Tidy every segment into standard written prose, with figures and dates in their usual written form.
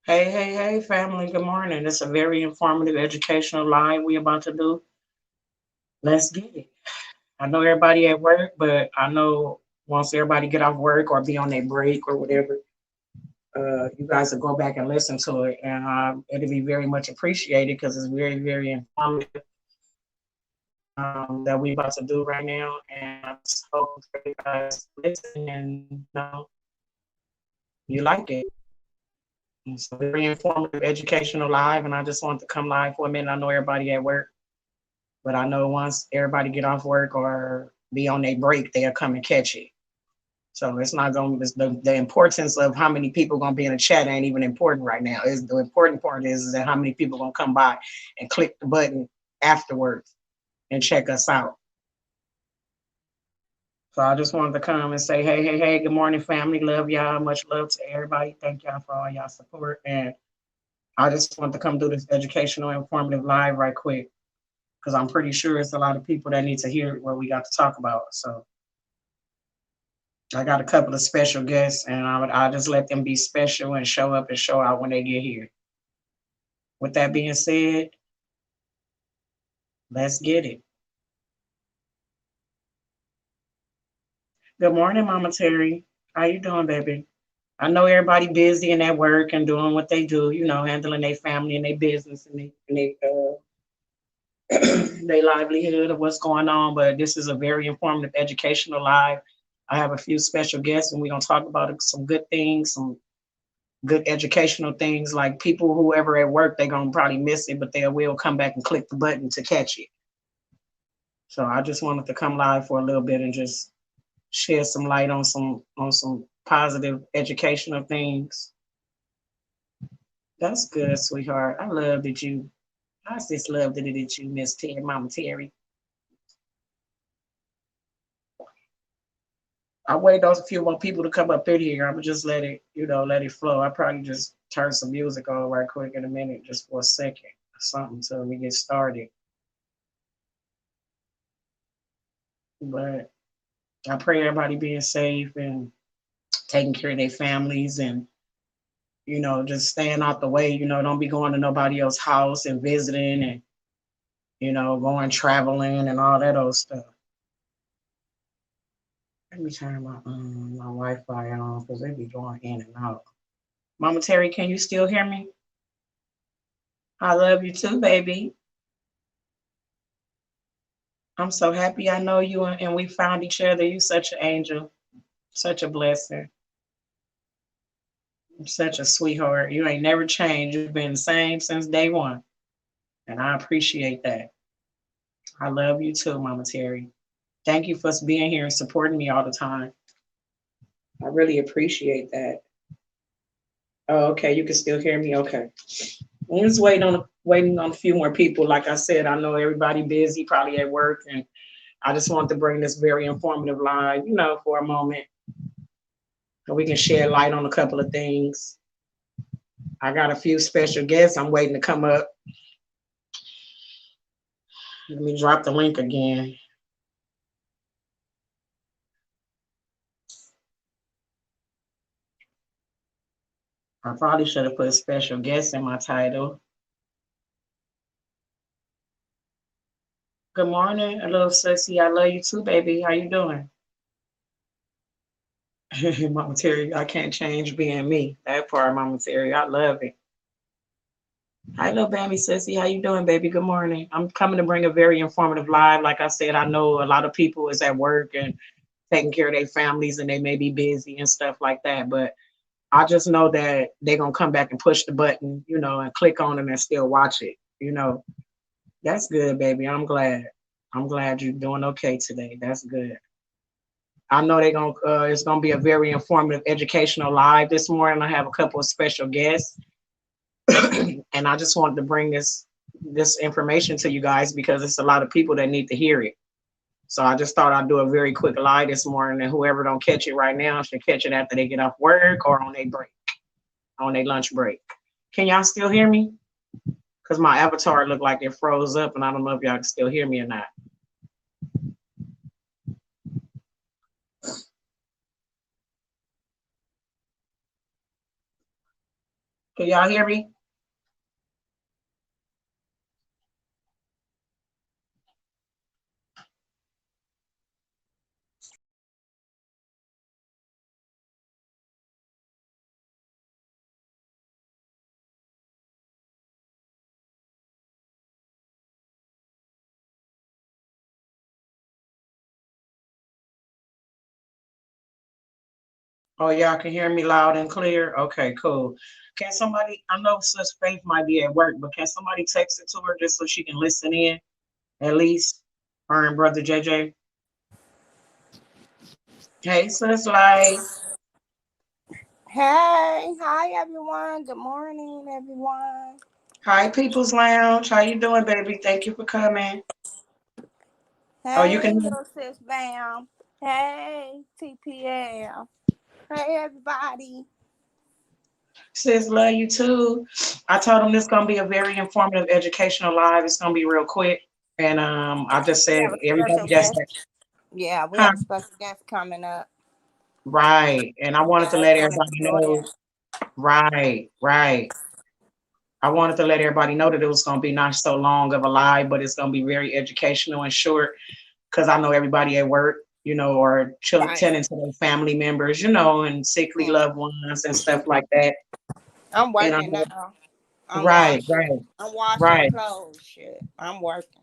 Hey, family. Good morning. It's a very informative, educational live we about to do. Let's get it. I know everybody at work, but I know once everybody get off work or be on their break or whatever, you guys will go back and listen to it, and it'll be very much appreciated because it's very, very informative that we about to do right now. And I just hope you guys listen and you like it. It's a very informative, educational live, and I just want to come live for a minute. I know everybody at work. But I know once everybody get off work or be on their break, they'll come and catch it. So it's not going to the importance of how many people going to be in the chat ain't even important right now. Is the important part is that how many people going to come by and click the button afterwards and check us out. So I just wanted to come and say, hey, good morning, family. Love y'all. Much love to everybody. Thank y'all for all y'all support. And I just want to come do this educational, informative live right quick because I'm pretty sure it's a lot of people that need to hear what we got to talk about. So I got a couple of special guests, and I just let them be special and show up and show out when they get here. With that being said, let's get it. Good morning, Mama Terry. How you doing, baby? I know everybody busy and at work and doing what they do, handling their family and their business and their livelihood of what's going on. But this is a very informative, educational live. I have a few special guests, and we're gonna talk about some good things, some good educational things. Like people, whoever at work, they're gonna probably miss it, but they will come back and click the button to catch it. So I just wanted to come live for a little bit and just shed some light on some positive educational things. That's good, sweetheart. I just love that you, Miss Terry, Mama Terry. I wait on a few more people to come up in here. I'm gonna just let it flow. I probably just turn some music on right quick in a minute, just for a second or something till we get started. But I pray everybody being safe and taking care of their families and just staying out the way. Don't be going to nobody else's house and visiting and going traveling and all that old stuff. Let me turn my Wi-Fi on because they be going in and out. Mama Terry, can you still hear me? I love you too, baby. I'm so happy I know you and we found each other. You such an angel, such a blessing, such a sweetheart. You ain't never changed. You've been the same since day one. And I appreciate that. I love you too, Mama Terry. Thank you for being here and supporting me all the time. I really appreciate that. Oh, okay, you can still hear me. Okay. I'm just waiting on a few more people. Like I said, I know everybody busy, probably at work, and I just want to bring this very informative live, for a moment, so we can shed light on a couple of things. I got a few special guests. I'm waiting to come up. Let me drop the link again. I probably should have put special guests in my title. Good morning, a little sissy. I love you too, baby. How you doing? Mama Terry, I can't change being me. That part, Mama Terry, I love it. Hi, little Bammy sissy. How you doing, baby? Good morning. I'm coming to bring a very informative live. Like I said, I know a lot of people is at work and taking care of their families and they may be busy and stuff like that. But I just know that they're gonna come back and push the button, and click on it and still watch it. That's good, baby. I'm glad. I'm glad you're doing okay today. That's good. I know it's gonna be a very informative, educational live this morning. I have a couple of special guests, and I just wanted to bring this information to you guys because it's a lot of people that need to hear it. So I just thought I'd do a very quick live this morning, and whoever don't catch it right now should catch it after they get off work or on their break, on their lunch break. Can y'all still hear me? Because my avatar looked like it froze up, and I don't know if y'all can still hear me or not. Can y'all hear me? Oh, y'all can hear me loud and clear? Okay, cool. Can somebody, I know Sis Faith might be at work, but can somebody text it to her just so she can listen in at least? Her and Brother JJ. Hey, Sis Life. Hey, hi everyone. Good morning, everyone. Hi, People's Lounge. How you doing, baby? Thank you for coming. Oh, you Hey, can. little sis Bam. Hey, TPL. Hey, everybody. Sis, love you too. I told them this is gonna be a very informative, educational live. It's gonna be real quick, and I just We said have a everybody special just guest. Yeah, we huh? have a special guest coming up. Right, and I wanted to Yeah, let it's gonna everybody be short in. know. Right, right. I wanted to let everybody know that it was gonna be not so long of a live, but it's gonna be very educational and short because I know everybody at work, or Right. tending to their family members, and sickly Mm. loved ones and stuff like that. I'm And I working know, now. I'm right, washing. right, I'm washing right. clothes. Shit. I'm working.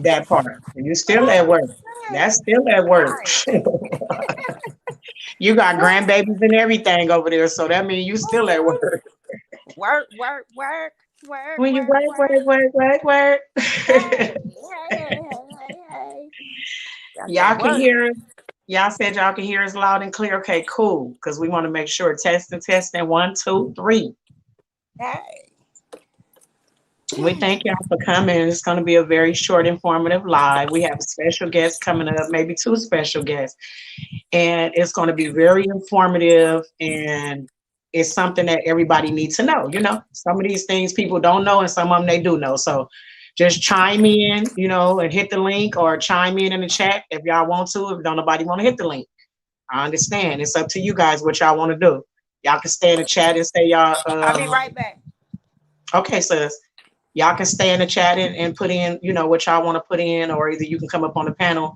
That part. You still at work. That's still at work. Right. You got grandbabies and everything over there, so that means you still at work. Work, work, work, work, When you work, work, work, work. work, work, work. Hey, hey, hey, hey, hey, hey. Got to Y'all can work. hear us. Y'all said y'all can hear us loud and clear. Okay, cool. Because we want to make sure testing, testing. 1, 2, 3. Hey. We thank y'all for coming. It's going to be a very short, informative live. We have a special guest coming up, maybe two special guests. And it's going to be very informative, and it's something that everybody needs to know. Some of these things people don't know, and some of them they do know. So just chime in, and hit the link, or chime in the chat if y'all want to. If don't nobody want to hit the link, I understand. It's up to you guys what y'all want to do. Y'all can stay in the chat and say y'all. I'll be right back. Okay, sis. Y'all can stay in the chat and put in, what y'all want to put in, or either you can come up on the panel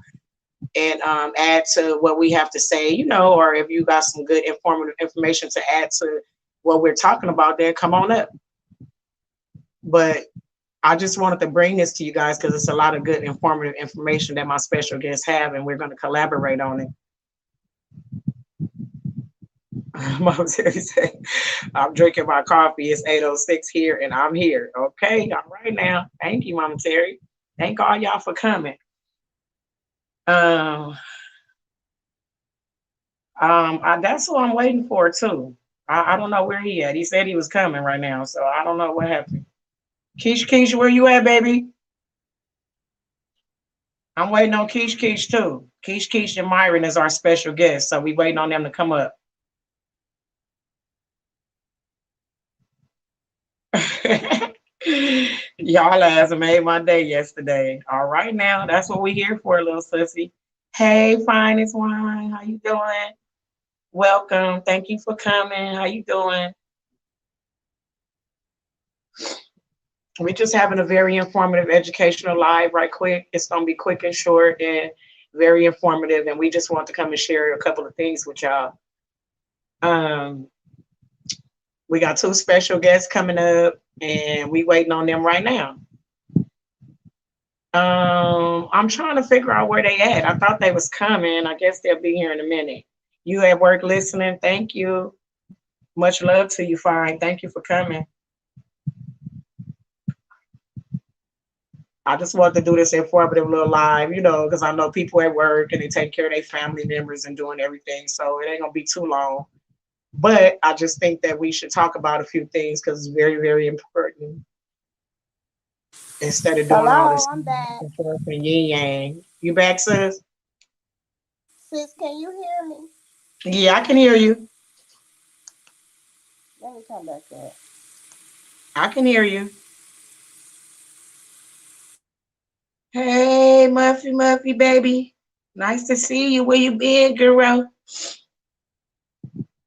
and add to what we have to say, or if you got some good informative information to add to what we're talking about, then come on up. But I just wanted to bring this to you guys because it's a lot of good informative information that my special guests have, and we're going to collaborate on it. Mom said, I'm drinking my coffee. It's 8:06 here, and I'm here. Okay, all right now. Thank you, Mama Terry. Thank all y'all for coming. Um, that's who I'm waiting for too. I don't know where he at. He said he was coming right now, so I don't know what happened. Keisha, where you at, baby? I'm waiting on Keish too. Keish and Myron is our special guest, so we waiting on them to come up. Y'all ass made my day yesterday. All right now, that's what we here for, little sissy. Hey, finest wine, how you doing? Welcome. Thank you for coming. How you doing? We're just having a very informative educational live right quick. It's gonna be quick and short and very informative, and we just want to come and share a couple of things with y'all. Um, we got two special guests coming up, and we waiting on them right now. I'm trying to figure out where they at. I thought they was coming. I guess they'll be here in a minute. You at work listening? Thank you. Much love to you, fine. Thank you for coming. I just wanted to do this informative little live, because I know people at work and they take care of their family members and doing everything. So it ain't gonna be too long. But I just think that we should talk about a few things because it's very, very important. Instead of doing all Hello, this I'm back. and forth and yin yang. You back, sis? Sis, can you hear me? Yeah, I can hear you. Let me come back up. I can hear you. Hey, Muffy, baby. Nice to see you. Where you been, girl?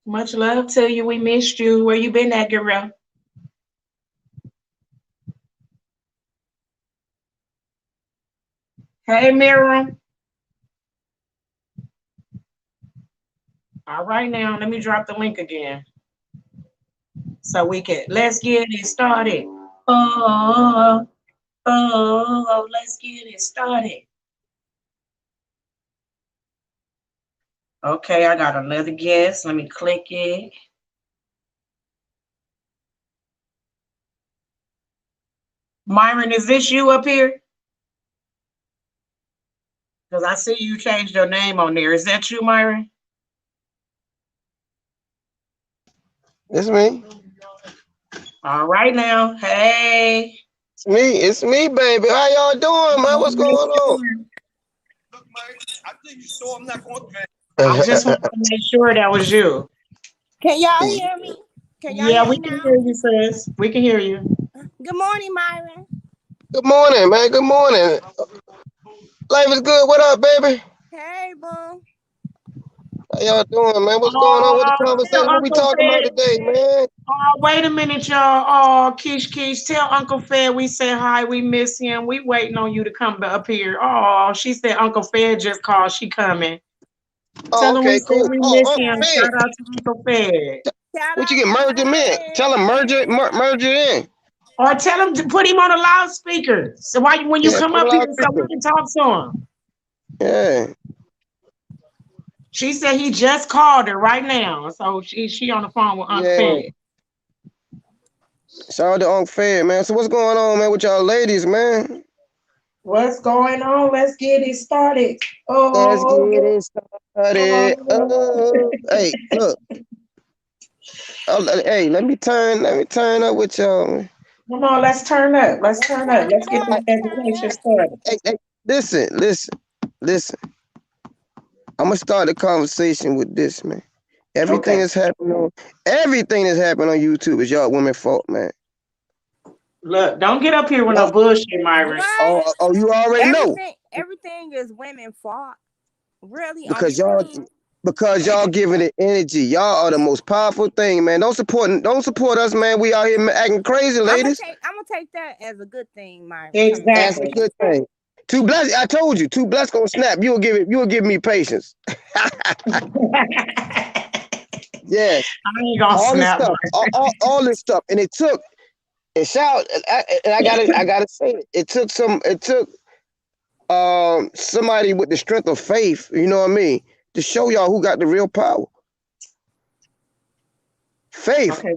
Much love to you. We missed you. Where you been at, girl? Hey, Myron. All right, now let me drop the link again so we can let's get it started. Oh, let's get it started. Okay, I got another guest. Let me click it. Myron, is this you up here? Because I see you changed your name on there. Is that you, Myron? It's me. All right now. Hey. It's me. It's me, baby. How y'all doing, man? What's going on? I just wanted to make sure that was you. Can y'all hear me? Can y'all Yeah, hear we me can now? hear you, sis. We can hear you. Good morning, Myron. Good morning, man. Good morning. Life is good. What up, baby? Hey, boo. How y'all doing, man? What's going on? What Oh, the tell conversation? What we Uncle talking about Fed. today, man? Oh, wait a minute, y'all. Oh, Keish, tell Uncle Fed we said hi. We miss him. We waiting on you to come up here. Oh, she said Uncle Fed just called. She coming. Oh, Tell him we okay, said cool. we Oh, miss Uncle him. Fed. Shout out to Uncle Fed. Shout What you out get to merged him in? Tell him merge it in. Or tell him to put him on a loudspeaker. So when you Yeah, come put a up here, so we loudspeaker. can talk to him. Yeah. She said he just called her right now. So she on the phone with Uncle Yeah. Fed. Shout out to Uncle Fed, man. So what's going on, man, with y'all ladies, man? What's going on? Let's get it started. Let's get Oh, it started. oh. Hey, look. Hey, let me turn up with y'all, man. Come on, let's turn up. Let's Let's turn up. turn Let's it get up. this Let's turn it education up. started. Hey, listen. I'm gonna start the conversation with this, man. Everything Okay. that's happening on YouTube is y'all women fault, man. Look, don't get up here with no Y'all, bullshit, Myron. What? oh, you already know Everything is women fault. Really, on because y'all YouTube. because y'all giving it energy. Y'all are the most powerful thing, man. Don't support us, man. We out here acting crazy, ladies. I'm gonna take that as a good thing, Myron, coming from That's a you. Exactly. good thing. Too blessed. I told you, too blessed gonna snap. You'll give me patience. I Yes, ain't gonna all this snap, stuff, all this stuff, and it took. And shout, and I gotta say it. It took somebody with the strength of faith, you know what I mean, to show y'all who got the real power. Faith. Okay.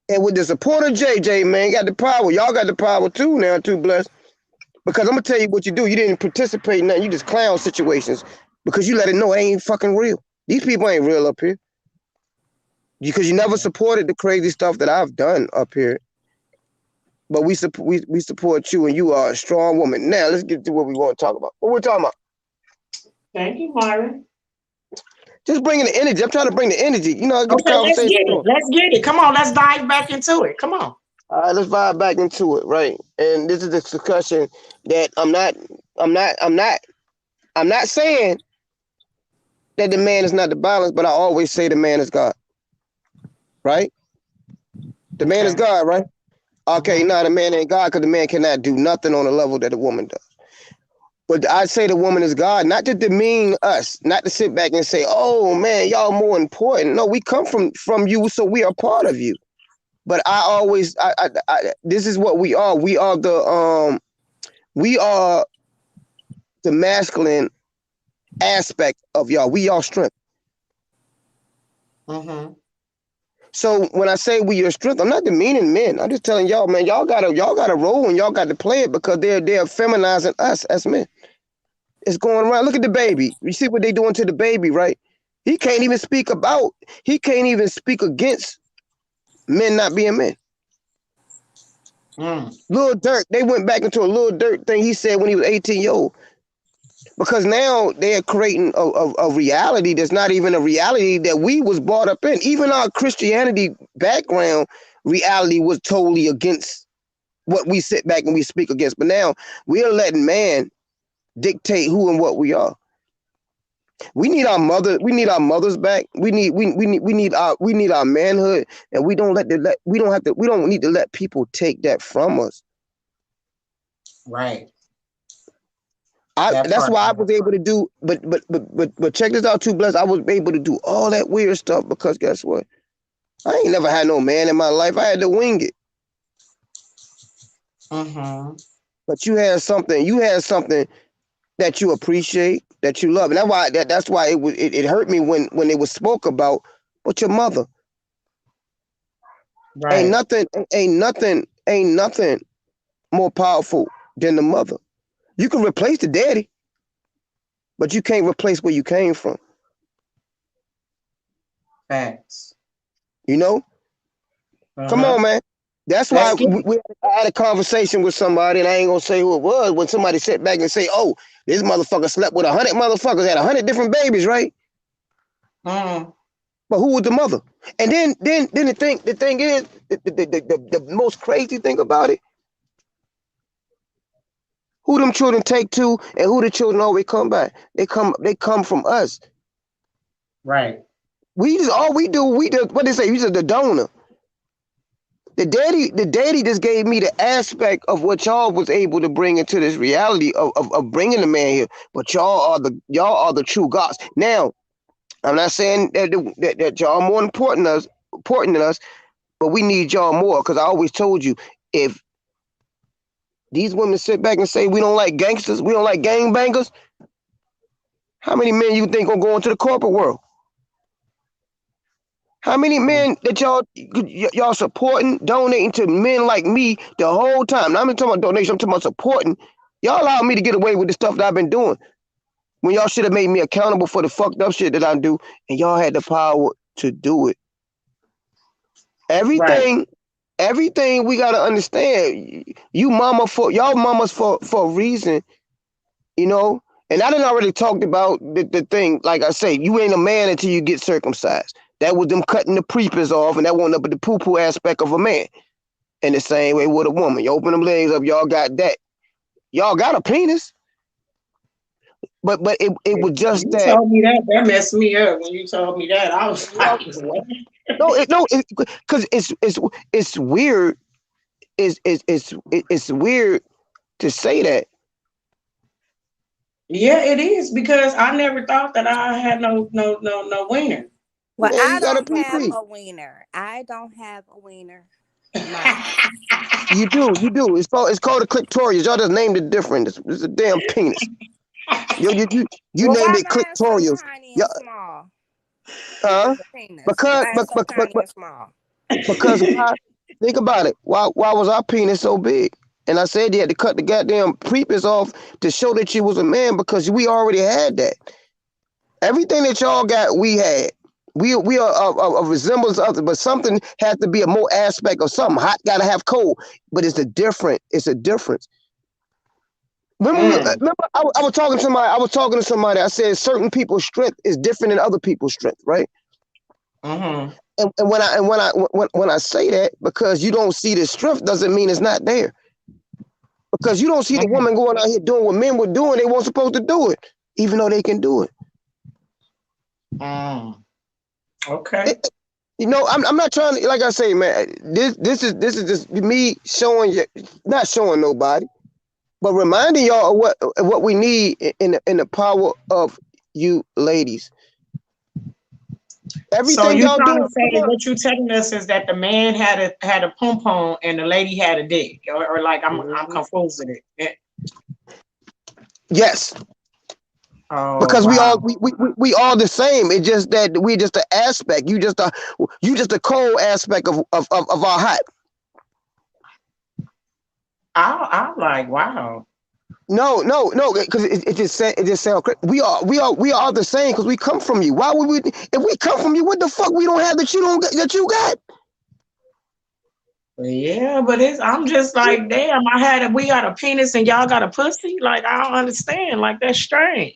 And with the support of JJ, man, got the power. Y'all got the power too now, too blessed. Because I'm gonna tell you what you do. You didn't participate in nothing. You just clown situations because you let it know it ain't fucking real. These people ain't real up here. Because you never supported the crazy stuff that I've done up here. But we support you, and you are a strong woman. Now let's get to what we want to talk about. What we're talking about? Thank you, Myron. Just bringing the energy. I'm trying to bring the energy. Get the Okay, let's conversation get it. going. Let's get it. Come on, let's dive back into it. Come on. All right, let's vibe back into it, right? And this is the discussion that I'm not saying that the man is not the balance, but I always say the man is God, right? The man is Okay. God, right? Okay, Mm-hmm. no, the man ain't God because the man cannot do nothing on the level that the woman does. But I say the woman is God, not to demean us, not to sit back and say, "Oh man, y'all more important." No, we come from you, so we are part of you. But this is what we are. We are the masculine aspect of y'all. We are strength. Mm-hmm. So when I say we are strength, I'm not demeaning men. I'm just telling y'all, man, y'all gotta roll and y'all got to play it because they're feminizing us as men. It's going around. Look at the baby. You see what they doing to the baby, right? He can't even speak about. He can't even speak against men not being men. Mm. Lil Durk, they went back into a Lil Durk thing he said when he was 18 years old. Because now they're creating a reality that's not even a reality that we was brought up in. Even our Christianity background reality was totally against what we sit back and we speak against. But now we're letting man dictate who and what we are. We need our mother. We need our mothers back. We need our manhood, and we don't need to let people take that from us. Right. That That's part. why I was able to do, but check this out too, Bless. I was able to do all that weird stuff because guess what? I ain't never had no man in my life. I had to wing it. Mm-hmm. But you had something that you appreciate, that you love. And that's why it hurt me when it was spoke about, but your mother. Ain't Right. nothing, ain't nothing more powerful than the mother. You can replace the daddy, but you can't replace where you came from. Facts. You know? Come Uh-huh. on, man. That's why Let's get it. I had a conversation with somebody, and I ain't gonna say who it was. When somebody sat back and say, "Oh, this motherfucker slept with 100 motherfuckers, had 100 different babies, right?" Mm. But who was the mother? And then the thing is, the most crazy thing about it, who them children take to, and who the children always come back. They come from us. Right. We just all we do, we just what they say, we just the donor. The daddy just gave me the aspect of what y'all was able to bring into this reality of bringing the man here. But y'all are the true gods. Now, I'm not saying that y'all are more important than us, but we need y'all more because I always told you if these women sit back and say we don't like gangsters, we don't like gangbangers, how many men you think gonna go into the corporate world? How many Mm. men that y'all supporting, donating to men like me the whole time? Now, I'm not talking about donation, I'm talking about supporting. Y'all allowed me to get away with the stuff that I've been doing when y'all should have made me accountable for the fucked up shit that I do, and y'all had the power to do it. Right. Everything, everything we gotta understand. You mama for y'all mamas for a reason, you know. And I done already talked about the thing. Like I say, you ain't a man until you get circumcised. That was them cutting the preepers off, and that wasn't up at the poo poo aspect of a man. In the same way with a woman, you open them legs up, y'all got that. Y'all got a penis, but it was just You that. told me that. That messed me up when you told me that. I was Y'all, like, what? no, because it's weird. It's weird to say that. Yeah, it is because I never thought that I had no wiener. Well, Yeah, I you got a don't pre have pre. a wiener. I don't have a wiener. No. You do. It's called a clitorius. Y'all just named it different. It's a damn penis. You Well, named why it mine so clitorius. tiny Yeah, and small? If huh? it's a penis, Because why but, it's so but, but, tiny but and small? because why? Think about it. Why was our penis so big? And I said you had to cut the goddamn prepuce off to show that you was a man because we already had that. Everything that y'all got, we had. We are a resemblance of it, but something has to be a more aspect of something. Hot gotta have cold, but it's a different. It's a difference. Mm. Remember I was talking to somebody. I was talking to somebody. I said certain people's strength is different than other people's strength, right? Mm-hmm. And when I say that, because you don't see the strength doesn't mean it's not there. Because you don't see the Mm. woman going out here doing what men were doing, they weren't supposed to do it, even though they can do it. Mm. Okay. It I'm not trying to, like I say, man. This is just me showing you, not showing nobody, but reminding y'all of what we need in the power of you ladies. So Everything you y'all trying to doing, come say on. what you telling us is that the man had a pom pom and the lady had a dick, or like I'm Mhm. confused with it. Yes, Oh because we all wow. we all the same. It's just that we just the aspect. You just a cold aspect of our hot. I'm like wow. No, because it just sounds crazy. We are the same because we come from you. Why would we? If we come from you, what the fuck we don't have that you don't that you got? Yeah, but I'm just like damn. We got a penis and y'all got a pussy. Like I don't understand. Like that's strange.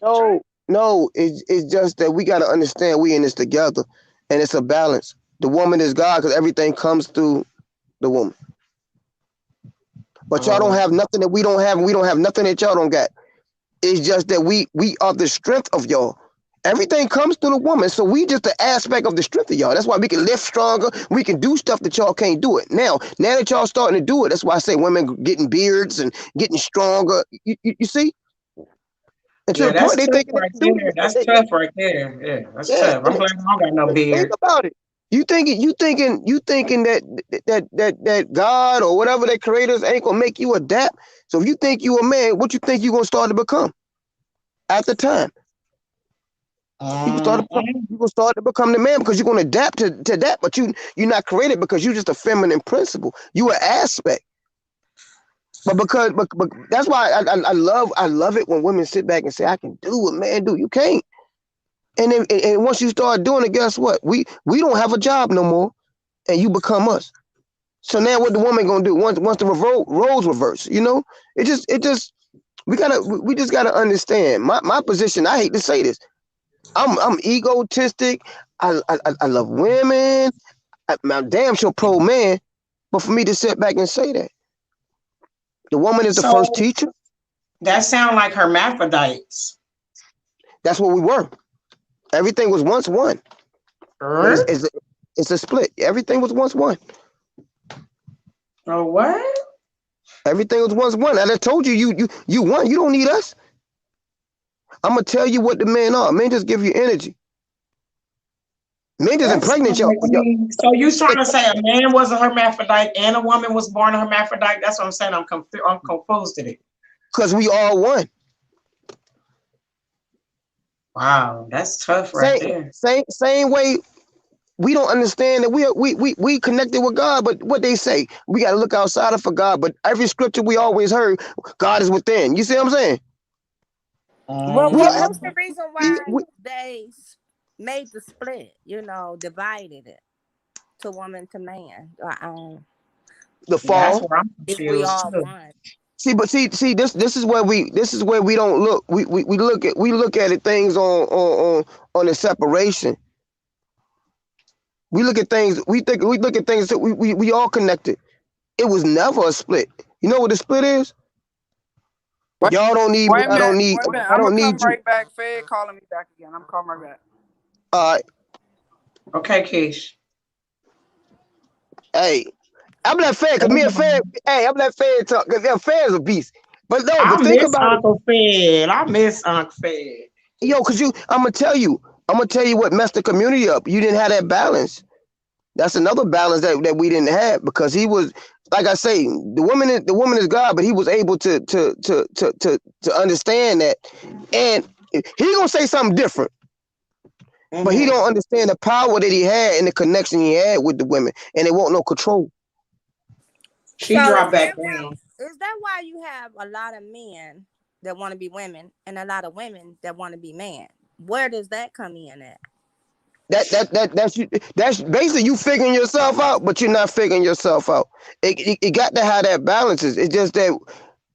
No, it's just that we got to understand we in this together, and it's a balance. The woman is God because everything comes through the woman. But y'all don't Oh. have nothing that we don't have, and we don't have nothing that y'all don't got. It's just that we are the strength of y'all. Everything comes through the woman, so we just the aspect of the strength of y'all. That's why we can lift stronger. We can do stuff that y'all can't do it. Now that y'all starting to do it, that's why I say women getting beards and getting stronger. You see? And to Yeah, the point that's they tough thinking they right can do there. That's it. tough right there. Yeah, that's Yeah, tough. I'm glad I don't got no think beard. about it. You thinking that God or whatever that creators ain't gonna make you adapt. So if you think you a man, what you think you gonna start to become at the time? Mm-mm. You gonna start to become the man because you're gonna adapt to that, but you're not created because you're just a feminine principle. You an aspect. But that's why I love it when women sit back and say, I can do what man do. You can't. And then and once you start doing it, guess what? We don't have a job no more, and you become us. So now what the woman gonna do once the roles reverse? It just we just gotta understand my position. I hate to say this. I'm egotistic. I love women. I'm damn sure pro man. But for me to sit back and say that the woman is the first So teacher, that sound like hermaphrodites. that's what we were. Everything was once one, but Er? it's a split. Everything was once one. Oh, what? Everything was once one. And I told you, you won. You don't need us. I'm gonna tell you what the men are. Men just give you energy. Men just That's impregnate y'all. I mean, so you trying to say a man was a hermaphrodite and a woman was born a hermaphrodite? That's what I'm saying. I'm confused at it. Because we all one. Wow, that's tough right Same, there. same way. We don't understand that we connected with God, but what they say, we got to look outside of for God. But every scripture we always heard, God is within. You see what I'm saying? Well, We, what Mm-hmm. was the reason we, why we they made the split? Divided it to woman to man. the That's fall. where I'm If we confused all too. one. See, this is where we don't look. We look at it things on the separation. We look at things. We look at things that we all connected. It was never a split. You know what the split is? Wait, Y'all don't need me. wait a I don't minute. need. Wait a minute. I I'm gonna don't come need you. right back. Fed calling me back again. I'm coming right back. Uh, Okay, Keish. hey, I'm not fair because me and Fed. Hey, I'm not fair talk because Fed's a beast. But no, I but think miss about it, Uncle Fed. I miss Uncle Fed. yo. Cause I'm gonna tell you what messed the community up. You didn't have that balance. That's another balance that we didn't have because he was, like I say, the woman is God, but he was able to understand that, and he gonna say something different, but he Mm-hmm. don't understand the power that he had and the connection he had with the women, and it won't no control. She So dropped back down. is that why you have a lot of men that want to be women and a lot of women that want to be men? Where does that come in at? That's basically you figuring yourself out, but you're not figuring yourself out. It got to have that balances. It's just that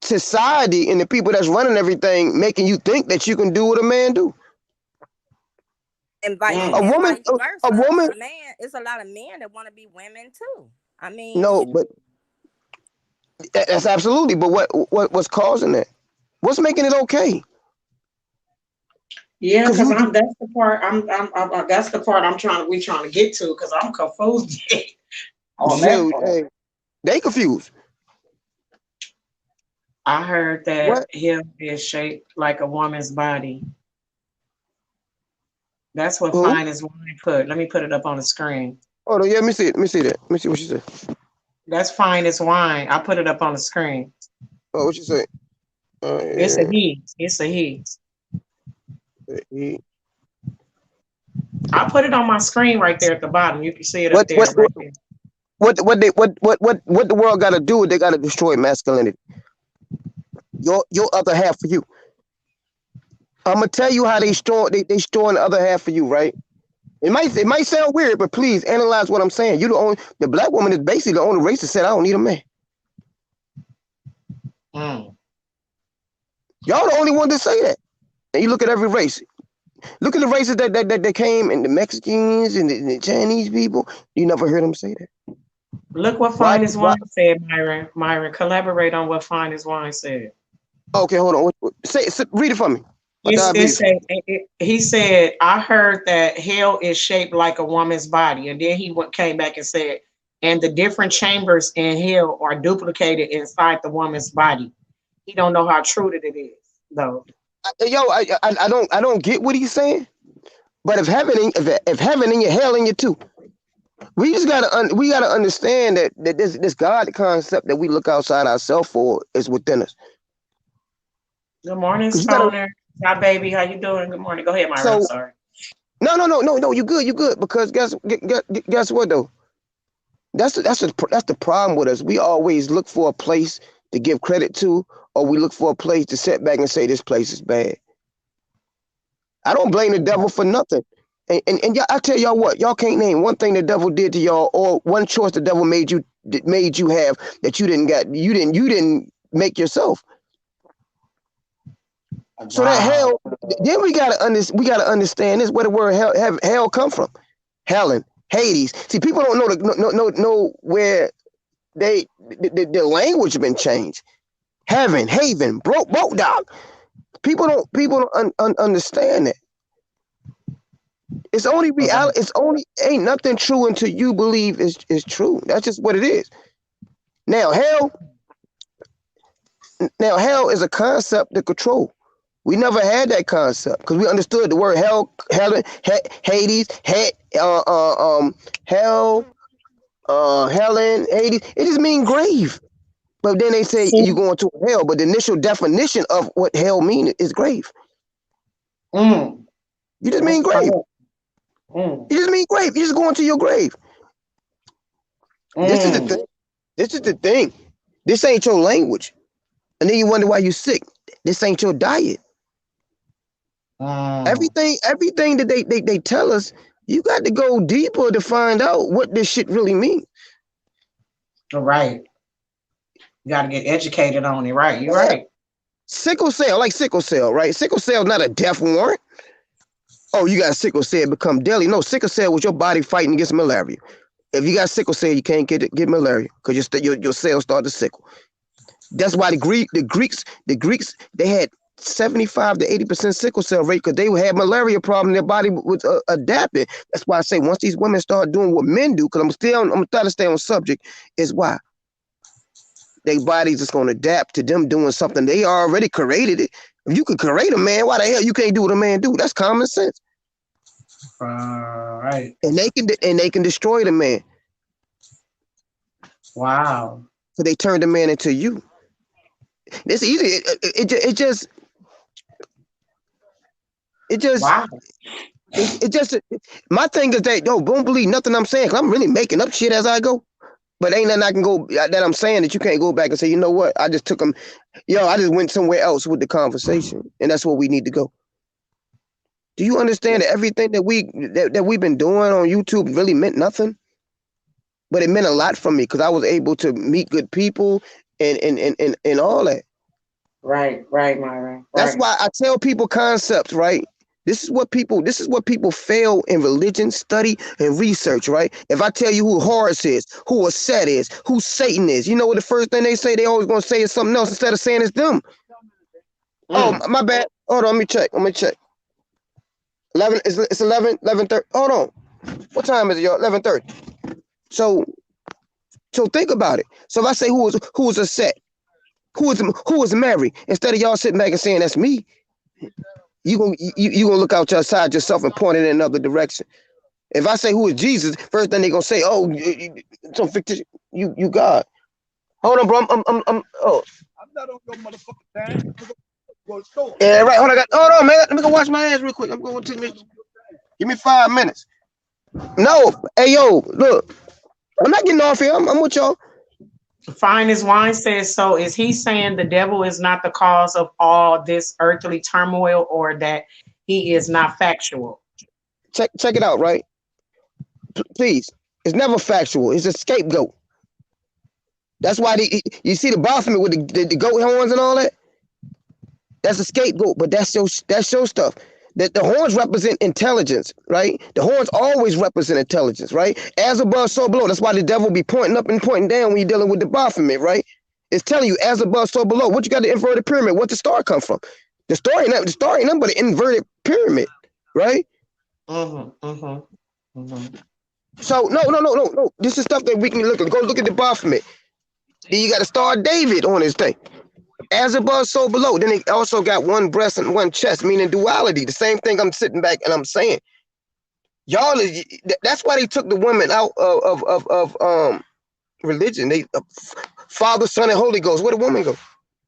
society and the people that's running everything making you think that you can do what a man do. And vice A Mm. and woman, vice a versa. woman. A man, it's a lot of men that want to be women too. I mean, No, but that's absolutely. But what's causing that? What's making it okay? Yeah, Because because you, I'm that's the part that's the part we trying to get to because I'm confused on that shoot, part. hey, they confused. I heard that What? him is shaped like a woman's body. That's what Who? Fine as Wine put. Let me put it up on the screen. Oh, yeah. Let me see it. Let me see that. Let me see what she said. That's Fine as Wine. I put it up on the screen. Oh, what she say? It's a Yeah. he. It's a he. He- I put it on my screen right there at the bottom. You can see it up What what there, what right there. what the world got to do? They got to destroy masculinity. Your other half for you. I'm gonna tell you how they storing the other half for you, right? It might sound weird, but please analyze what I'm saying. The black woman is basically the only race that said I don't need a man. Mm. Y'all the only one to say that. And you look at every race. Look at the races that came, and the Mexicans and the Chinese people. You never heard them say that. Look what Why? Fine as Why? Wine said, Myron. Myron, collaborate on what Fine as Wine said. Okay, hold on. Read it for me. My It diabetes. said he said I heard that hell is shaped like a woman's body, and then came back and said, and the different chambers in hell are duplicated inside the woman's body. He don't know how true that it is, though. I don't get what he's saying. But if heaven in you, hell in you too. We just gotta understand that this God concept that we look outside ourselves for is within us. Good morning, 'Cause you gotta. Stoner. Hi, baby. How you doing? Good morning. Go ahead, Myron. I'm So sorry. no. You good. Because guess what though? That's the problem with us. We always look for a place to give credit to, or we look for a place to sit back and say this place is bad. I don't blame the devil for nothing. And I tell y'all what, y'all can't name one thing the devil did to y'all, or one choice the devil made you have that you didn't make yourself. So that hell, then we gotta understand this, where the word hell come from. Helen, Hades. See, people don't know where the language been changed. Heaven, haven, broke dog. People don't understand it. It's only reality. It's only ain't nothing true until you believe is true. That's just what it is. Now hell is a concept to control. We never had that concept because we understood the word hell, Hades, hell, Helen, Hades. It just means grave. But then they say you going to hell. But the initial definition of what hell means is grave. You just mean grave. You just mean grave. You just going to your grave. This is the thing. This is the thing. This ain't your language. And then you wonder why you're sick. This ain't your diet. Everything that they tell us, you got to go deeper to find out what this shit really means. Right. You got to get educated on it. Right. You're right. Sickle cell, right? Sickle cell is not a death warrant. Oh, you got sickle cell, become deadly. No, sickle cell was your body fighting against malaria. If you got sickle cell, you can't get malaria because your cells start to sickle. That's why the Greeks, they had 75 to 80% sickle cell rate because they had malaria problem. Their body was adapting. That's why I say once these women start doing what men do, because I'm trying to stay on subject, is why their bodies is going to adapt to them doing something. They already created it. If you could create a man, why the hell you can't do what a man do? That's common sense. Right. And they can destroy the man. Wow. So they turn the man into you. It's easy. It just. Wow. It just. My thing is that don't believe nothing I'm saying. 'Cause I'm really making up shit as I go. But ain't nothing I can go that I'm saying that you can't go back and say, you know what? I just took them. I just went somewhere else with the conversation, and that's where we need to go. Do you understand that everything that we've been doing on YouTube really meant nothing? But it meant a lot for me because I was able to meet good people and all that. Right, Myron. Right. That's why I tell people concepts, right? This is what people fail in religion, study, and research, right? If I tell you who Horus is, who a Set is, who Satan is, you know what the first thing they say? They always gonna say is something else instead of saying it's them. Oh, my bad. Hold on, let me check. 11. It's 11:30. Hold on. What time is it, y'all? 11:30. So think about it. So if I say who is a Set, who is Mary, instead of y'all sitting back and saying that's me, you gonna look outside yourself and point it in another direction. If I say who is Jesus, first thing they gonna say, oh, some fictitious, you God. Hold on, bro. I'm not on your motherfucking time. Yeah, right. Hold on, man. Let me go wash my hands real quick. I'm going to give me 5 minutes. No, hey yo, look, I'm not getting off here. I'm with y'all. Fine as Wine says, so is he saying the devil is not the cause of all this earthly turmoil, or that he is not factual? Check it out, right? Please. It's never factual. It's a scapegoat. That's why you see the Baphomet with the goat horns and all that? That's a scapegoat, but that's your stuff. That the horns represent intelligence, right? The horns always represent intelligence, right? As above, so below. That's why the devil be pointing up and pointing down when you're dealing with the Baphomet, right? It's telling you as above, so below. What you got the inverted pyramid? What the star come from? The star ain't nothing but an inverted pyramid, right? So no. This is stuff that we can look at. Go look at the Baphomet. Then you got a Star of David on his thing. as above, so below. Then they also got one breast and one chest, meaning duality. The same thing I'm sitting back and I'm saying. Y'all is that's why they took the women out of religion. They Father, Son, and Holy Ghost. Where the woman go?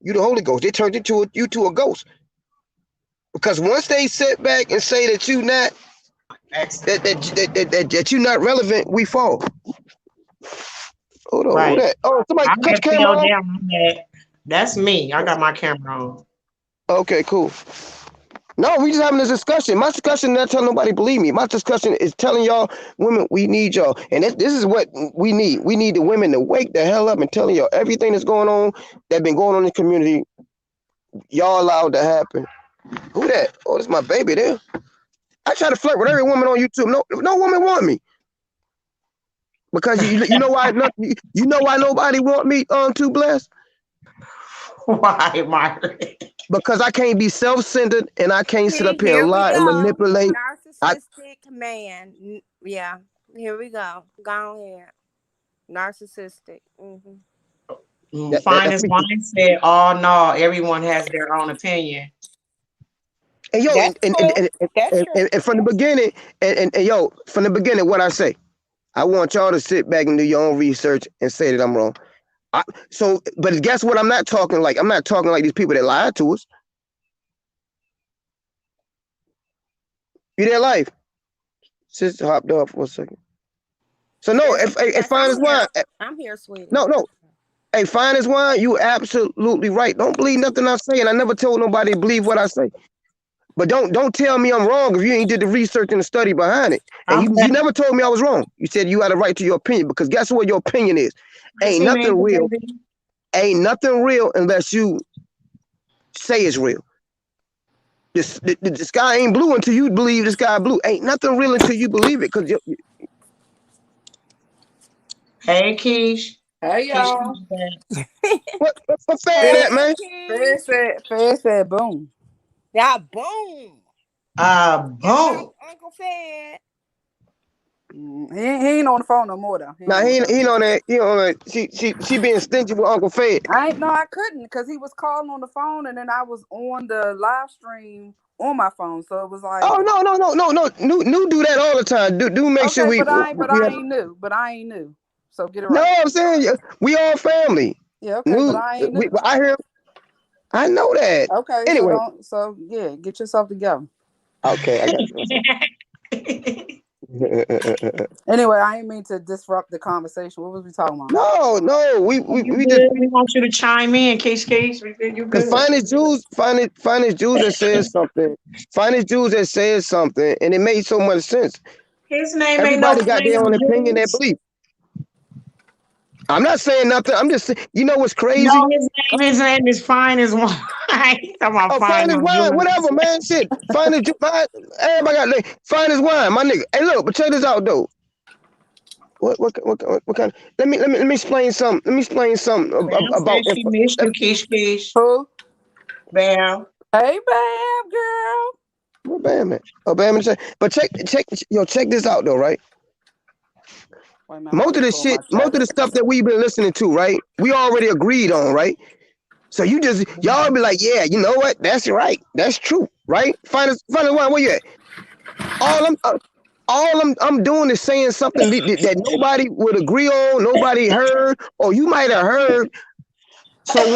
You the Holy Ghost. They turned you to a ghost. Because once they sit back and say that you not that you're not relevant, we fall. Hold on, who Right. that? Oh, somebody I cut had your camera fell off. down on that. That's me. I got my camera on. Okay, cool. No, we just having this discussion. My discussion not telling nobody believe me. My discussion is telling y'all women we need y'all, and this is what we need. We need the women to wake the hell up and telling y'all everything that's going on that been going on in the community. Y'all allowed to happen. Who that? Oh, this is my baby there. I try to flirt with every woman on YouTube. No woman want me because you know why you know why nobody want me too blessed. Why, Myron? Because I can't be self-centered and I can't sit See, up here here and we lie and go. manipulate. Narcissistic man. Yeah, here we go. Go ahead. Narcissistic. Fine That's as me. wine said, oh no, everyone has their own opinion. And yo, That's true. That's true. and from the beginning, and yo, from the beginning, what I say, I want y'all to sit back and do your own research and say that I'm wrong. But guess what? I'm not talking like these people that lied to us. You there, life? Sister hopped off for a second. So no, Yes, if yes, fine as wine, I'm here, sweetie. no. Hey, fine as wine, you absolutely right. Don't believe nothing I say, and I never told nobody to believe what I say. But don't tell me I'm wrong if you ain't did the research and the study behind it. And I'm you never told me I was wrong. You said you had a right to your opinion because guess what your opinion is? Ain't nothing real. baby. Ain't nothing real unless you say it's real. The sky ain't blue until you believe the sky blue. Ain't nothing real until you believe it. Cause Hey, Keish. Hey Keish, y'all. what fed Fed, that man? Fed said boom. Yeah, boom. Give it up, Boom. Uncle Fed. He ain't on the phone no more though. He ain't Now on the phone. he on that she being stingy with Uncle Fed. I couldn't because he was calling on the phone and then I was on the live stream on my phone. So it was like, Oh no. New do that all the time. Do make sure okay, we I have, ain't new. But I ain't new. So get it no, right. I'm saying we all family. Yeah, okay, but New, I ain't new. I hear. I know that. Okay, Anyway, so yeah, get yourself together. okay, I got you. Anyway, I ain't mean to disrupt the conversation. What was we talking about? No, You we just good? We want you to chime in, Keish. We feel you because good. finest Jews that says something, finest Jews that says something, and it made so much sense. His name ain't no Everybody got their famous own opinion, their Juice. belief. I'm not saying nothing. I'm just saying, you know what's No, crazy? his name is Fine as Wine. He's talking about Oh, fine fine as as wine, Juice. whatever, man. Shit, everybody got fine as wine, my nigga. Hey, look, but check this out though. What kind of, let me explain something. Let me explain something Bam about said she missed you, Keish. Who? Bam. Hey, babe, girl. what Bam at? Oh, Bam, but check this out though, right? Wait a minute, I'm about to pull my Most of the charger. stuff that we've been listening to, right? We already agreed on, right? So y'all be like, yeah, you know what? That's right. That's true, right? Find us one. Where you at? All I'm doing is saying something that nobody would agree on, nobody heard, or you might have heard. So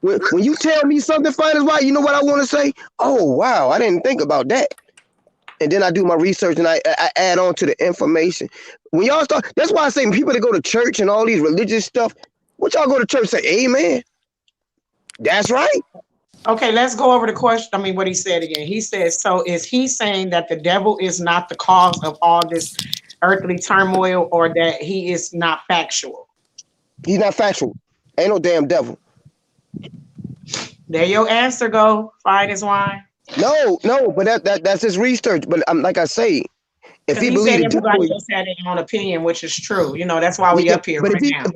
when you tell me something, fine as right, you know what I want to say? Oh wow, I didn't think about that. And then I do my research and I add on to the information. When y'all start, that's why I say people that go to church and all these religious stuff, what y'all go to church say, amen. That's right. Okay, let's go over the question. I mean, what he said again. He says, so is he saying that the devil is not the cause of all this earthly turmoil or that he is not factual? He's not factual. Ain't no damn devil. There your answer go, Fine as Wine. No, but that's his research. But like I say, if Because he he said believed the devil, everybody else had their own opinion, which is true. You know, that's why we yeah, up here but right now.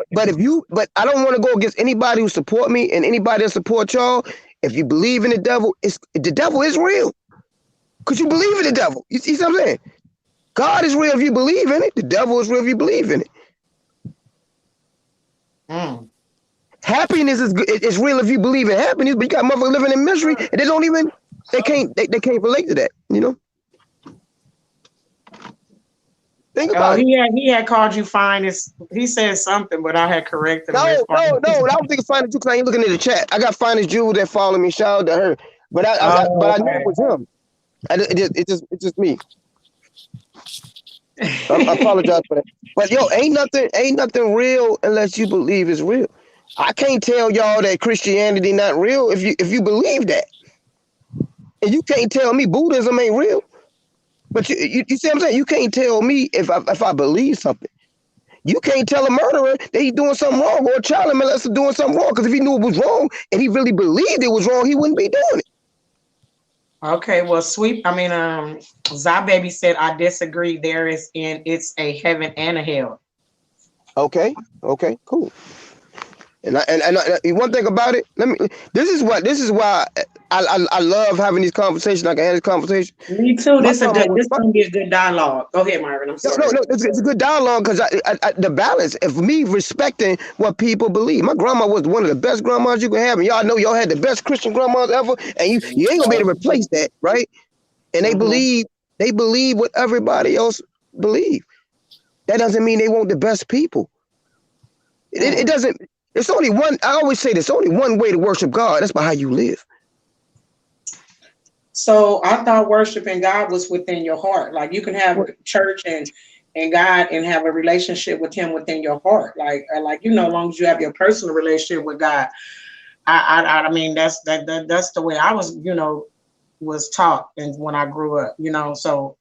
but I don't want to go against anybody who support me and anybody that support y'all. If you believe in the devil, the devil is real. Because you believe in the devil. You see what I'm saying? God is real if you believe in it. The devil is real if you believe in it. Mm. Happiness is good. It's real if you believe in happiness, but you got motherfuckers living in misery, and they can't relate to that. You know. Think Oh, about it. he had called you fine. He said something, but I had corrected him. It's No. fine. I don't think it's fine as you because I ain't looking at the chat. I got fine as Jewel that follow me. Shout out to her. But Oh, I know okay. it was him. It's just me. I apologize for that. But yo, ain't nothing real unless you believe it's real. I can't tell y'all that Christianity not real if you believe that. And you can't tell me Buddhism ain't real. But you see what I'm saying? You can't tell me if I believe something. You can't tell a murderer that he's doing something wrong or a child molester doing something wrong. Because if he knew it was wrong and he really believed it was wrong, he wouldn't be doing it. Okay, well, Zah Baby said I disagree. It's a heaven and a hell. Okay, cool. And one thing about it, this is why I love having these conversations. Like I had this conversation. Me too. My This grandma was gonna be a good dialogue. Go ahead, Myron. I'm sorry. no, it's a good dialogue because the balance of me respecting what people believe. My grandma was one of the best grandmas you could have, and y'all know y'all had the best Christian grandmas ever, and you ain't gonna be able to replace that, right? And they believe what everybody else believe. That doesn't mean they want the best people. It doesn't. It's only one. I always say there's only one way to worship God. That's by how you live. So I thought worshiping God was within your heart. Like you can have church and God and have a relationship with Him within your heart. Like as long as you have your personal relationship with God. I mean that's the way I was taught and when I grew up. So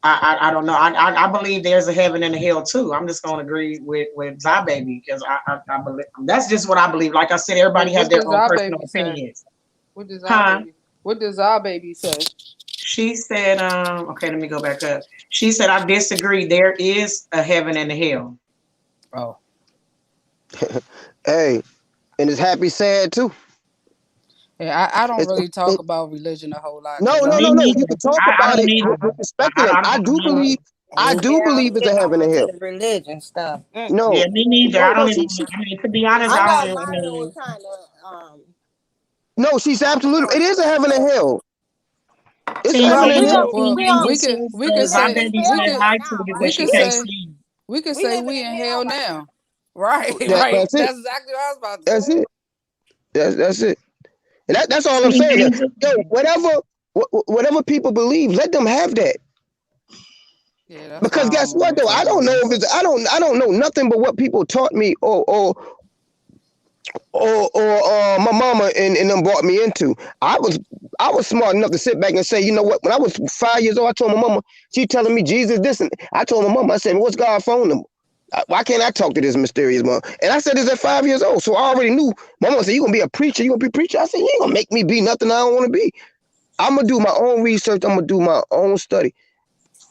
I don't know. I believe there's a heaven and a hell too. I'm just gonna agree with Zah Baby because I believe that's just what I believe. Like I said, everybody has their own personal opinions. What does our baby say? She said, okay, let me go back up. She said, I disagree. There is a heaven and a hell. Oh. Hey, and it's happy sad too. Yeah, I don't really talk about religion a whole lot. No. You can talk about it with respecting them. I do believe it's a heaven and hell. The religion stuff. No. Yeah, me neither. No, I don't even. she, I mean, to be honest, I I know don't. Myron was kind of no, she's absolutely. It is a heaven and hell. It's a Team heaven and Lady, hell. Team Well, Lady we can Zah say Baby said hi to you because she can't see you. we can say we in hell now. Right, That's it. That's exactly what I was about to That's say. it. That's it. And that's all I'm Team saying. Angel. Yo, whatever people believe, let them have that. Yeah, that's Because why I guess don't what really though? I talk don't know about if it's I don't know nothing but what people taught me or my mama and them brought me into. I was smart enough to sit back and say, you know what? When I was 5 years old, I told my mama, she telling me Jesus this, and I told my mama, I said, what's God's phone number? Why can't I talk to this mysterious mom? And I said this at 5 years old, so I already knew. My mama said, you gonna be a preacher? You gonna be a preacher? I said, you ain't gonna make me be nothing I don't want to be. I'm gonna do my own research. I'm gonna do my own study.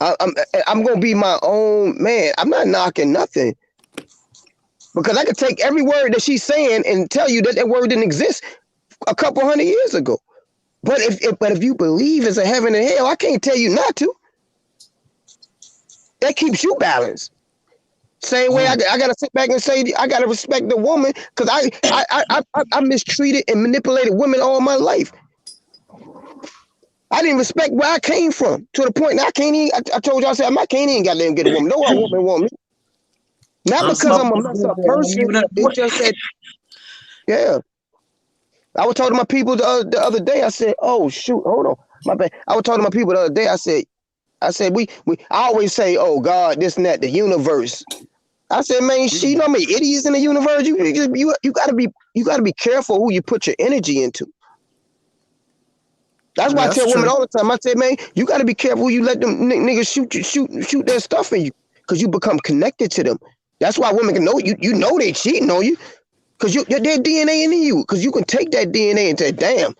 I'm gonna be my own man. I'm not knocking nothing. Because I could take every word that she's saying and tell you that word didn't exist a couple 100 years ago. But if you believe it's a heaven and hell, I can't tell you not to. That keeps you balanced. Same way I gotta sit back and say I gotta respect the woman because I mistreated and manipulated women all my life. I didn't respect where I came from to the point that I can't even. I told y'all I said I can't even goddamn get a woman. No woman want me. Not because I'm a messed up person. It's just that, yeah. I was talking to my people the other day. I said, "Oh shoot, hold on, my bad." I was talking to my people the other day. I said, we. I always say, "Oh God, this and that, the universe." I said, "Man, you know how many idiots in the universe? You gotta be careful who you put your energy into." That's why I tell women all the time. I say, "Man, you gotta be careful who you let them niggas shoot their stuff in you, because you become connected to them." That's why women can know you. You know they cheating on you. Because their DNA in you. Because you can take that DNA and say, damn.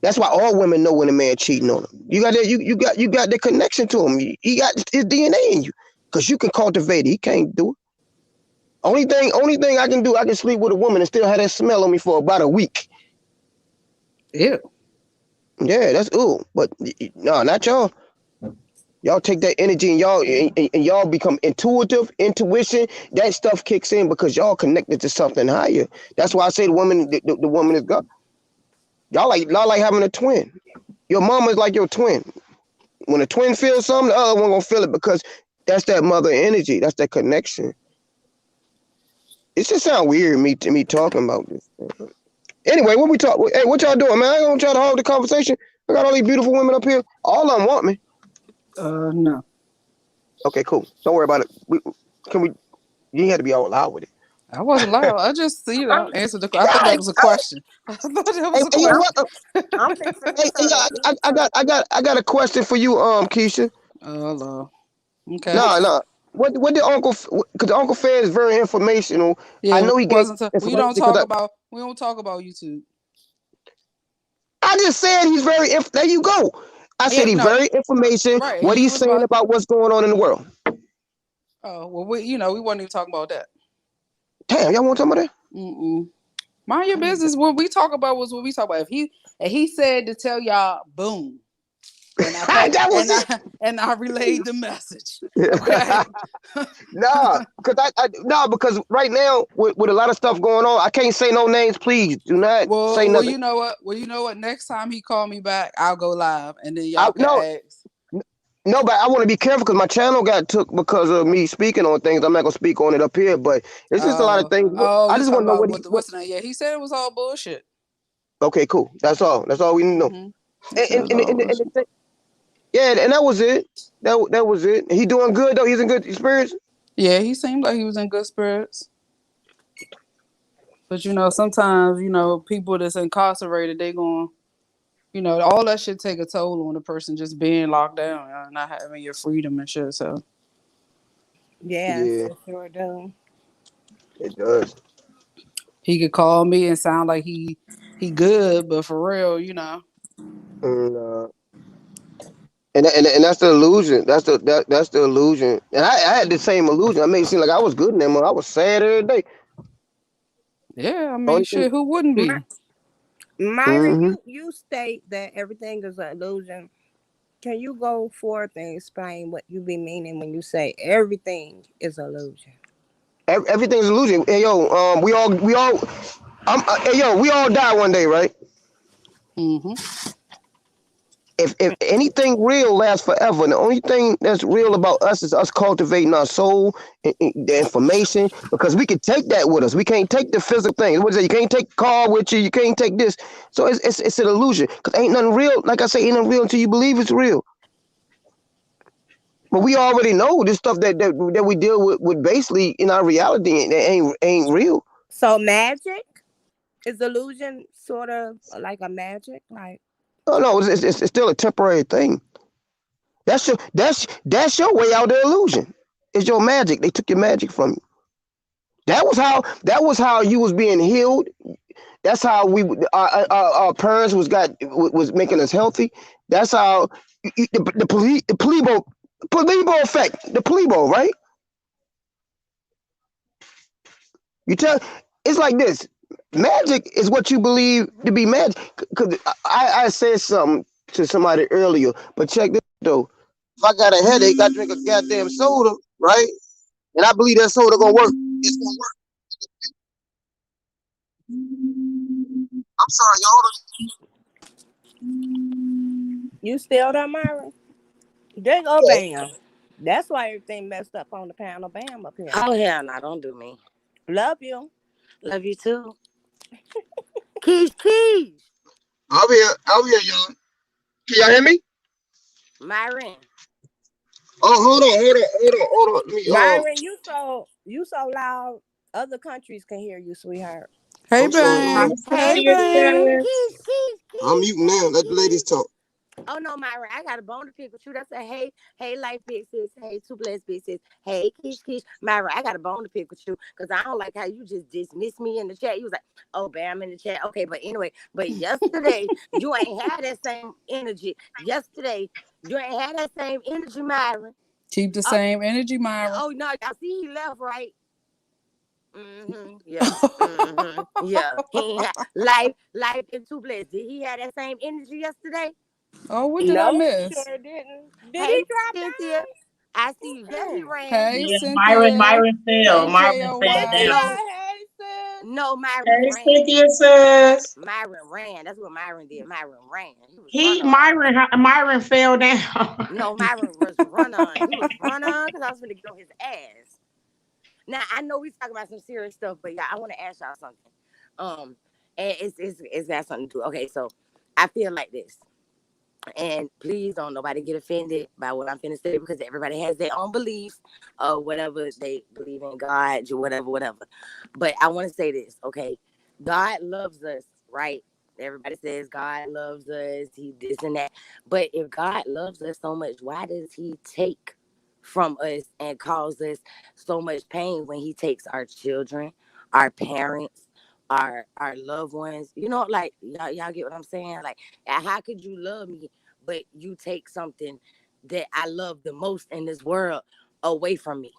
That's why all women know when a man cheating on them. You got that. You got the connection to him. He got his DNA in you. Because you can cultivate it. He can't do it. Only thing I can do, I can sleep with a woman and still have that smell on me for about a week. Ew. Yeah, that's ooh. But no, not y'all. Y'all take that energy and y'all become intuition. That stuff kicks in because y'all connected to something higher. That's why I say the woman is God. Y'all like having a twin. Your mama is like your twin. When a twin feels something, the other one gonna feel it because that's that mother energy. That's that connection. It just sound weird me talking about this. Anyway, what we talk? Hey, what y'all doing, man? I ain't gonna try to hold the conversation. I got all these beautiful women up here. All of them want me. No. Okay, cool. Don't worry about it. Can we? You ain't have to be all loud with it. I wasn't loud. I just, answered the. I thought that was a question. I thought that was a Hey, yo, question. I'm fixing to hey, turn on I got a question for you, Keisha. Oh Lord. Okay. No. What did Uncle? Because Uncle Fed is very informational. I Yeah, know he gave we don't information talk about YouTube. I just said he's very. There you go. I said Yeah, he's no, very information. right. And What you he's was saying about. about what's going on in the world. Oh well, we wasn't even talking about that. Damn, y'all want to talk about that? Mind your business. What we talk about was what we talk about. If he said to tell y'all, boom, and That was it. I relayed the message. Okay. Nah, because right now with a lot of stuff going on, I can't say no names. Please do not say Well, nothing. you know what? Next time he called me back, I'll go live, and then I y'all can no ask. no, but I want to be careful because my channel got took because of me speaking on things. I'm not gonna speak on it up here, but it's just a lot of things. I You just talking want to know about what he. what's the name? Yeah, he said it was all bullshit. Okay, cool. That's all. That's all we need to know. He said it was all bullshit. Yeah, and that was it. That was it. He doing good though. He's in good spirits. Yeah, he seemed like he was in good spirits. But sometimes people that's incarcerated, they going, all that shit take a toll on the person just being locked down, not having your freedom and shit. So Yes, Yeah, it sure do. it does. he could call me and sound like he good, but for real. And, and that's the illusion. That's the illusion. And I had the same illusion. I made it seem like I was good in them. I was sad every day. Yeah, I mean, Only thing. shit, who wouldn't be? Myron, Mm-hmm. you state that everything is an illusion. Can you go forth and explain what you be meaning when you say everything is illusion? Everything's illusion. Hey yo, hey yo, we all die one day, right? Mm-hmm. If anything real lasts forever, and the only thing that's real about us is us cultivating our soul, the information, because we can take that with us. We can't take the physical thing. What is it? You can't take the car with you. You can't take this. So it's an illusion. Because ain't nothing real. Like I say, ain't nothing real until you believe it's real. But we already know this stuff that we deal with basically in our reality that ain't real. So magic is illusion sort of like a magic, like Oh no, it's still a temporary thing. That's your way out of the illusion. It's your magic. They took your magic from you. That was how you was being healed. That's how our parents was making us healthy. That's how the placebo effect. The placebo, right? You tell it's like this. Magic is what you believe to be magic. Because I said something to somebody earlier, but check this though. If I got a headache, I drink a goddamn soda, right? And I believe that soda gonna work. It's gonna work. I'm sorry, y'all. you still there, Myron? There go Bam. That's why everything messed up on the panel. Bam up here. Oh hell no, don't do me. Love you. Love you too. Keish, Keish. I'm here, y'all. Can y'all hear me? Myron. Oh, hold on. Let me Myron, you so loud. Other countries can hear you, sweetheart. Hey, I'm sorry, Hi, Bam. Hey, Bam. Precious. Keish, Keish, I'm Keish, muting now. Let the ladies Keish. talk. Oh no, Myron, I got a bone to pick with you. That's a hey, life big sis. Hey, two blessed big sis. Hey, Keish, Keish. Myron, I got a bone to pick with you because I don't like how you just dismissed me in the chat. You was like, oh, Bam in the chat. Okay, but anyway, yesterday you ain't had that same energy. Yesterday you ain't had that same energy, Myron. Keep the Oh, same energy, Myra. oh no, y'all see he left, right? Yeah. Yeah. He ain't life and two blessed. Did he have that same energy yesterday? Oh, what did I No, he miss? sure didn't. Did Hey, he drop Cynthia. down? I see you. Yes, he Mm-mm. ran. Hey, Yeah, Myron, Cynthia. Myron fell. Hey, Myron fell KOY. Cynthia, down. No, hey sis. no, Myron Hey, ran. Cynthia says Myron ran. That's what Myron did. Myron ran. He was run he on. Myron fell down. No, Myron was run on. He was run on because I was going to get on his ass. Now I know we talking about some serious stuff, but yeah, I want to ask y'all something. And it's got something to do. Okay, so I feel like this. And please don't nobody get offended by what I'm finna say because everybody has their own beliefs or whatever they believe in God, or whatever. But I want to say this, okay? God loves us, right? Everybody says God loves us, he this and that. But if God loves us so much, why does he take from us and cause us so much pain when he takes our children, our parents, our loved ones? You know, like y'all get what I'm saying? Like, how could you love me but you take something that I love the most in this world away from me?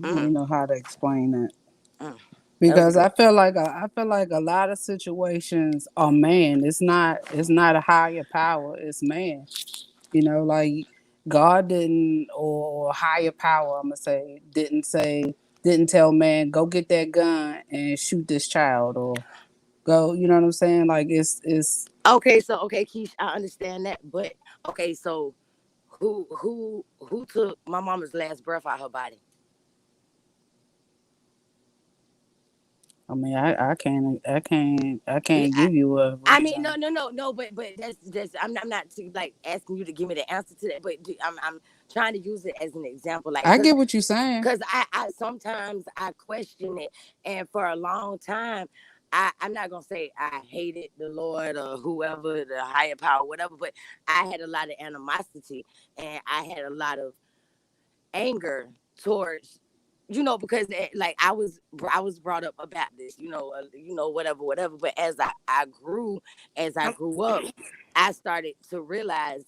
I Mm, don't know how to explain that. mm. That was Because good. I feel like a lot of situations are man. It's not a higher power. It's man. You know, like God didn't or higher power. I'm gonna didn't tell man go get that gun and shoot this child or go. You know what I'm saying? Like it's Okay, Keish, I understand that, but okay, so who took my mama's last breath out her body? I mean, I Yeah, can't give you a I mean, no, reason. no, no, no, but that's I'm not like asking you to give me the answer to that, but I'm trying to use it as an example, like I get what you're saying. because I sometimes I question it, and for a long time, I'm not gonna say I hated the Lord or whoever, the higher power, whatever, but I had a lot of animosity and I had a lot of anger towards, because like I was brought up a Baptist, whatever. But as I Um, grew up, I started to realize,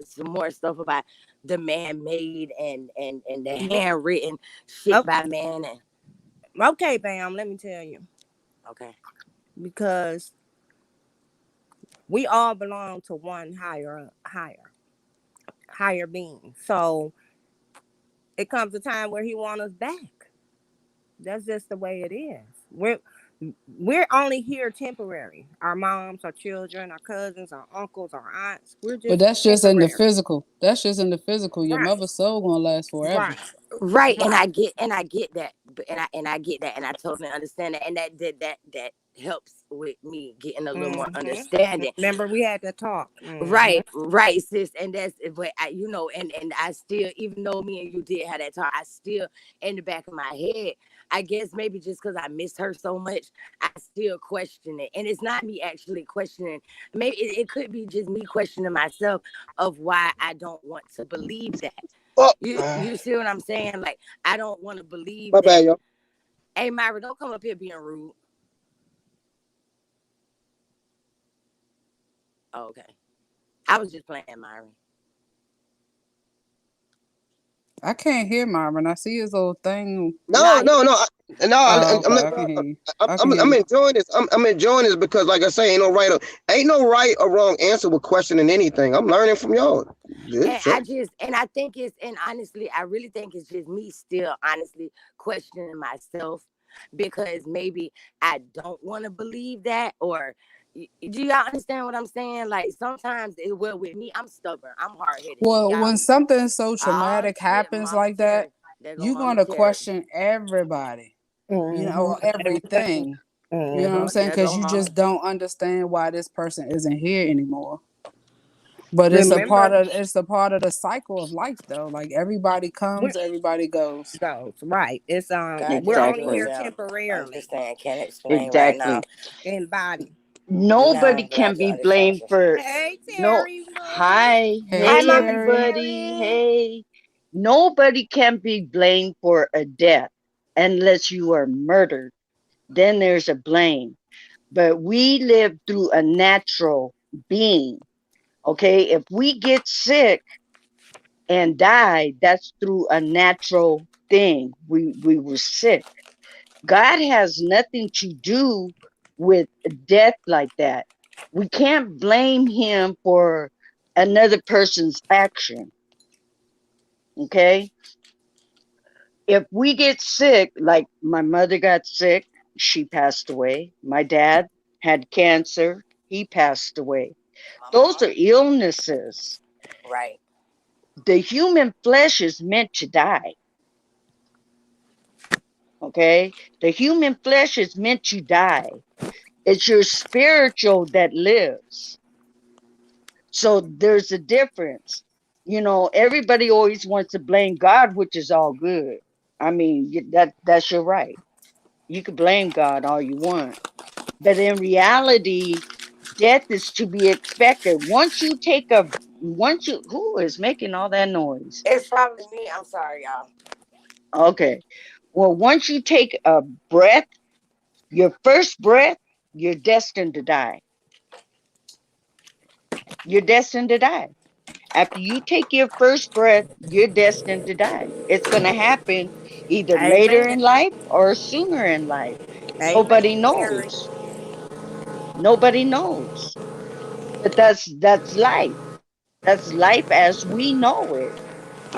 some more stuff about the man made and the handwritten shit oh, by man. And okay, Bam, let me tell you. okay, Because we all belong to one higher being. So it comes a time where he wants us back. That's just the way it is. We're only here temporary. Our moms, our children, our cousins, our uncles, our aunts. We're But just that's just in the temporary. physical. That's just in the physical. Your Right. mother's soul gonna last forever. Right. right, and Right. I get that, and I get that, and I totally understand that, and that helps with me getting a little more understanding. Remember, we had to talk. Right, sis, and that's but and I still, even though me and you did have that talk, I still in the back of my head, I guess maybe just because I miss her so much, I still question it, and it's not me actually questioning. Maybe it could be just me questioning myself of why I don't want to believe that. Oh, You see what I'm saying? Like I don't want to believe my that. bad, y'all. Hey, Myra, don't come up here being rude. Oh, okay, I was just playing, Myra. I can't hear Myron. I see his little thing. No, Nah, no, no, no. Oh, okay. I can hear you. I can hear I'm you. enjoying this. I'm enjoying this because, like I say, ain't no right or wrong answer with questioning anything. I'm learning from y'all. and It's, I think and honestly, I really think it's just me still honestly questioning myself because maybe I don't want to believe that, or do y'all understand what I'm saying? Like sometimes with me, I'm stubborn, I'm hard headed, Well, y'all. when something so Oh traumatic shit, happens Mama like that, Terry, there go you're Mama gonna Terry. question everybody. You Mm-hmm. know, Everything. everything. You know what I'm Mm-hmm. saying? There Because go you Mama. just don't understand why this person isn't here anymore. But Remember, it's a part of the cycle of life, though. Like everybody we're comes, everybody goes. goes right. It's God we're just only blew here Exactly. them. I'm temporarily just saying, can't explain right now. Exactly. in body. Now Nobody I'm glad can you be understand. blamed for Hey no. Terry, honey. Hi, Hey, Hi, hey Mama Terry. everybody. Terry. Hey. Nobody can be blamed for a death unless you are murdered. Then there's a blame. But we live through a natural being. Okay? If we get sick and die, that's through a natural thing. We were sick. God has nothing to do with death like that. We can't blame him for another person's action. Okay. If we get sick, like my mother got sick, she passed away. My dad had cancer, he passed away. My Those mom. are illnesses. Right. The human flesh is meant to die. Okay. The human flesh is meant to die. It's your spiritual that lives. So there's a difference. Everybody always wants to blame God, which is all good. I mean, that's your right. You can blame God all you want. But in reality, death is to be expected. Who is making all that noise? It's probably me. I'm sorry, y'all. Okay. Well, once you take a breath, your first breath, you're destined to die. You're destined to die. After you take your first breath, you're destined to die. It's going to happen either later Amen. in life or sooner in life. Nobody Amen, Terry. knows. Nobody knows. But that's life. That's life as we know it.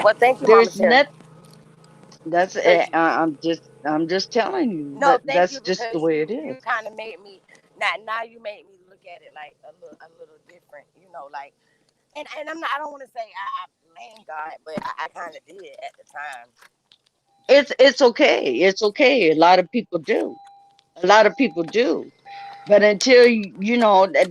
Well, thank you, Mama There's Terry. not. That's. Thank you. I'm just telling you. No, thank That's you just the because way you it is. you kind of made me now you made me look at it like a little different. Like and I don't want to say I blame God, but I kind of did at the time. It's okay. It's okay. A lot of people do. A lot of people do. But until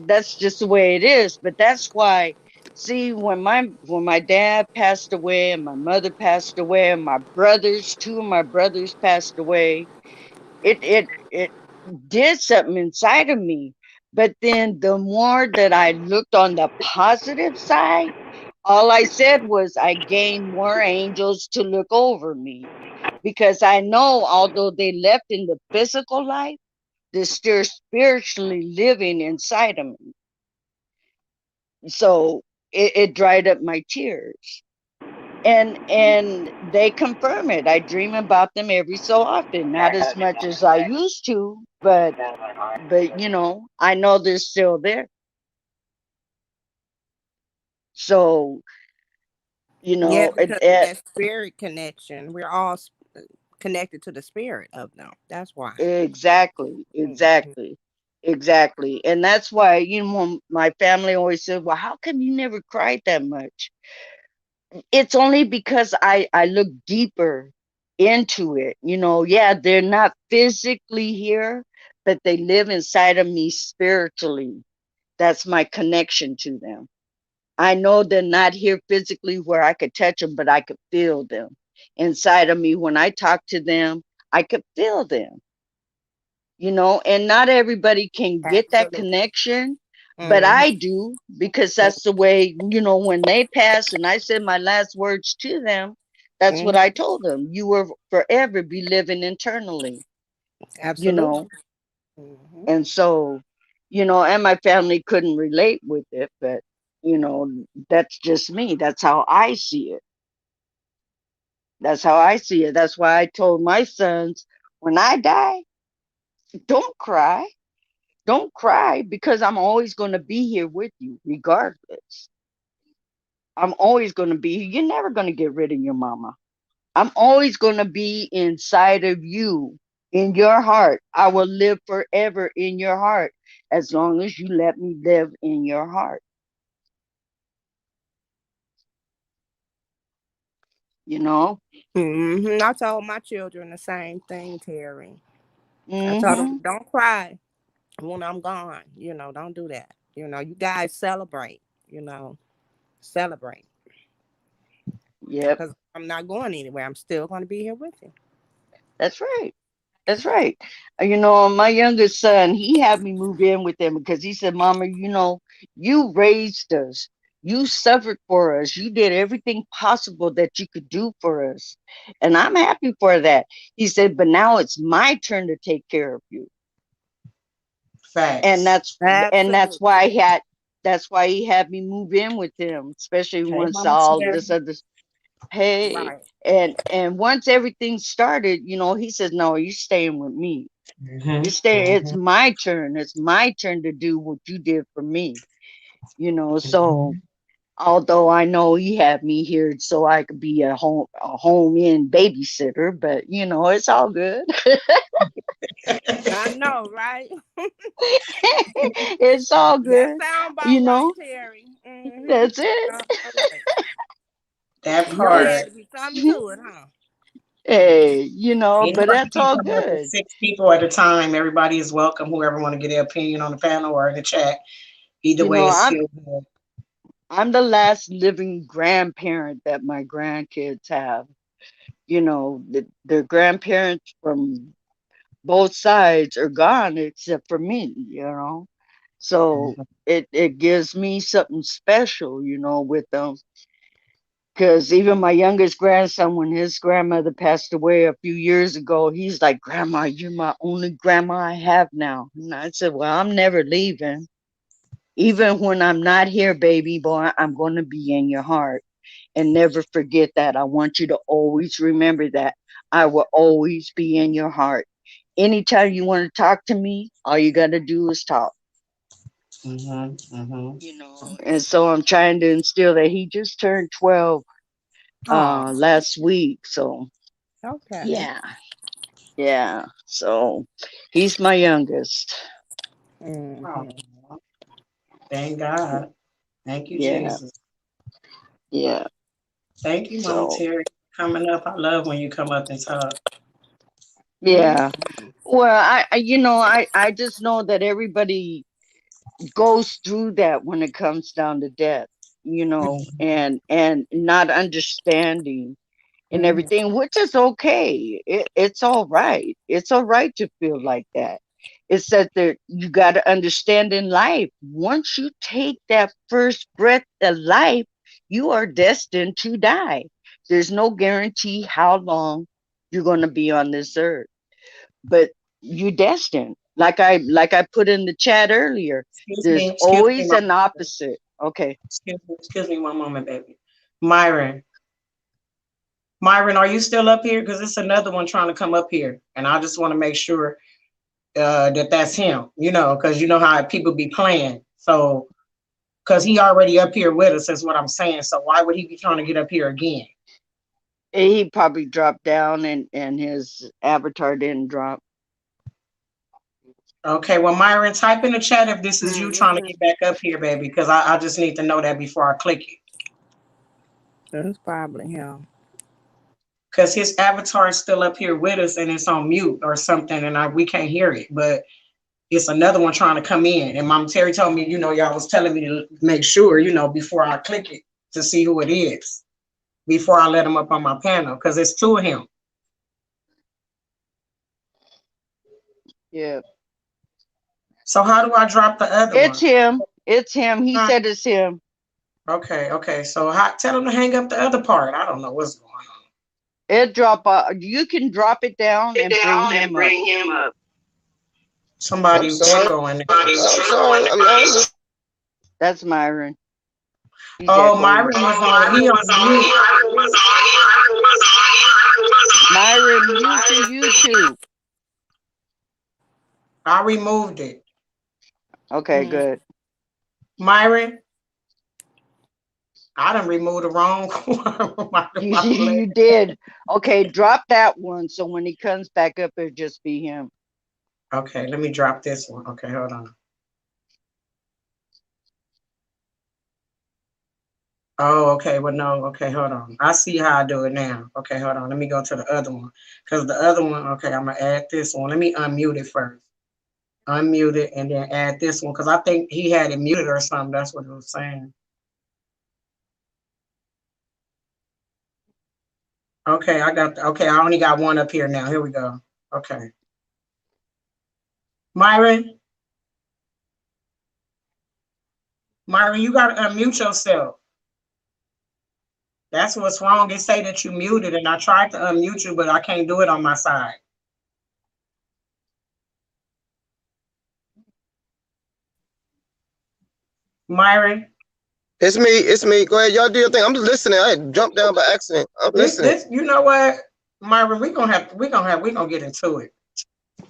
that's just the way it is. But that's why, see, when my dad passed away and my mother passed away and two of my brothers passed away, it did something inside of me. But then the more that I looked on the positive side, all I said was I gained more angels to look over me, because I know although they left in the physical life, they're still spiritually living inside of me. So it dried up my tears. And they confirm it. I dream about them every so often, not as much as I used to, but I know they're still there. So Yeah, it, because of it, that spirit connection. We're all connected to the spirit of them. That's why. exactly, Mhm. exactly, exactly. And that's why when my family always said, well, how come you never cried that much? It's only because I look deeper into it. Yeah, they're not physically here, but they live inside of me spiritually. That's my connection to them. I know they're not here physically where I could touch them, but I could feel them inside of me. When I talk to them, I could feel them. And not everybody can get that Absolutely. connection, but Hmm. I do, because that's the way, when they pass and I said my last words to them, that's what I Hmm. told them. You will forever be living internally, you Absolutely. know, Hmm. and so, and my family couldn't relate with it, but, that's just me. That's how I see it. That's how I see it. That's why I told my sons, when I die, don't cry. Don't cry, because I'm always going to be here with you regardless. I'm always going to be here. You're never going to get rid of your mama. I'm always going to be inside of you, in your heart. I will live forever in your heart as long as you let me live in your heart. You know? I told my children the same thing, Terry. I told them, Mm-hmm. don't cry when I'm gone. Don't do that. You guys celebrate. Celebrate Yep. because I'm not going anywhere. I'm still going to be here with you. That's right. That's right. My youngest son, he had me move in with him because he said, Mama, you raised us. You suffered for us. You did everything possible that you could do for us. And I'm happy for that. He said, but now it's my turn to take care of you. And Facts. that's Absolutely. why he had me move in with him, especially Hey, once Mama all Terry. this other. Hey, Right. and once everything started, he says, "No, you're staying with me. You're staying. It's Mm-hmm. my turn. It's my turn to do what you did for me." So although I know he had me here so I could be a home in babysitter, but it's all good. I know, right? It's all That good. sound You about right, know, Terry. Mm-hmm. that's it. Sound about right. That You know, it had part. to be something to it, huh? Hey, You know, but you that's can all come up with good. 6 people at a time. Everybody is welcome. Whoever want to get their opinion on the panel or in the chat. Either You way, know, it's I'm still good. I'm the last living grandparent that my grandkids have. Their grandparents from both sides are gone except for me. So Mhm. it gives me something special, with them. Because even my youngest grandson, when his grandmother passed away a few years ago, he's like, "Grandma, you're my only grandma I have now." And I said, "Well, I'm never leaving. Even when I'm not here, baby boy, I'm going to be in your heart. And never forget that. I want you to always remember that. I will always be in your heart. Anytime you want to talk to me, all you got to do is talk." Mhm. Mhm. And so I'm trying to instill that. He just turned 12 Oh, last week. So okay. yeah, yeah. So he's my youngest. Oh, Mm-hmm. thank God. Thank you, Yeah, Jesus. yeah. Thank you, Mama So Terry, coming up. I love when you come up and talk. yeah. Mm-hmm. Well, I just know that everybody goes through that when it comes down to death, Mhm. and not understanding and Mm-hmm. everything, which is okay. It's all right. It's all right to feel like that. It's that you got to understand in life, once you take that first breath of life, you are destined to die. There's no guarantee how long you're going to be on this earth, but you destined. Like I put in the chat earlier, there's Excuse me, always Mama. an opposite. Okay. Excuse me one moment, baby. Myron, Myron, are you still up here? Because it's another one trying to come up here, and I just want to make sure that that's him. Because you know how people be playing. So, because he already up here with us, is what I'm saying. So why would he be trying to get up here again? He probably dropped down and his avatar didn't drop. Okay, well, Myron, type in the chat if this is you trying to Mm-hmm. get back up here, baby, because I just need to know that before I click it. That's probably him. Because his avatar is still up here with us and it's on mute or something, and we can't hear it. But it's another one trying to come in. And Mom Terry told me, y'all was telling me to make sure, before I click it to see who it is, before I let him up on my panel, because it's two of him. Yeah. So how do I drop the other It's one? him. It's him. He Huh? said it's him. Okay. So tell him to hang up the other part. I don't know what's going on. It drop you can drop it down and bring him up. Somebody I'm sorry. echoing. I'm sorry. I'm just That's Myron. He's Oh, echoing. Myron was on. He on mute. Myron, use your YouTube. I removed it. Okay, Mm. good. Myron, I done removed the wrong one. You My you bad. did. Okay, drop that one so when he comes back up, it'll just be him. Okay, let me drop this one. Okay, hold on. Oh, okay. Well, no. Okay, hold on. I see how I do it now. Okay, hold on. Let me go to the other one. Because the other one, okay, I'm going to add this one. Let me unmute it first. Unmute it and then add this one. Because I think he had it muted or something. That's what it was saying. Okay, okay, I only got one up here now. Here we go. Okay. Myron, Myron, you got to unmute yourself. That's what's wrong. It say that you muted, and I tried to unmute you, but I can't do it on my side. Myron, It's me. It's me. Go ahead. Y'all do your thing. I'm just listening. I jumped down by accident. I'm listening. This, you know what, Myron, we gonna get into it.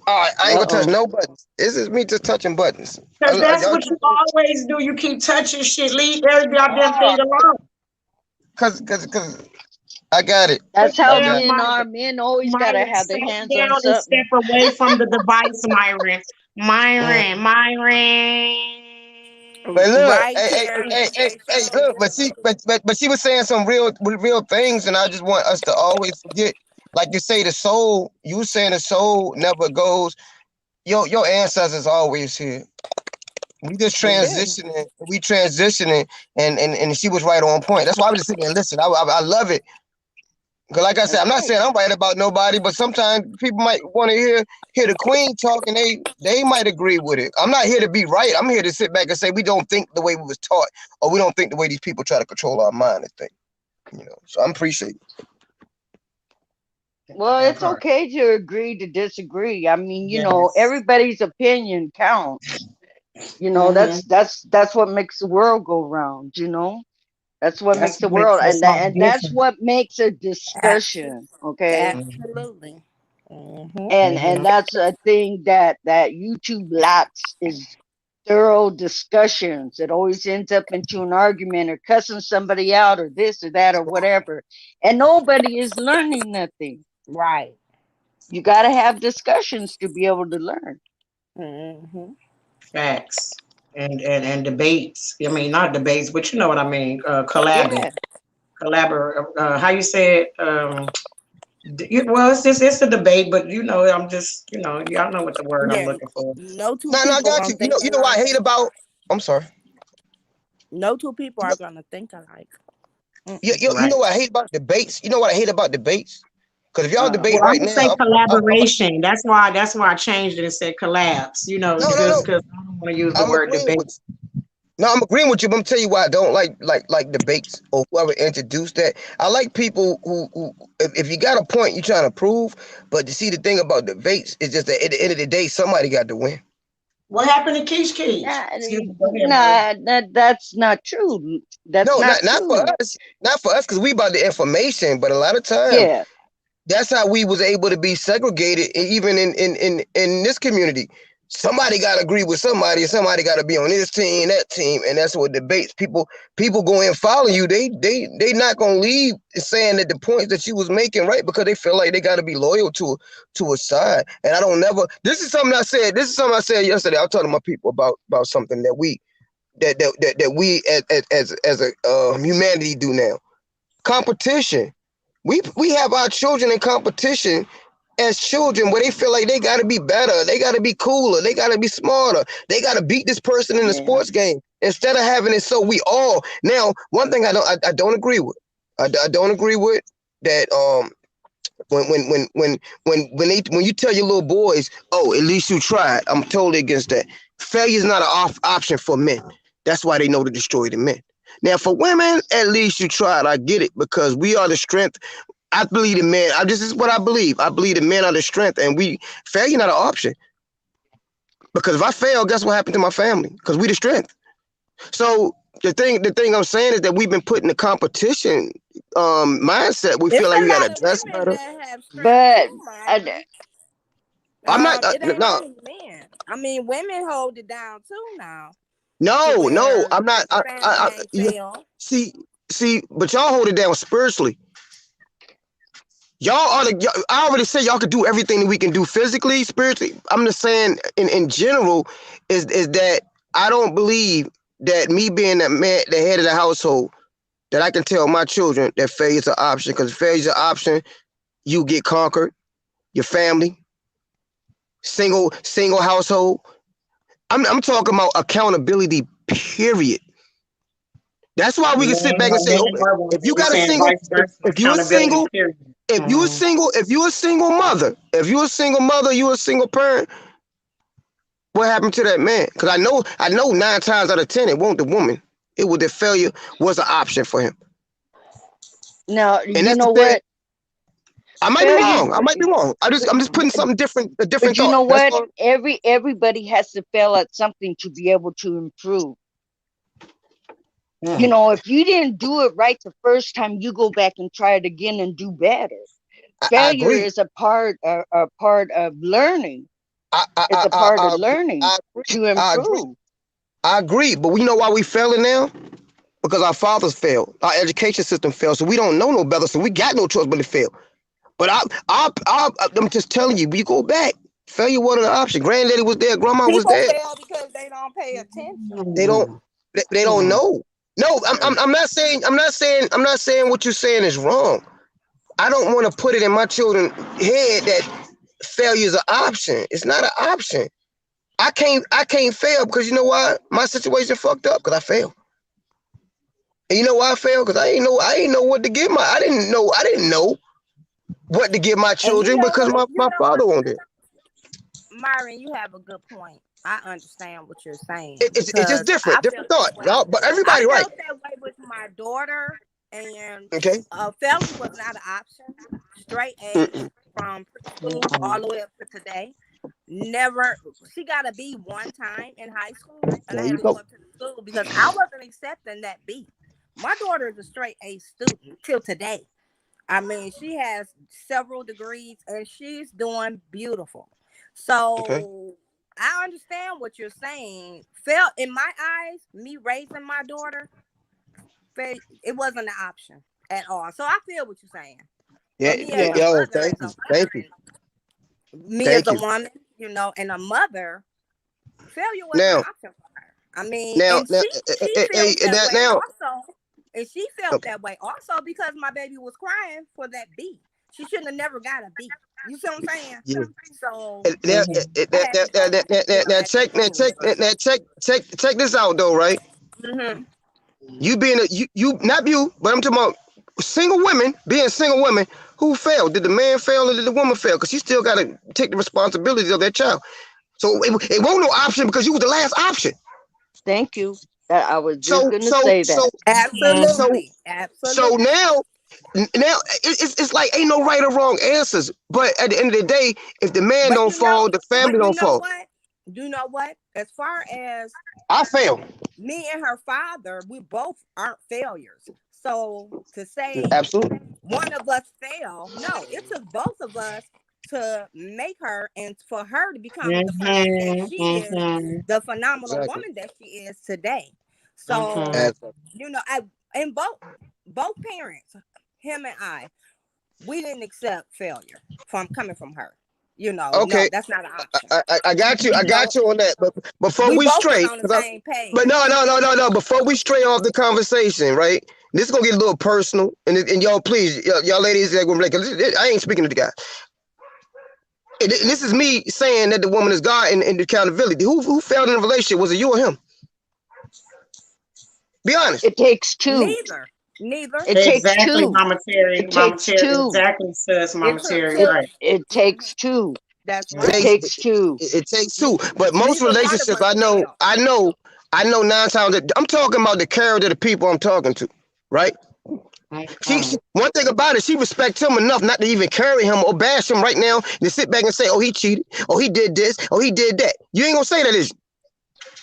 All right. I ain't gonna touch Uh-oh. no buttons. This is me just touching buttons. Cause that's Y'all what you always do. You keep touching shit. Leave every goddamn ah, thing alone. cause I got it. Put That's the how I got damn it. men Myron. are. Men always gotta Myron, have their sit hands on down and step something. away from the device, Myron. Mm. Myron. But look, Right there. hey, They sure look. But do. see, but she was saying some real things, and I just want us to always forget. Like you say, the soul. You saying the soul never goes. Your ancestors always here. We just They've been. transitioning. We transitioning, and she was right on point. That's why I was just sitting there and listen. I love it. Cause like I said, That's I'm not right. saying I'm right about nobody, but sometimes people might want to hear the queen talk, and they might agree with it. I'm not here to be right. I'm here to sit back and say we don't think the way we was taught, or we don't think the way these people try to control our mind and think. So I'm appreciating. Well, That it's part. okay to agree to disagree. I mean, Yes. everybody's opinion counts. Mm-hmm. That's what makes the world go round. That's what That's makes the what world, makes us all and that's different. what makes a Absolutely. discussion. Okay, Mm-hmm. Absolutely. Mm-hmm. and Mm-hmm. that's a thing that YouTube lacks is thorough discussions. It always ends up into an argument or cussing somebody out or this or that or whatever, and nobody is learning nothing. Right. You got to have discussions to be able to learn. Mm-hmm. Facts. And debates. I mean, not debates, but you know what I mean. Collabing. Yeah, Collaborate. How you say it? Well, it's a debate, but I'm just, y'all know what the word I'm Yeah. looking for. No two No, I people got gonna you. think You know what I alike. hate about. I'm sorry. No two people are gonna think alike. Mm-mm. You Right. know what I hate about debates. You know what I hate about debates. Because if y'all debate Well, I'm right gonna say now, I'm collaboration. That's why I changed it and said collabs. no. Because I don't want to use the I'm word agreeing debate. with No, I'm agreeing with you, but I'm tell you why I don't like debates or whoever introduced that. I like people who if you got a point you're trying to prove, but you see the thing about debates is just that at the end of the day somebody got to win. What happened to Keish Keish? nah, Excuse me. Go ahead, Myron. nah, that's not true. That's No, not not for true. us, not for us, because we about the information. But a lot of times Yeah, that's how we was able to be segregated, even in this community. Somebody got to agree with somebody, and somebody got to be on this team, that team, and that's what debates. People go in and follow you. They not gonna leave saying that the points that you was making right because they feel like they got to be loyal to a side. And I don't never. This is something I said. This is something I said yesterday. I was talking to my people about something that we as a humanity do now. Competition. We have our children in competition as children where they feel like they got to be better, they got to be cooler, they got to be smarter, they got to beat this person in the yeah, sports game instead of having it so we all. Now, one thing I don't agree with, I don't agree with that. When you tell your little boys, oh, at least you tried. I'm totally against that. Failure is not an option for men. That's why they know to destroy the men. Now, for women, at least you tried. I get it because we are the strength. I believe the men. This is what I believe. I believe the men are the strength, and failure not an option. Because if I fail, guess what happened to my family? Because we the strength. So the thing I'm saying is that we've been put in the competition mindset. We feel It's like a we gotta lot of dress women better. that have strength but too, I, Myron. I'm not. It ain't No, only men. I mean, women hold it down too now, to no. where I'm not. the family can't fail. See, but y'all hold it down spiritually. Y'all are I already said y'all could do everything that we can do physically, spiritually. I'm just saying in general is that I don't believe that me being the head of the household, that I can tell my children that failure is an option. Because failure is an option, you get conquered, your family, single household. I'm talking about accountability, period. That's why we can sit back and say, oh, Men or women. if you You're got a saying single, vice versa. if you a Accountability, single, period. if you a Mm-hmm. single, if you a single mother, you a single parent, what happened to that man? Because I know 9 times out of 10 it won't the woman. It was the failure was an option for him. now And you that's the know thing. what I might be failure. wrong. I might be wrong. I'm just putting something different, a But different you thought. know That's what? all. Everybody has to fail at something to be able to improve. You know, if you didn't do it right the first time, you go back and try it again and do better. I Failure agree. is a part of learning. I, I, It's I, a I, part of I, learning I agree. to I agree. improve. I agree. But we know why we failing now? Because our fathers failed. Our education system failed. So we don't know no better. So we got no choice but to fail. But I'm just telling you, we go back. Failure wasn't an option. Granddaddy was there. Grandma was People there. fail because they don't pay attention. They don't. They don't know. No, I'm not saying. I'm not saying what you're saying is wrong. I don't want to put it in my children's head that failure is an option. It's not an option. I can't fail because you know why? My situation fucked up because I failed. And you know why I failed? Because I didn't know what to give my I didn't know what to give my And you children know because what? my father wanted it. Myron, you have a good point. I understand what you're saying It's just because I different, felt different thought, that way. y'all. But I everybody right. felt that way with my daughter, and Okay. failure was not an option. Straight A's Mm-mm. from preschool all the way up to today. Never, she got a B one time in high school, and There I had you to go go. up to the school because I wasn't accepting that B. My daughter is a straight A student till today. I mean, she has several degrees and she's doing beautiful. Okay. So I understand what you're saying. Felt in my eyes, me raising my daughter, it wasn't an option at all. So I feel what you're saying. Yeah. But me as a Yeah. Yo, mother, thank as a you. Thank you. woman, me as Thank a you. woman, and a mother, failure wasn't an Now, option for her. I mean, now, and now, she feels that way now. also. And she felt Okay. that way also because my baby was crying for that B. She shouldn't have never got a B. You see what I'm saying? Yeah. So Now, I had to go, now, ask the school. check this out though, right? Mm-hmm. You being you not you, but I'm talking about single women being single women who failed. Did the man fail or did the woman fail? Because you still got to take the responsibility of that child. So it won't no option because you was the last option. Thank you. I was just So going to so say so that. so Absolutely. so Absolutely. now it's like ain't no right or wrong answers. But at the end of the day, if the man But don't fall, the family don't fall. what? You know what? As far as I fail. me and her father, we both aren't failures. So to say Absolutely. one of us failed, no, it took both of us to make her and for her to become the person that she is, the phenomenal Exactly. woman that she is today. So, Exactly. I and both parents, him and I, we didn't accept failure from coming from her. No, Okay. that's not an option. I got you. I got So you on that. But before we we both was stray, on the same but page. no. Before we stray off the conversation, right? This is gonna get a little personal, and y'all, please, y'all ladies, I ain't speaking to the guy. And this is me saying that the woman is God and accountability. Who failed in the relationship? Was it you or him? Be honest. It takes two. Neither. It takes Exactly, two. Mama Terry. It Mama takes Terry. two. Exactly, sis. It Mama took Terry. It two. Right. it takes two. That's It It right. takes takes two. it takes two. Ne- But most Neither one of relationships, us failed. I know 9 times that I'm talking about the character of the people I'm talking to, right? She one thing about it, she respects him enough not to even carry him or bash him right now to sit back and say, "Oh, he cheated. Oh, he did this. Oh, he did that." You ain't gonna say that, is you?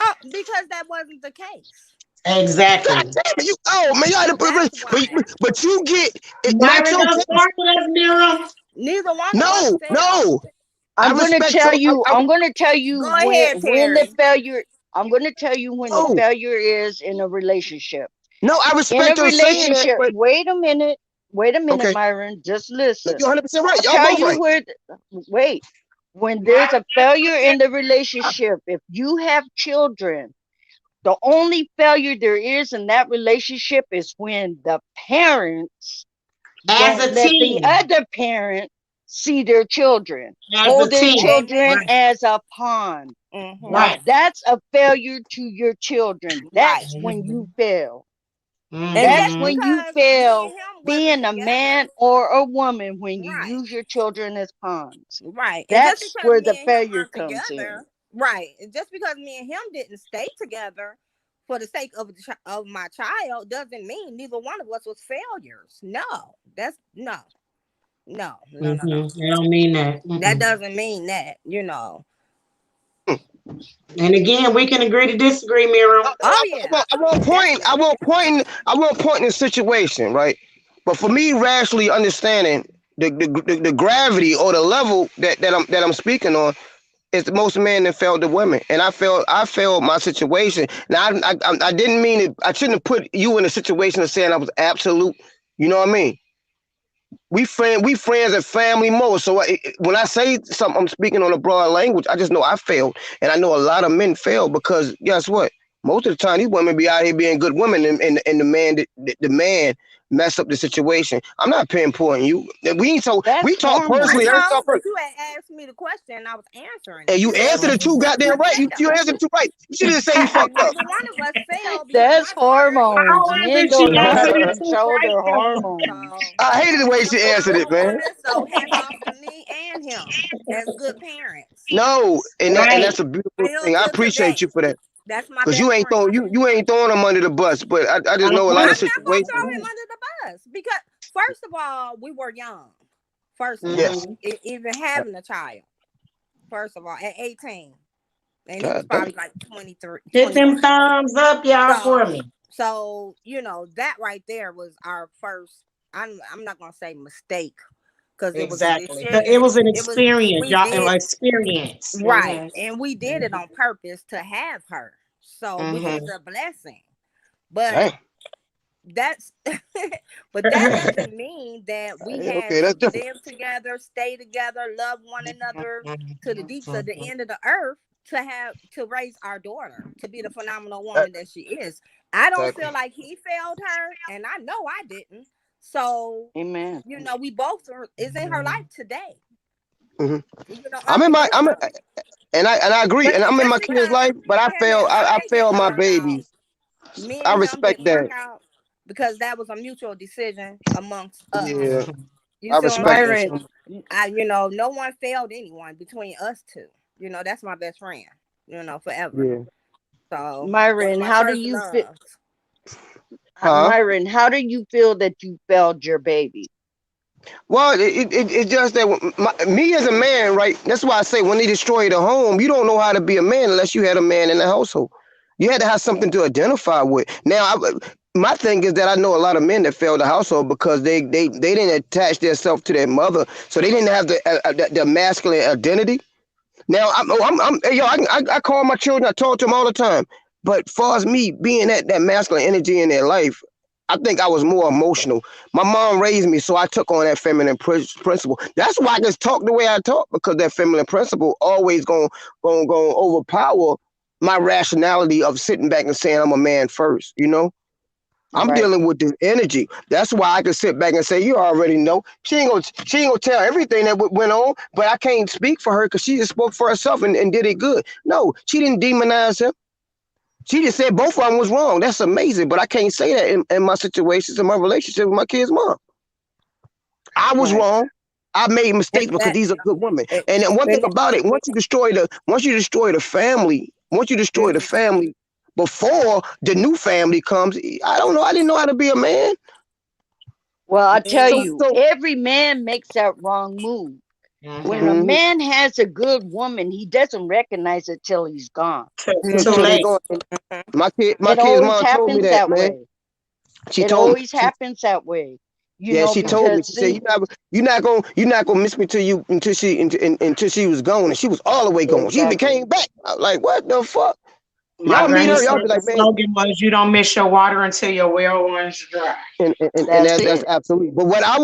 Oh, because that wasn't the case. God Exactly. damn it, you. Oh man, That's why. but you get it, not Myron, your don't case. start with us, Miriam. Neither one of us No, failed. no. I respect your. I'm gonna tell you Go ahead, when the Terry. failure I'm gonna tell you when the No, failure is in a relationship. no. I In a respect her saying that, relationship, but wait a minute, okay. Myron, just No, listen. you're 100% right. I'll Y'all tell both you right. where wait. When there's a failure in the relationship, if you have children, the only failure there is in that relationship is when the parents As don't a let the team. other parent see their children, As a hold their team. children Amen. Right. as a pawn. Mm-hmm. Now Right. that's a failure to your children. Right. That's when you fail. And That's just when you because me fail and him wasn't being a together, man or a woman when you right, use your children as pawns. right. And just That's because where the me and him failure aren't comes in. together, right. And just because me and him didn't stay together for the sake of my child doesn't mean neither one of us was failures. No, that's no, no, no, no, no. I don't mean that. That Mm-mm. doesn't mean that. And again, we can agree to disagree, Miriam. Oh yeah, definitely. I won't point in the situation, right? But for me, rationally understanding the gravity or the level that I'm speaking on is the most men that failed the women, and I failed my situation. Now I didn't mean it. I shouldn't have put you in a situation of saying I was absolute. You know what I mean? We friends and family more. So when I say something, I'm speaking on a broad language. I just know I failed, and I know a lot of men fail because guess what? Most of the time, these women be out here being good women, and the man mess up the situation. I'm not pinpointing you. That's We talk I personally. hormones. Every know, time, but you had asked me the question and I was answering and it. you You answered it too goddamn right. You answered it too right. You should have said you fucked up. neither one of us failed because That's my daughter is hormones. How a is Men it don't she know how answered to it I too control right their though? hormones. so hated the way him she being a answered it, good man. woman, so hats off to me and him as good parents. No, and Right. that's a beautiful Still thing. I to appreciate today. you for that. That's my Cause best friend. you ain't throwing them under the bus, but I just know a lot Uh-huh. of I'm not gonna situations. throw him under the bus because first of all, we were young. First of all, Yes. Hmm. even having a child. First of all, at 18, and he was God damn. probably like 23, Hit 21. them thumbs up, y'all, for So, me. that right there was our first. I'm not gonna say mistake because it was a Exactly. It decision. was an It was experience, we y'all. An did experience. right, Hmm. and we did it on purpose to have her. So, which Hmm. is a blessing. But Damn. that's but that doesn't mean that we had Okay, to that's different. live together, stay together, love one another to the deeps of the end of the earth to raise our daughter to be the phenomenal That- woman that she is. I don't Exactly. feel like he failed her, and I know I didn't. So, Amen. we both is in her life today. Hmm. I'm in my I'm Unconditionally. and I agree, But and I'm in just my kids' because life, but I marriage failed didn't my work out, babies. me I and him respect didn't work that. out because that was a mutual decision amongst us. Yeah, You I see what I'm respect that saying? Myron, so much. No one failed anyone between us two. That's my best friend. Forever. Yeah. So one of Myron, my how do first you feel? loves. Huh? Myron, how do you feel that you failed your baby? Well, it's just that me as a man, right? That's why I say when they destroy the home, you don't know how to be a man unless you had a man in the household. You had to have something to identify with. Now, my thing is that I know a lot of men that failed the household because they didn't attach themselves to their mother, so they didn't have the masculine identity. Now, yo, I call my children, I talk to them all the time. But far as me being that masculine energy in their life, I think I was more emotional. My mom raised me, so I took on that feminine principle. That's why I just talk the way I talk because that feminine principle always going overpower my rationality of sitting back and saying I'm a man first. You know. I'm Right. dealing with this energy. That's why I can sit back and say, "You already know." She ain't gonna tell everything that went on, but I can't speak for her because she just spoke for herself and did it good. No, she didn't demonize him. She just said both of them was wrong. That's amazing, but I can't say that in my situations in my relationship with my kid's mom. I was Right. wrong. I made mistakes because That these are good women. it, And then one thing and about it, once you destroy the family before the new family comes, I don't know. I didn't know how to be a man. Well, I tell So, you, so every man makes that wrong move. When a Hmm. mhm. man has a good woman, he doesn't recognize it till he's gone. Till Too they late. go. My It kid's always mom told me happens that, that man. way. She It told me. always happens that way. Yeah, she told me. Because She said, see, you're not gonna miss me until she was gone, and she was all the way gone. She even exactly. came back. I was like, what the fuck? My Y'all meet granny her, said y'all be the like, man, slogan was, "You don't miss your water until your well runs dry." and That's that's it. absolutely. But what I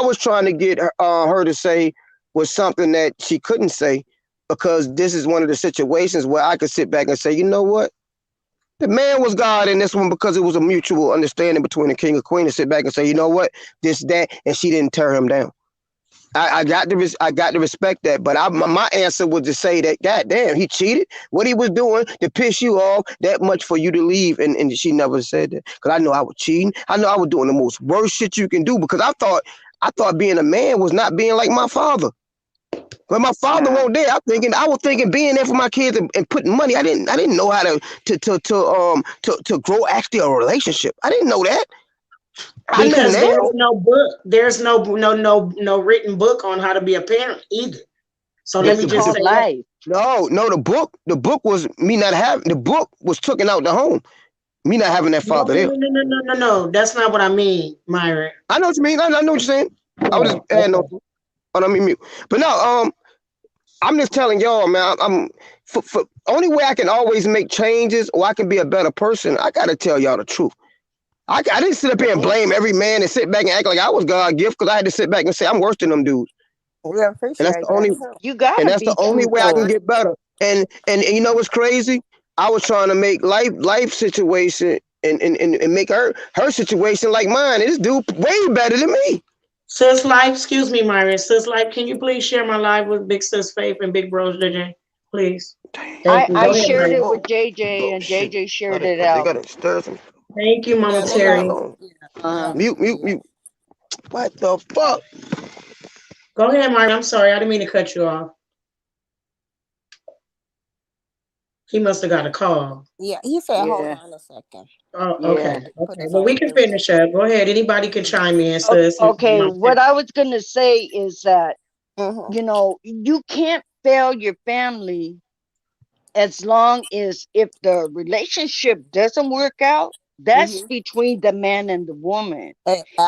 was trying to get her to say was something that she couldn't say because this is one of the situations where I could sit back and say, you know what? The man was God in this one because it was a mutual understanding between the king and queen to sit back and say, you know what, this, that, and she didn't tear him down. I got to respect that, but my answer was to say that, God damn, he cheated. What he was doing to piss you off that much for you to leave, and she never said that because I know I was cheating. I know I was doing the most worst shit you can do because I thought being a man was not being like my father. When my father Nah. wasn't there, I was thinking being there for my kids and putting money. I didn't know how to grow actually a relationship. I didn't know that. I know Because now. there's no book. There's no written book on how to be a parent either. So let The me the, just the called say that. life. no, the book was me not having the book was taken out the home. Me not having that No, father no, there. no, no, no, no, no, no. That's not what I mean, Myron. I know what you mean. I know what you're saying. I was just Oh, had no. okay. I don't mean mute. But no, I'm just telling y'all, man. I'm for only way I can always make changes or I can be a better person. I gotta tell y'all the truth. I didn't sit up here and Right. blame every man and sit back and act like I was God gift because I had to sit back and say I'm worse than them dudes. We And that's appreciate the that only too. You and gotta that's the be only way I can truthful. get better. And you know what's crazy? I was trying to make life situation and make her situation like mine. And this dude way better than me. Sis Life, excuse me, Myron. Sis Life, can you please share my live with Big Sis Faith and Big Bros JJ? Please. Dang. Thank I you. I Go ahead, shared Myron. it with Oh, JJ oh and shit. JJ Oh, shared they, it oh, they out. gotta stir some. Thank you, Yeah, Mama they Leave that got Terry. alone. Uh, Mute, mute, yeah. mute. What the fuck? Go ahead, Myron. I'm sorry. I didn't mean to cut you off. He must have got a call. Yeah, he said, hold yeah, on a second. Oh, yeah. okay. Put Okay. his Well, we on can mute. finish up. Go ahead. Anybody can chime in, sis. Okay, Mama Terry. what I was gonna say is that, Mm-hmm. you can't fail your family as long as if the relationship doesn't work out, that's Mm-hmm. between the man and the woman.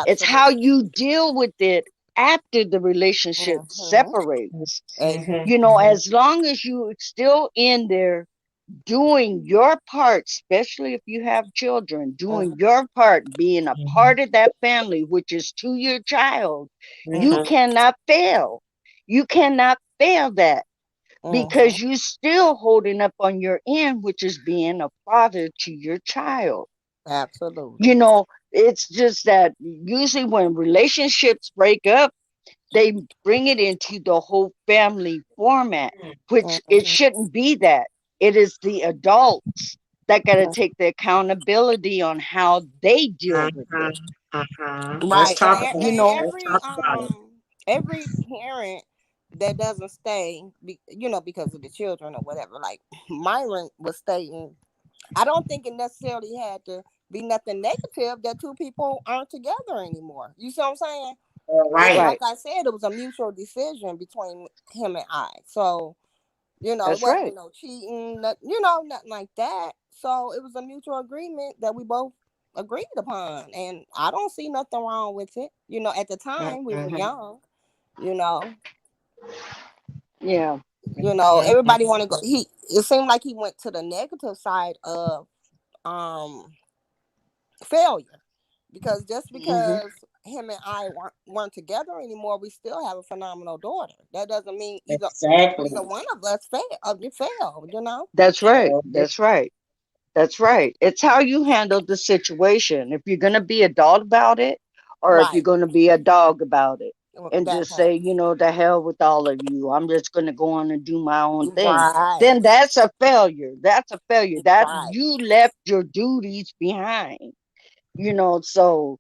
It's how Absolutely. you deal with it after the relationship Mm-hmm. separates. Mm-hmm. Mm-hmm. As long as you still in there doing your part, especially if you have children, doing your part, being a Mm-hmm. part of that family, which is to your child, you Mm-hmm. Mm-hmm. cannot fail. You cannot fail that Mm-hmm. because you still holding up on your end, which is being a father to your child. Absolutely. You know, it's just that usually when relationships break up, they bring it into the whole family format, which it Mm-hmm. shouldn't be that. It is the adults that got to take the accountability on how they deal with Uh-huh. it. Uh-huh. Let's Right. And, talk about You it. know, Let's talk about it. every parent that doesn't stay, because of the children or whatever, like Myron was stating, I don't think it necessarily had to be nothing negative that two people aren't together anymore. You see what I'm saying? All It, right. like right. I said, it was a mutual decision between him and I. So, it That's right. wasn't no cheating, nothing like that. So it was a mutual agreement that we both agreed upon. And I don't see nothing wrong with it. At the time we were Mm-hmm. young, you know, Yeah. everybody want to go. It seemed like he went to the negative side of um failure, because just Hmm. because him and I weren't together anymore, we still have a phenomenal daughter. That doesn't mean Exactly. either one of us failed. That's right. So, That's right. That's right. It's how you handle the situation. If you're going to be adult about it, or if you're Right. going to be a dog about it and That just part. say, the hell with all of you. I'm just going to go on and do my own thing. Right. Then that's a failure. That's a failure. That Right. you left your duties behind. So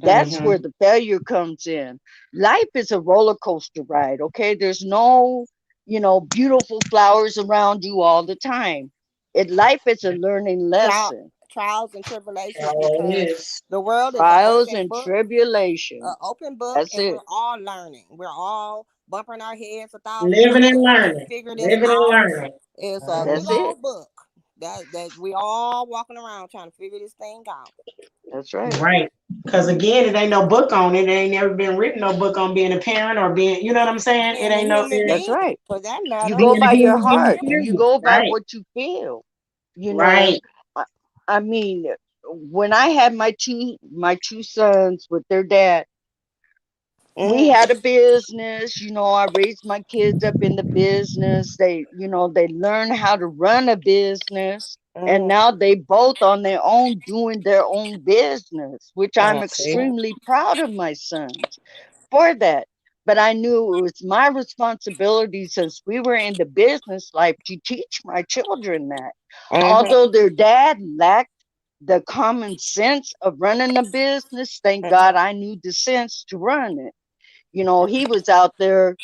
that's mm-hmm. where the failure comes in. Life is a roller coaster ride, okay? There's no, beautiful flowers around you all the time. Life is a learning Trial, lesson. trials and tribulations, So it because is. the world is an Trials open and book, tribulations. That's and it. we're all learning. We're all bumping our heads 1,000 Living and times to learning. figure this Living and out. learning. It's a big That's Mm-hmm. it. old book that we all walking around trying to figure this thing out. That's right. Right. Because again, it ain't no book on it. It ain't never been written no book on being a parent or being, you know what I'm saying? It Being a ain't no human That's being, right. for that You matter. go being a by your human being, heart. You period. go by Right. what you feel. You know, Right. I, I mean, when I had my two sons with their dad, we Mm-hmm. had a business. I raised my kids up in the business. They learn how to run a business, and Mm-hmm. now they both on their own doing their own business, which I'm See? extremely proud of my sons for that. But I knew it was my responsibility, since we were in the business life, to teach my children that. Mm-hmm. Although their dad lacked the common sense of running a business, thank God Mm-hmm. I knew the sense to run it. He was out there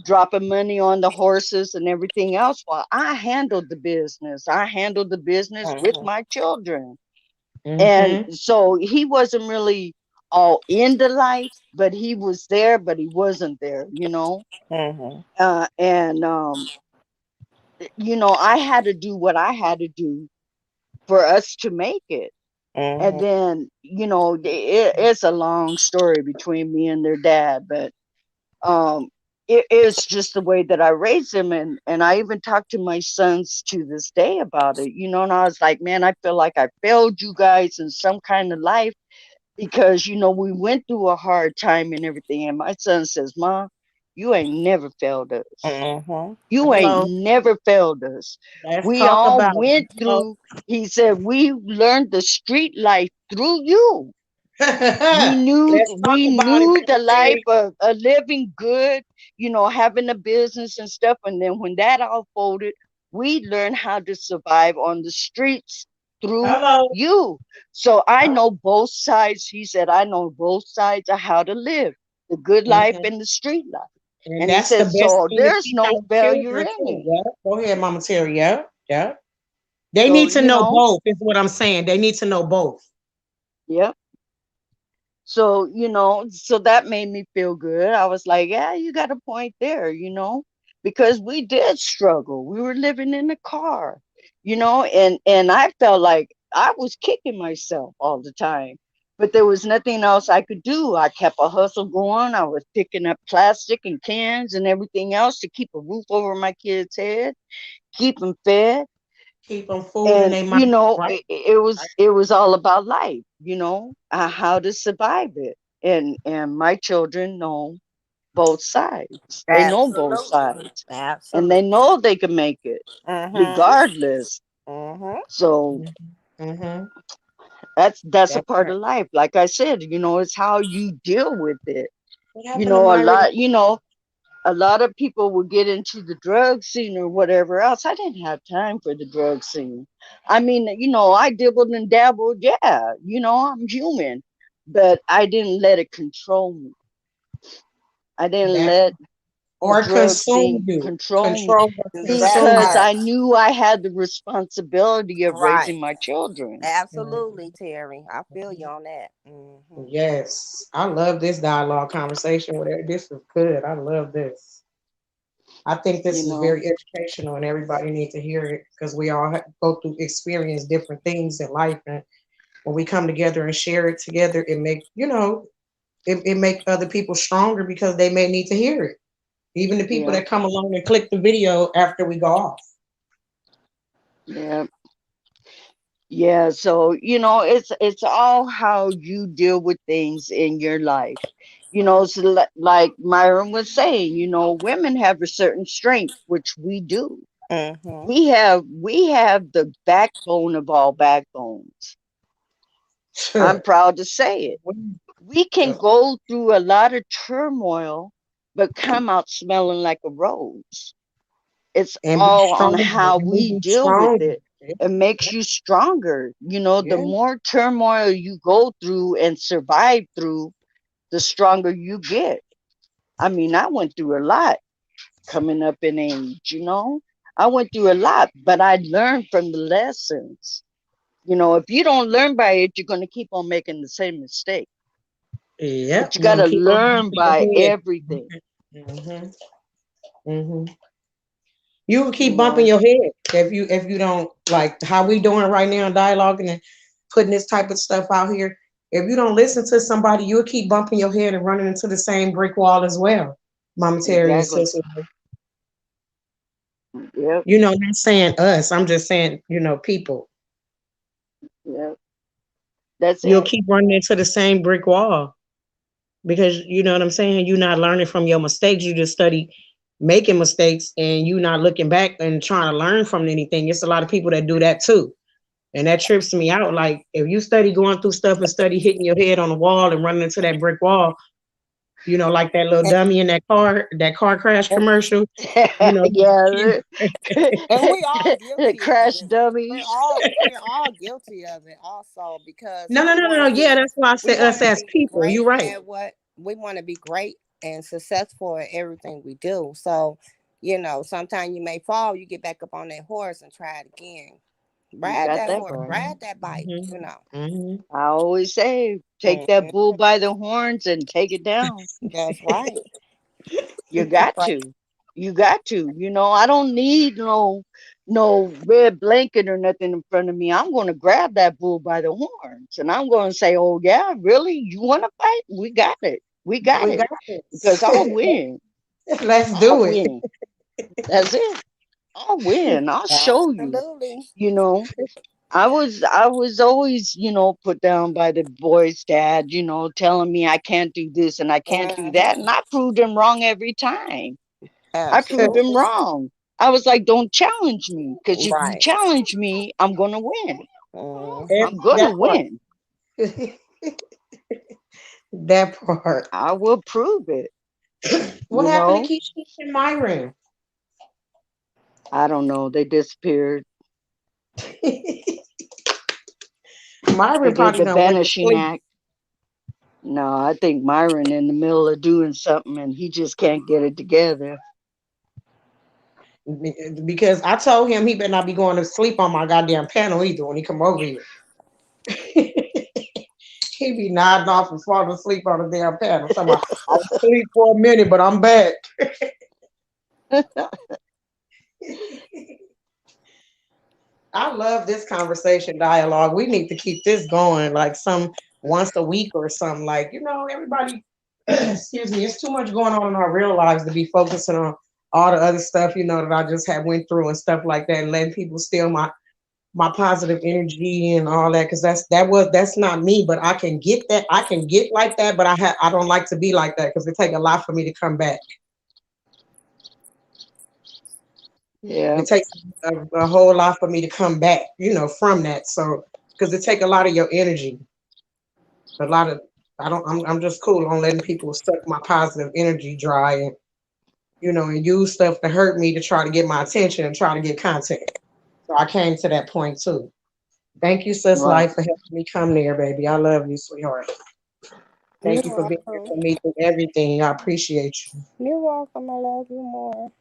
dropping money on the horses and everything else, while I handled the business. I handled the business with Mm-hmm. my children. And Mm-hmm. so he wasn't really all into life, but he was there, but he wasn't there, Mm-hmm. And I had to do what I had to do for us to make it. And Mm-hmm. then, it's a long story between me and their dad, but um it's just the way that I raised them. And I even talked to my sons to this day about it, and I was like, man, I feel like I failed you guys in some kind of life, because we went through a hard time and everything. And my son says, Mom, you ain't never failed us. Mm-hmm. You ain't Hello. never failed us. Let's We talk all about went it. through, he said, we learned the street life through you. we knew Let's talk we about it, knew the Mama life Terry. of living good, having a business and stuff. And then when that all folded, we learned how to survive on the streets through Hello. you. So I Hello. know both sides. He said, I know both sides of how to live the good life Mhm. and the street life. And And he that's the said, best so thing to there's teach no our failure children in too. it. Yeah. Go ahead, Mama Terry. Yeah. Yeah. They So, need to know both, is what I'm saying. They need to know both. yeah. So, so that made me feel good. I was like, yeah, you got a point there, because we did struggle. We were living in a car, and I felt like I was kicking myself all the time. But there was nothing else I could do. I kept a hustle going. I was picking up plastic and cans and everything else to keep a roof over my kids' head, keep them fed. Keep them food in And their mouth, right? it was all about life, how to survive it. And my children know both sides. They know both Absolutely. sides, and they Absolutely. know they can make it Mm-hmm. regardless. Mm-hmm. So Mm-hmm. that's a That's part right. of life. Like I said, it's how you deal with it. What happened to A Myron? lot, a lot of people would get into the drug scene or whatever else. I didn't have time for the drug scene. I mean, I dibbled and dabbled. Yeah, I'm human, but I didn't let it control me. I didn't That let the or drug consume scene you. control me, Control or That consume because you. part. I knew I had the responsibility of Right. raising my children. Absolutely, Terry. I feel you on that. Mm-hmm. Yes. I love this dialogue conversation with it. This is good. I love this. I think You this is know, very educational and everybody needs to hear it because we all go through experience different things in life, and when we come together and share it together, it make it make other people stronger because they may need to hear it. Even the people yeah, that come along and click the video after we go off. yeah. Yeah, so it's all how you deal with things in your life. So like Myron was saying, women have a certain strength, which we do. Mm-hmm. We have the backbone of all backbones. I'm proud to say it. We can go through a lot of turmoil, but come out smelling like a rose. It's And be all on stronger. how And we we be deal with stronger. it. Yeah, It makes you stronger. The yeah. more turmoil you go through and survive through, the stronger you get. I mean, I went through a lot coming up in age. I went through a lot, but I learned from the lessons. If you don't learn by it, you're going to keep on making the same mistake. Yep. But you You're got gonna to keep on learn bumping your by head. everything, Hmm. Hmm. You will you keep bumping know. your head if you don't like how we doing right now, dialoguing and putting this type of stuff out here. If you don't listen to somebody, you'll keep bumping your head and running into the same brick wall as well. Mama Terry and Exactly. Sister. Yep. Not saying us. I'm just saying, people. Yep. That's You'll it. keep running into the same brick wall because you know what I'm saying. You're not learning from your mistakes. You just study making mistakes and you not looking back and trying to learn from anything. It's a lot of people that do that too. And that trips me out. Like if you study going through stuff and study hitting your head on the wall and running into that brick wall, like that little And, dummy in that car crash and, commercial, you know. Yeah. and we all The guilty of crash it. We're dummies. all we're all guilty of it also because No, no, we no, want no. to Yeah, be that's why I we said want us to as be people. You're great right. at what we want to be great and successful at everything we do. So, sometimes you may fall, you get back up on that horse and try it again. You Ride got that that horse, right. ride that bike, Mm-hmm. you know. Mm-hmm. I always say, take that Mhm. bull by the horns and take it down. That's right. You got Right. to. You got to. You know, I don't need no red blanket or nothing in front of me. I'm going to grab that bull by the horns and I'm going to say, "Oh yeah, really? You want to fight? We got it. We got We it." got Because this. I'll win. Let's I'll do it. win. That's it. I'll win. I'll show you. Absolutely. You know, I was always, put down by the boy's dad, telling me I can't do this and I can't do that. Mhm. And I proved him wrong every time. I proved him Absolutely. wrong. I was like, don't challenge me. Because if you Right. challenge me, I'm gonna win. Mhm. I'm gonna That part. win. That part. I will prove it. What You happened to know? Keisha and Myron? I don't know. They disappeared. They Myron did probably the done went to vanishing sleep act. No, I think Myron in the middle of doing something and he just can't get it together. because I told him he better not be going to sleep on my goddamn panel either when he come over here. He be nodding off and falling asleep on the damn panel. So I was asleep for a minute, but I'm back. I love this conversation dialogue. We need to keep this going like some once a week or something. Like, everybody, excuse me, it's too much going on in our real lives to be focusing on all the other stuff, that I just had went through and stuff like that and letting people steal my positive energy and all that because that's not me, but I can get that. I can get like that, but I don't like to be like that because it take a lot for me to come back. Yeah. It takes a whole lot for me to come back, from that. So because it take a lot of your energy, a lot of I don't. I'm just cool on letting people suck my positive energy dry and use stuff to hurt me to try to get my attention and try to get content. So I came to that point too. Thank you, Sis Right. Life, for helping me come there, baby. I love you, sweetheart. You're Thank you for being here welcome. for me through everything. I appreciate you. You're welcome. I love you more.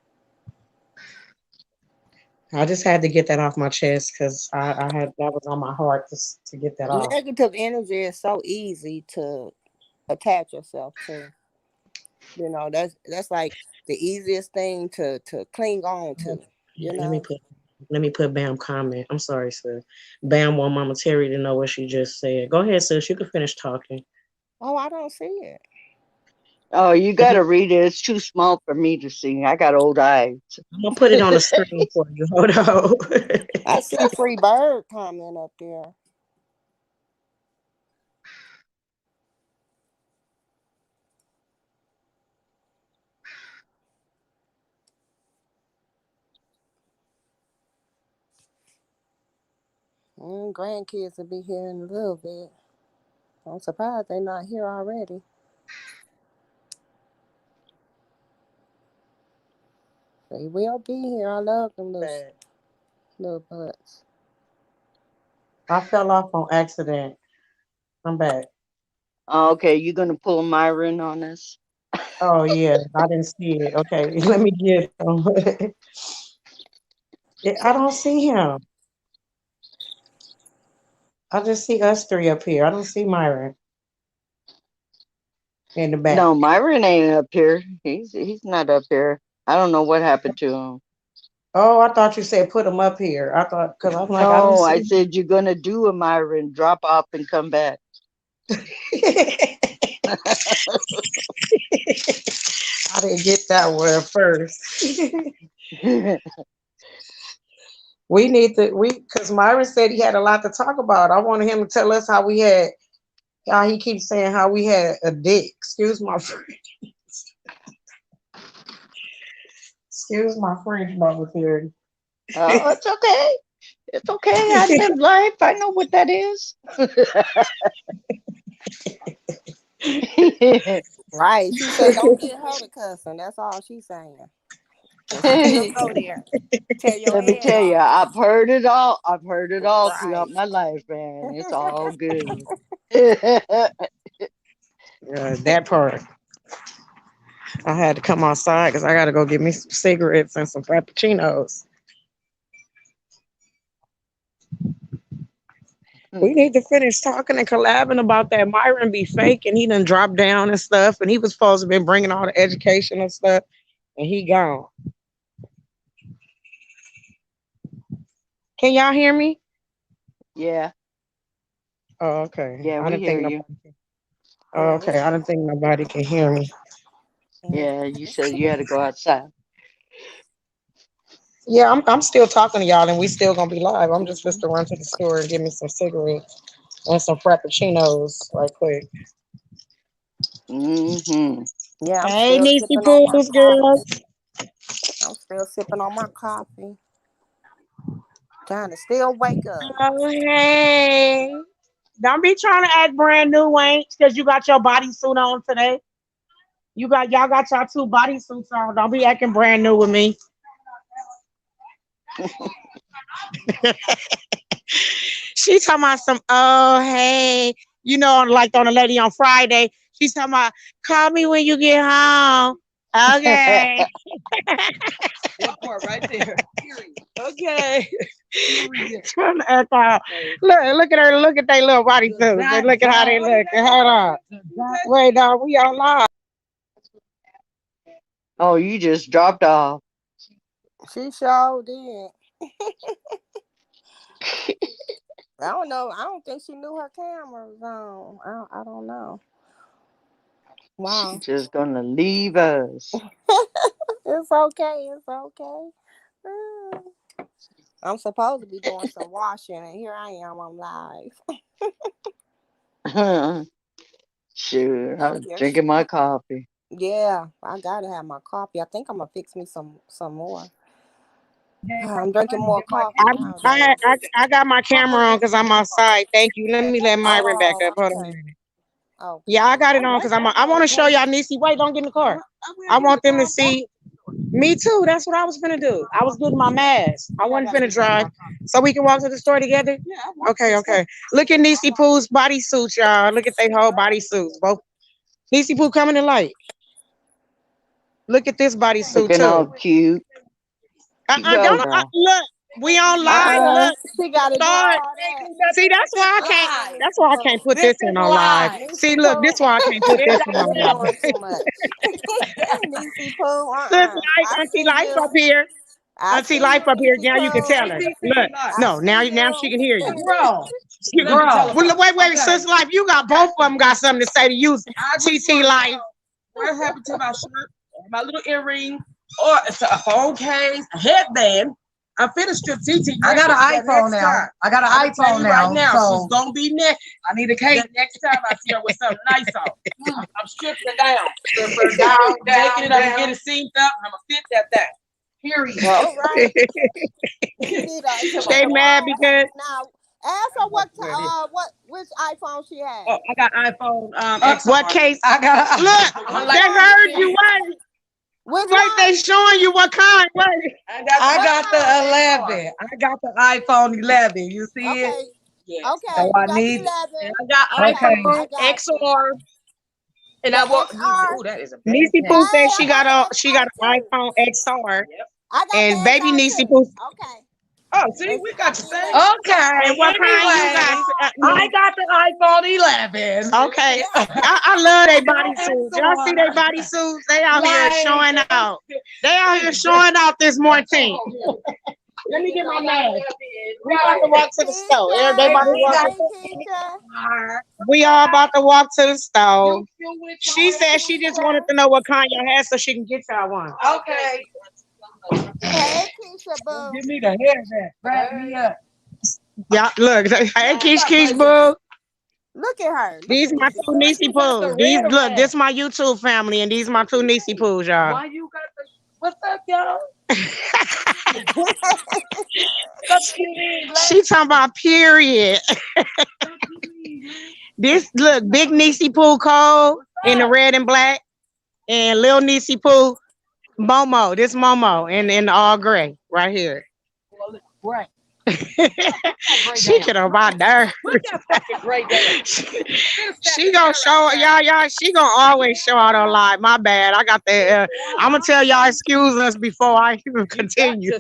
I just had to get that off my chest because I had that was on my heart to get that off. Negative energy is so easy to attach yourself to. That's like the easiest thing to cling on to. You Let me know. put let me put Bam comment. I'm sorry, sis. Bam want Mama Terry to know what she just said. Go ahead, sis. You can finish talking. Oh, I don't see it. Oh, you got to read it. It's too small for me to see. I got old eyes. I'm gonna put it on the screen for you. Hold on. I see free bird comment up there. Grandkids will be here in a little bit. I'm surprised they're not here already. They will be here. I love them little butts. I fell off on accident. I'm back. Oh, okay, you gonna pull Myron on us? Oh yeah, I didn't see it. Okay, let me get him. I don't see him. I just see us three up here. I don't see Myron in the back. No, Myron ain't up here. He's not up here. I don't know what happened to him. Oh, I thought you said put him up here. I thought because I'm like I don't No, I see. said you're gonna do a Myron, drop off and come back. I didn't get that one at first. We because Myron said he had a lot to talk about. I wanted him to tell us how he keeps saying how we had a dick. Excuse my French, Mama Theory. Oh, it's okay. It's okay. I live life. I know what that is. Right. She said, don't get her to cussing. That's all she's saying. Because she will go there. Tear your Let me head tell you, off. I've heard it all. I've heard it all throughout Right. my life, man. It's all good. That part. I had to come outside because I got to go get me some cigarettes and some frappuccinos. We need to finish talking and collabing about that. Myron be fake and he done dropped down and stuff. And he was supposed to be bringing all the educational stuff and he gone. Can y'all hear me? Yeah. Oh, okay. Yeah, I we didn't hear think you. nobody. Oh, okay. I didn't think nobody can hear me. Yeah, you said you had to go outside. Yeah, I'm still talking to y'all and we still gonna be live. I'm just supposed to run to the store and get me some cigarettes and some frappuccinos right quick. Mm-hmm. Yeah, I'm Hey, still Niecy sipping on my Pools, girls. coffee. I'm still sipping on my coffee. Trying to still wake up. Oh, hey. Don't be trying to act brand new, Wayne, because you got your bodysuit on today. Y'all got y'all two bodysuits on. Don't be acting brand new with me. She talking about some, oh hey, like on a lady on Friday. She's talking about call me when you get home. Okay. That part right there. Okay. Trying to act out. Look at her. Look at their little body suits. They look at how they look. Hold on. Wait, no, we on live. Oh, you just dropped off. She sure did. I don't know. I don't think she knew her camera was on. I don't know. Wow. She's just gonna leave us. It's okay. It's okay. Mm. I'm supposed to be doing some washing, and here I am. I'm live. Sure, Oh, I'm yes. drinking my coffee. Yeah, I gotta have my coffee. I think I'm gonna fix me some more. I'm drinking more coffee nowadays. I got my camera on because I'm outside. Thank you. Let me let Myron back Oh, up. Hold on a okay. minute. Yeah, I Okay. got it on because I want to show y'all Niecy. Wait, don't get in the car. I want them to see. Me too. That's what I was finna do. I was getting my mask. I wasn't finna drive. So we can walk to the store together? Okay, okay. Look at Niecy Pooh's bodysuits, y'all. Look at their whole bodysuits. Both Niecy Pooh coming in light. Look at this bodysuit Looking all too. cute. Go, Don't girl. look. We on live. Look. She gotta do Start. all that. See, that's why I can't. That's why I can't put this one on live. See, look, this why I can't put this one on You're live. doing too much. Niecy Pooh, Look, I Auntie see Life up you. here. I Auntie see Life you, up here. Niecy Now you can tell her. Pooh. Look, I no, now see she you. can hear you. Girl. Well, wait, Sister Life, you got both of them got something to say to you, TT Life. What happened to my shirt, my little earring, or it's a phone case, a headband? I'm finished strip TT. I got an iPhone now. I got an iPhone now. Right now, So she's gonna be next. I need a cake. The next time I see her with something nice on, I'm stripping it down. Strip her down, taking it, I'm gonna get it seamed up, and I'm gonna fit that thing. Period. All right. You need They mad because now. Ask her which iPhone she has. Oh, I got iPhone XR. what case? I got Look, they heard you. Wait, Which wait, one? they showing you what kind. Wait. I got the 11. I got the iPhone 11. You see Okay. it? Yes. Okay. So You I got need. the 11. I got Okay. iPhone I got XR, and the I want. XR. Ooh, that is a bad Niecy thing. Pooh said Hey, she I got got the she XR got an too. iPhone XR, I got and the baby XR Niecy too. Pooh. Okay. Oh, see, And we she got got the the same. 11. Okay. And what kind you got? I got the iPhone 11. Okay, I love they bodysuits. Y'all see they bodysuits? They out here showing out. They out here showing out this morning. Let me get my mask. We about to walk to the store. Everybody about to walk to the store. We all about to walk to the store. She said she just wanted to know what kind y'all had so she can get y'all one. Okay. Hey, Keisha Boo. Give me the headset. Wrap me up. Yeah, look. Hey, Keish Boo. Look at her. Look These at my two Niecy Poohs. These look, this my YouTube family, and these my two Niecy Poohs, y'all. Why you got the? What's up, y'all? She talking about period. This look, big Niecy Pooh Cole in the red and black, and little Niecy Pooh Momo. This Momo in all gray right here. Right. She get on my nerves. Great day. She gonna show y'all. She gonna always show out on live. My bad. I got the. I'm gonna tell y'all excuse us before I even continue.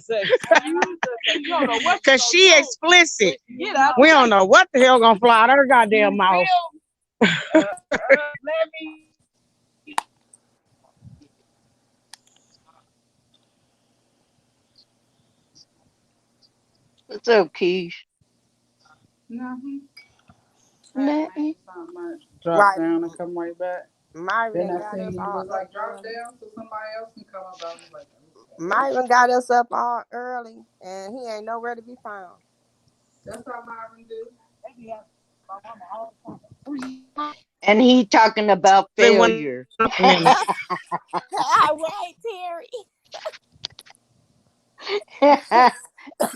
You don't know what Cause she explicit. Get out. We don't know what the hell gonna fly out her goddamn mouth. Let me. What's up, Keish? Nothing. Let me. Drop Right. down and come right back. Myron Then I got seen us you all was like up drop early. down so somebody else can come up. I was like, okay. Myron got us up all early, and he ain't nowhere to be found. That's how Myron do. And he talking about Then one failure. minute. All right, Terry.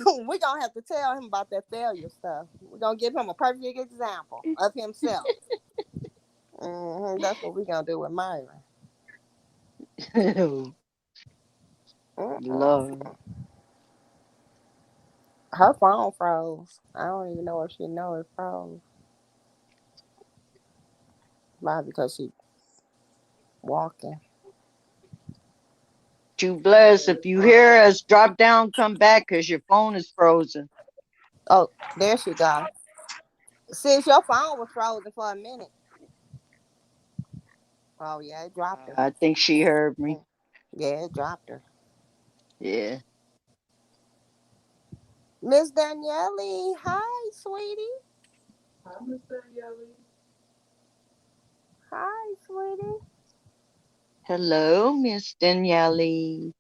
We're gonna have to tell him about that failure stuff. We're gonna give him a perfect example of himself. That's what we're gonna do with Myron. Lord. Her phone froze. I don't even know if she knows it froze. Why? Because she walking. You bless. If you hear us, drop down, come back, because your phone is frozen. Oh, there she go. Since your phone was frozen for a minute. Oh yeah, it dropped her. I think she heard me. Yeah, it dropped her. Yeah. Miss Daniele, hi, sweetie. Hi, Miss Danielle. Hi, sweetie. Hello, Miss Daniele.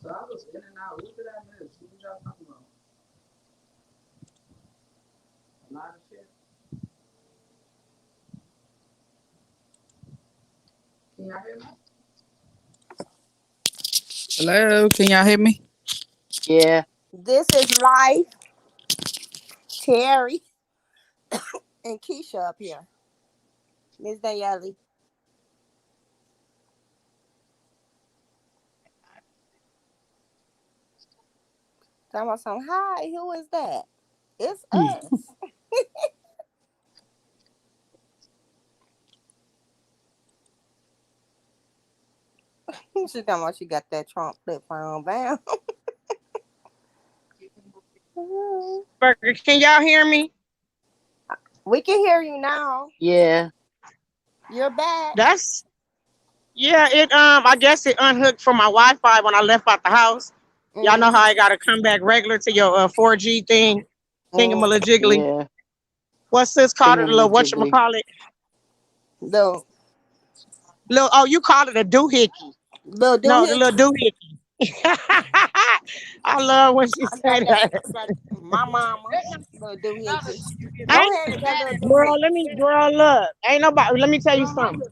So I was in and out. What did I miss? What did y'all talking about? A lot of shit. Can y'all hear me? Hello, can y'all hear me? Yeah. This is Life, Terry, and Keisha up here. Miss Daniele. Talking about something. Hi, who is that? It's us. She talking about she got that Trump flip phone down. Burger, can y'all hear me? We can hear you now. Yeah. You're back. That's yeah. It I guess it unhooked from my Wi-Fi when I left out the house. Y'all know how I gotta come back regular to your 4G thing, thingamalajiggly. Yeah. What's this called? It a little Thingamajiggy. whatchamacallit? The Little oh, you call it a doohickey. little No, the little doohickey. doohickey. I love when she I got said that. that. I got my mama. Little doohickey. I Go ahead with that little girl, doohickey. girl, look. Ain't nobody. Let me tell you something.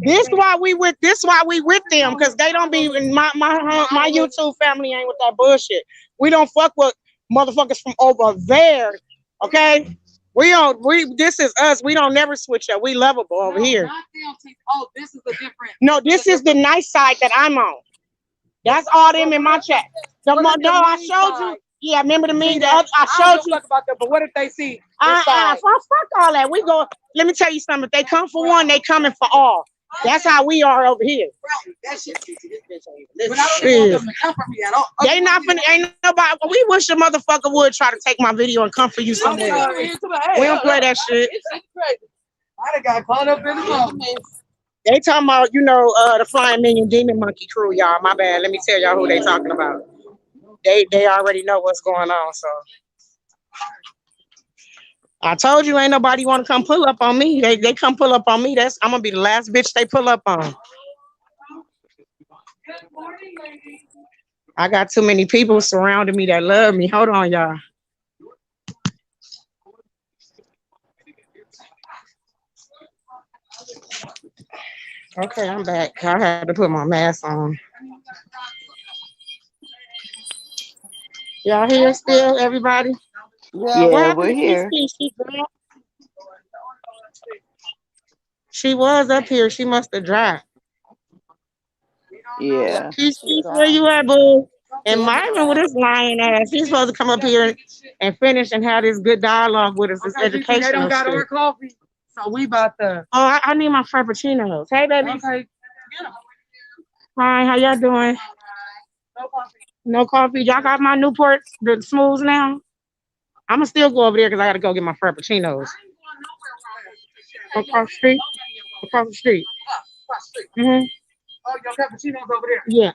This why we with them because they don't be in my YouTube family ain't with that bullshit. We don't fuck with motherfuckers from over there. Okay, we don't. We this is us. We don't never switch up. We lovable over here. Oh, this is a different. No, this is the nice side that I'm on. That's all them in my chat. No, I showed you. Yeah, remember the meme? I showed you. About that, but what if they see? Fuck all that. We go. Let me tell you something. If they come for one, they coming for all. That's how we are over here. Right. That shit. But I don't even want them to come for me at all. They not finna. Ain't nobody. We wish a motherfucker would try to take my video and come for you somewhere. We don't play that shit. I done got caught up in the moment. They talking about, the Flying Minion Demon Monkey crew, y'all. My bad. Let me tell y'all who they talking about. They already know what's going on, so. I told you ain't nobody want to come pull up on me. They come pull up on me. I'm gonna be the last bitch they pull up on. Good morning, ladies. I got too many people surrounding me that love me. Hold on, y'all. Okay, I'm back. I had to put my mask on. Y'all here still, everybody? Yeah, What Yeah, happened we're to Kiki? here. She was up here. She must have dropped. yeah. Yeah. Kiki, where you at, boo? And She'll be Myron with back. his lying ass. He's supposed to come up here and finish and have this good dialogue with us. This educational They don't got shit. our coffee, so we about to. Oh, I need my frappuccinos. Hey, baby. Okay. Hi, how y'all doing? No coffee. Y'all got my Newports, the smooths now? I'ma still go over there because I gotta go get my frappuccinos. Across the street. Across the street. Mm-hmm. Oh, your cappuccino's over there. Yeah.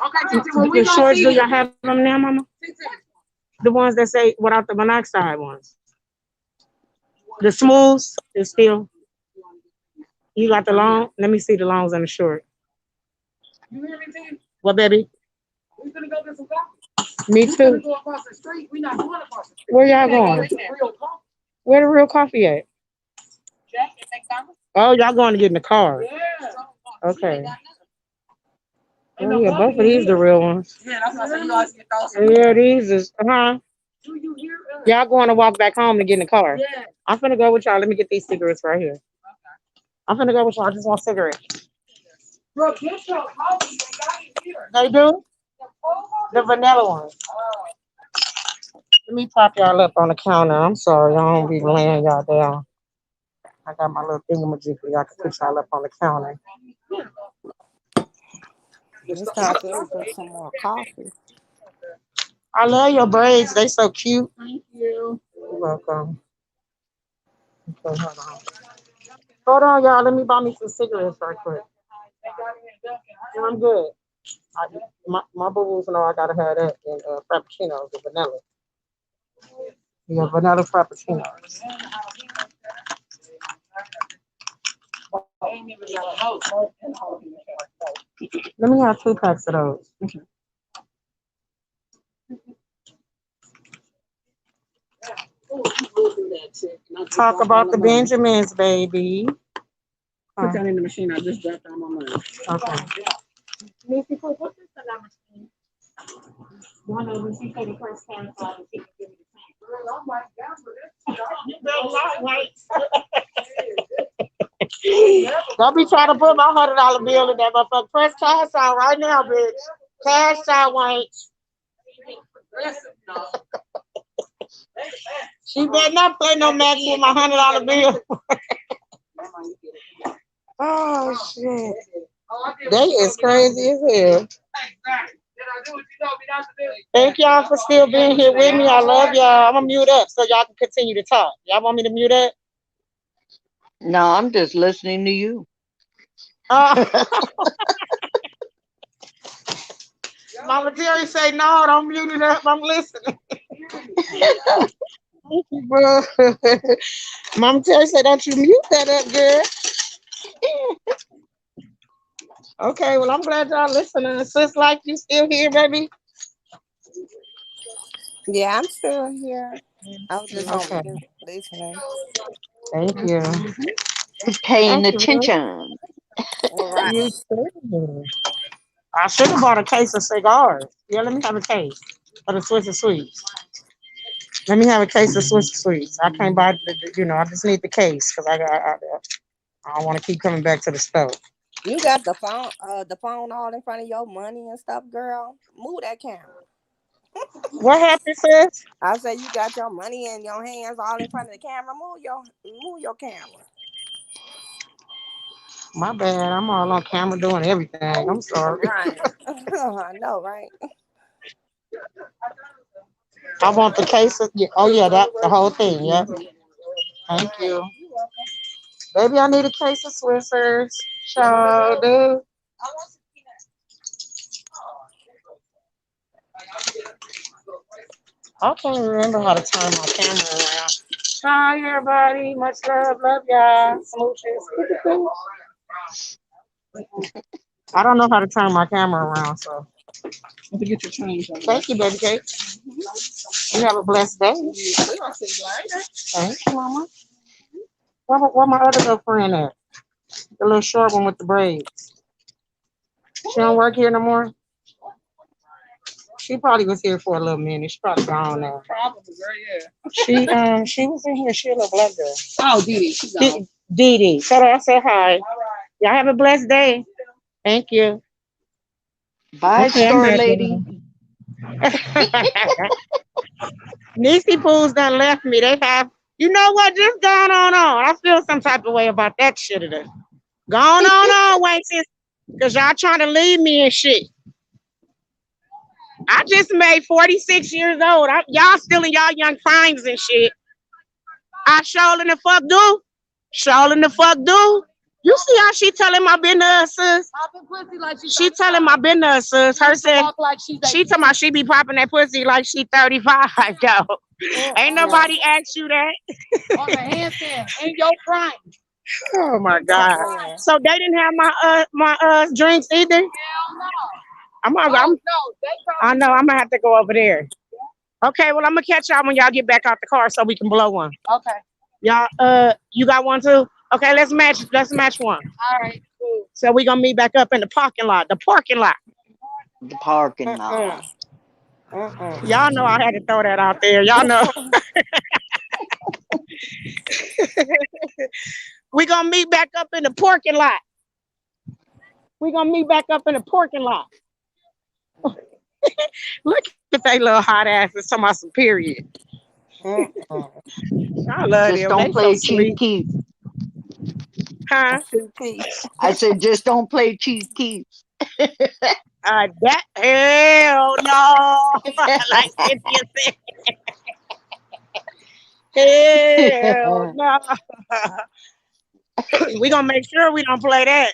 Okay, well, we The gonna shorts, see do you. y'all have them now, mama? The ones that say without the monoxide ones. The smooths is still. You got the long? Let me see the longs and the short. You hear me, T? What, baby? We gonna go get some coffee. Me We gonna too. go across the street. We not going across the street. Where y'all We ain't gonna going? get some real coffee. Where the real coffee at? Jack and McDonald's. Oh, y'all going to get in the car. Yeah. Okay. Ain't Oh, no yeah, coffee both of in these the here. real ones. Yeah, that's why I said we always get those. Yeah, these is, huh? Do you hear us? Y'all going to walk back home to get in the car. Yeah. I'm finna go with y'all. Let me get these cigarettes right here. I'm finna go with y'all. I just want cigarettes. Bro, get your coffee. They got it here. They do? The vanilla ones. Let me pop y'all up on the counter. I'm sorry. I don't be laying y'all down. I got my little thingamajig for y'all can put y'all up on the counter. It's time for me to get some more coffee. I love your braids. They so cute. Thank you. You're welcome. Okay, hold on. Hold on, y'all. Let me buy me some cigarettes right quick. Yeah, I'm good. My boo-boos know I gotta have that in frappuccinos, the vanilla. Yeah, vanilla frappuccinos. Let me have 2 packs of those. Talk about the Benjamins, baby. Put that in the machine. I just dropped on my mind. Okay. Missy, put this in that machine. One of them, she said the first time, so I can give me the same. Girl, I'm like, that's what You better not wait. Don't be trying to put my $100 bill in that motherfucker. Press cash out right now, bitch. Cash out, Wayne. Listen, no. She better not play no match with my $100 bill. Oh shit. They is crazy as hell. Thank y'all for still being here with me. I love y'all. I'm gonna mute up so y'all can continue to talk. Y'all want me to mute up? No, I'm just listening to you. Mama Terry say no, don't mute it up. I'm listening. Thank you, bro. Mama Terry said, don't you mute that up, girl. Okay, well, I'm glad y'all listening. Sis, like you still here, baby? Yeah, I'm still here. I was just on Okay, mute listening. thank you. Paying Thank you, bro. attention. All right. You too. I should have bought a case of cigars. Yeah, let me have a case of the Swiss and Sweets. Let me have a case of Swiss and Sweets. I can't buy, I just need the case because I don't want to keep coming back to the store. You got the phone all in front of your money and stuff, girl. Move that camera. What happened, sis? I say you got your money in your hands all in front of the camera. Move your camera. My bad. I'm all on camera doing everything. I'm sorry. Right. I know, right? I want the case of, yeah, oh yeah, that the whole thing. Yeah. Thank you. Baby, I need a case of Swissers. Sure do. I can't remember how to turn my camera around. Hi, everybody. Much love y'all. Smooches. I don't know how to turn my camera around, so. Don't forget your change. Thank you, baby cake. You have a blessed day. We gonna see you later. Thanks, Mama. Where my other little friend at? The little short one with the braids. She don't work here no more? She probably was here for a little minute. She probably gone now. Probably, girl, yeah. She was in here. She a little black girl. Oh, Dee Dee, she's gone. Dee Dee. Tell her I said hi. Y'all have a blessed day. Thank you. Bye, Okay, I'm store back. lady. Niecy Pools done left me. They have, you know what? Just going on. I feel some type of way about that shit of this. Going on, wait, sis. Cause y'all trying to leave me and shit. I just made 46 years old. Y'all still in y'all young primes and shit. I sure in the fuck do. Sure in the fuck do. You see how she telling my business, sis? She telling my business, sis. Her said she talking about she be popping that pussy like she 35, yo. Ain't nobody asked you that. On the handstand, in your prime. Oh my God. So they didn't have my drinks either. Hell no. I'm Oh, I'm no, I know I'm gonna have to go over there. Okay, well I'm gonna catch y'all when y'all get back out the car so we can blow one. okay. Y'all you got one too? Okay, let's match one. All right, cool. So we gonna meet back up in the parking lot. The parking lot. The parking lot. Y'all know I had to throw that out there. Y'all know. We gonna meet back up in the parking lot. We gonna meet back up in the parking lot. Look at they little hot asses talking about some period. I love Just them. They don't so play Chief sweet. Keef. Huh? I said, just don't play Chief Keef. That hell no. Like Cynthia said. Hell no. We gonna make sure we don't play that.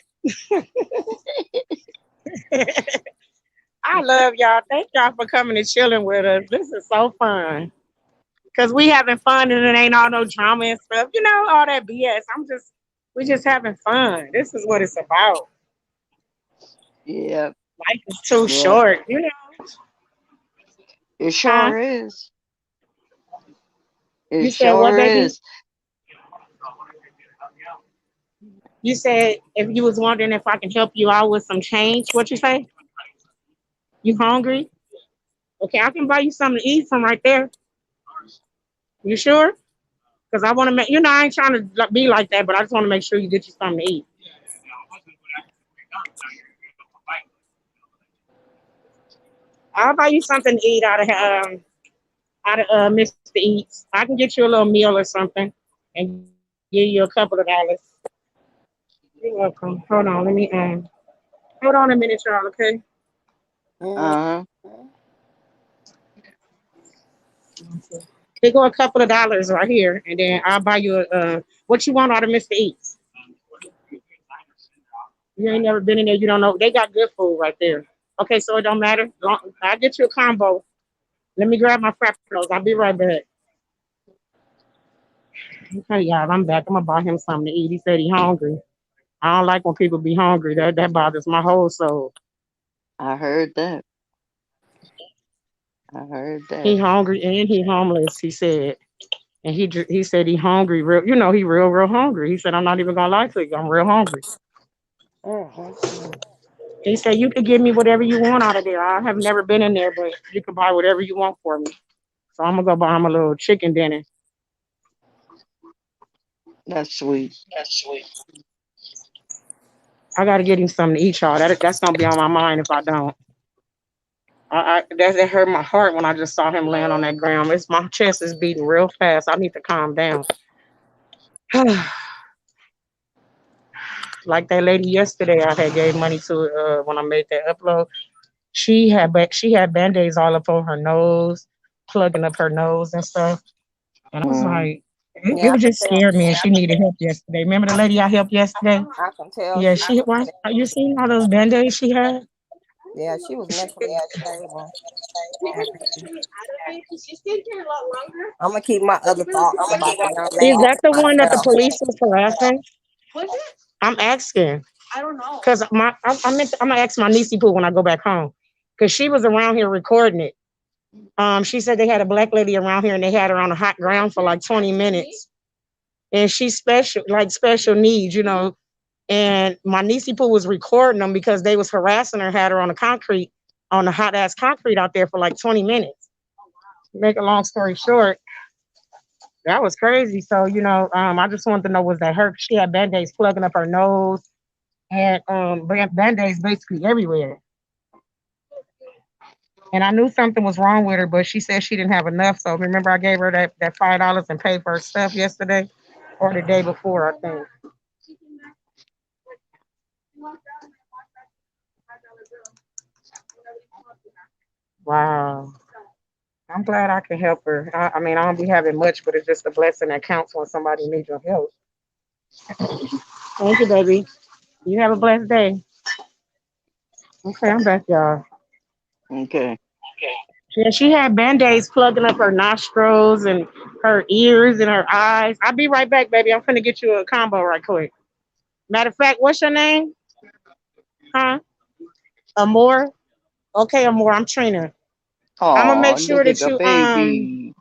I love y'all. Thank y'all for coming and chilling with us. This is so fun. Cause we having fun and it ain't all no drama and stuff. You know, all that BS. We just having fun. This is what it's about. Yeah. Life is too Yeah. short, you know. It Huh? sure is. You It said what, sure baby? is. You said if you was wondering if I can help you out with some change, what you say? You hungry? Okay, I can buy you something to eat from right there. You sure? Because I want to make, I ain't trying to be like that, but I just want to make sure you get you something to eat. I'll buy you something to eat out of Mr. Eats. I can get you a little meal or something and give you a couple of dollars. You're welcome. Hold on, hold on a minute, y'all, okay? Uh-huh. Here go a couple of dollars right here, and then I'll buy you what you want out of Mr. Eats. You ain't never been in there, you don't know. They got good food right there. Okay, so it don't matter. I'll get you a combo. Let me grab my frappuccinos. I'll be right back. Okay, y'all, I'm back. I'm gonna buy him something to eat. He said he hungry. I don't like when people be hungry. That bothers my whole soul. I heard that. I heard He that. hungry and he homeless. He said, and he said he hungry. Real, he real hungry. He said I'm not even gonna lie to you. I'm real hungry. He said you can give me whatever you want out of there. I have never been in there, but you can buy whatever you want for me. So I'm gonna go buy him a little chicken dinner. That's sweet. I gotta get him something to eat, y'all. That's gonna be on my mind if I don't. That hurt my heart when I just saw him laying on that ground. My chest is beating real fast. I need to calm down. Like that lady yesterday, I had gave money to when I made that upload. She had band-aids all up on her nose, plugging up her nose and stuff. And I was Mm. like, it was just scared me, and she needed help yesterday. Remember the lady I helped yesterday? I can tell Yeah, she why you seen all those band-aids she had? yeah, she was mentally unstable. I'm gonna keep my other thoughts about the young Is lady that to the one that the myself. police was harassing? I'm asking. I don't know. Cause I'm gonna ask my niecey poo when I go back home, cause she was around here recording it. She said they had a black lady around here and they had her on the hot ground for like 20 minutes, and she's special, like special needs, And my niecey poo was recording them because they was harassing her, had her on the hot ass concrete out there for like 20 minutes. Make a long story short, that was crazy. So, I just wanted to know, was that her? She had band-aids plugging up her nose and band-aids basically everywhere. And I knew something was wrong with her, but she said she didn't have enough. So remember I gave her that $5 and paid for her stuff yesterday or the day before, I think. Wow. I'm glad I can help her. I mean, I don't be having much, but it's just a blessing that counts when somebody needs your help. Thank you, baby. You have a blessed day. Okay, I'm back, y'all. Okay. Yeah, she had band-aids plugging up her nostrils and her ears and her eyes. I'll be right back, baby. I'm finna get you a combo right quick. Matter of fact, what's your name? Huh? Amor? Okay, Amor, I'm Trina. I'm gonna make Oh, sure look at that the you baby.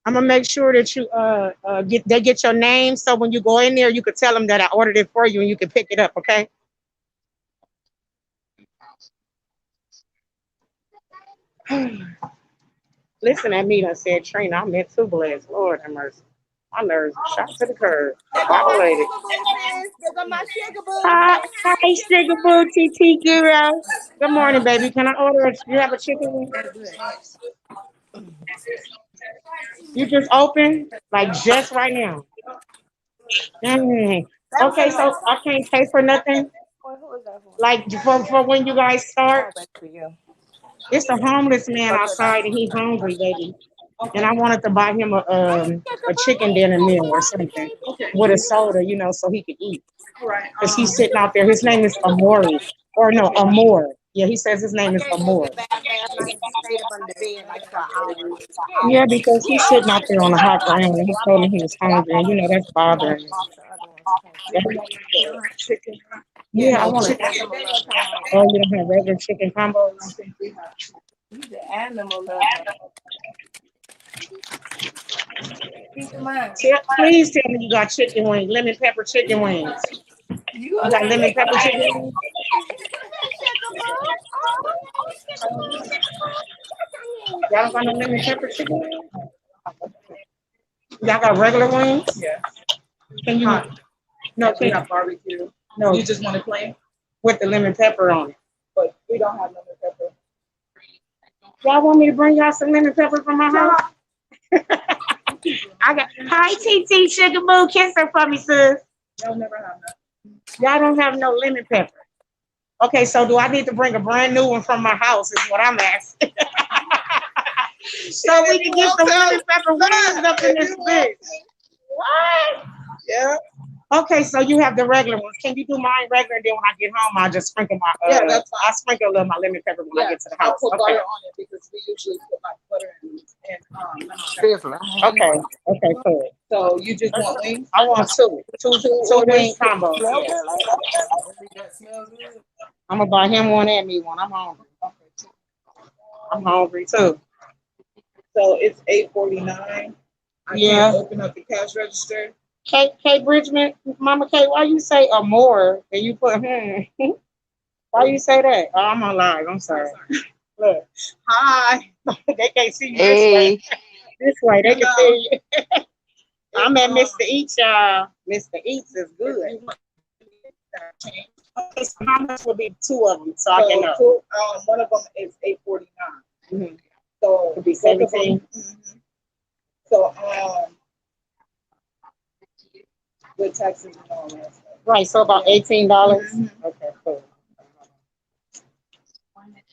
I'm gonna make sure that you get your name so when you go in there you could tell them that I ordered it for you and you can pick it up, okay? Listen at me, I said Trina, I meant two bless. Lord have mercy. My nerves are shot to the curb. There go my Violated. sugar boo, sis. There go my sugar boo, Hi, sis. hi, Sugar Boo TT Girl. Good morning, baby. Can I order you have a chicken wing? You just open? Like just right now. Dang. That was Okay, like, so I can't pay for nothing. who is that for? Like for when you guys start. Oh, that's for you. It's a homeless man Go to the outside and he's hungry, baby. And I wanted to buy him a chicken dinner meal or something with a soda, so he could eat. Right. Because he's sitting out there. His name is Amori. Or no, Amor. Yeah, he says his I name is gave him Amor. the bath last night. He stayed up under the bed like for an hour. Yeah, because he's sitting out there on the hot ground and he told me he was hungry. And that's bothering me. Off the other ones. Chicken. Yeah, Yeah, I want to. Oh, you don't have regular chicken combos? he's an animal lover. Keep in mind. Please tell me you got chicken wings, lemon pepper chicken wings. You You gonna got let lemon me pepper chicken wings? Y'all don't got no lemon pepper chicken wings? Y'all got regular wings? Yeah. Can you? No, We can have barbecue. no You just want to plain, with the lemon pepper on it. but we don't have lemon pepper. Y'all want me to bring y'all some lemon pepper from my house? I got. Hi, TT Sugar Boo, kiss her for me, sis. They'll never have that. Y'all don't have no lemon pepper. Okay, so do I need to bring a brand new one from my house? Is what I'm asking. So we can get some lemon pepper wings up in this bitch. What? Yeah. Okay, so you have the regular ones. Can you do mine regular? And then when I get home, I'll just sprinkle my. Yeah, that's fine. I sprinkle a little my lemon pepper when I get to the I'll house. put Okay. butter on it because we usually put like butter and lemon pepper. Okay. Okay. Cool. So you just want wings? I want two wing combos. Smell Yeah. good like that? I'm gonna buy him one and me one. I'm hungry. I'm hungry too. So it's $8.49. I Yeah. can't open up the cash register. Kate Bridgman, Mama Kate, why you say a more and you put Why you say that? Oh, I'm on live. I'm sorry. Look. Hi. They can't see you this way. Hey. This way. They can Hello. see you. I'm at Mr. Eats, y'all. Mr. Eats is good. Okay, so how much would be two of them so I can know? One of them is $8.49. Mm-hmm. So It would be both of them- 17. Mhm. So with taxes and all that stuff. Right, so about $18. Mhm. Okay, cool.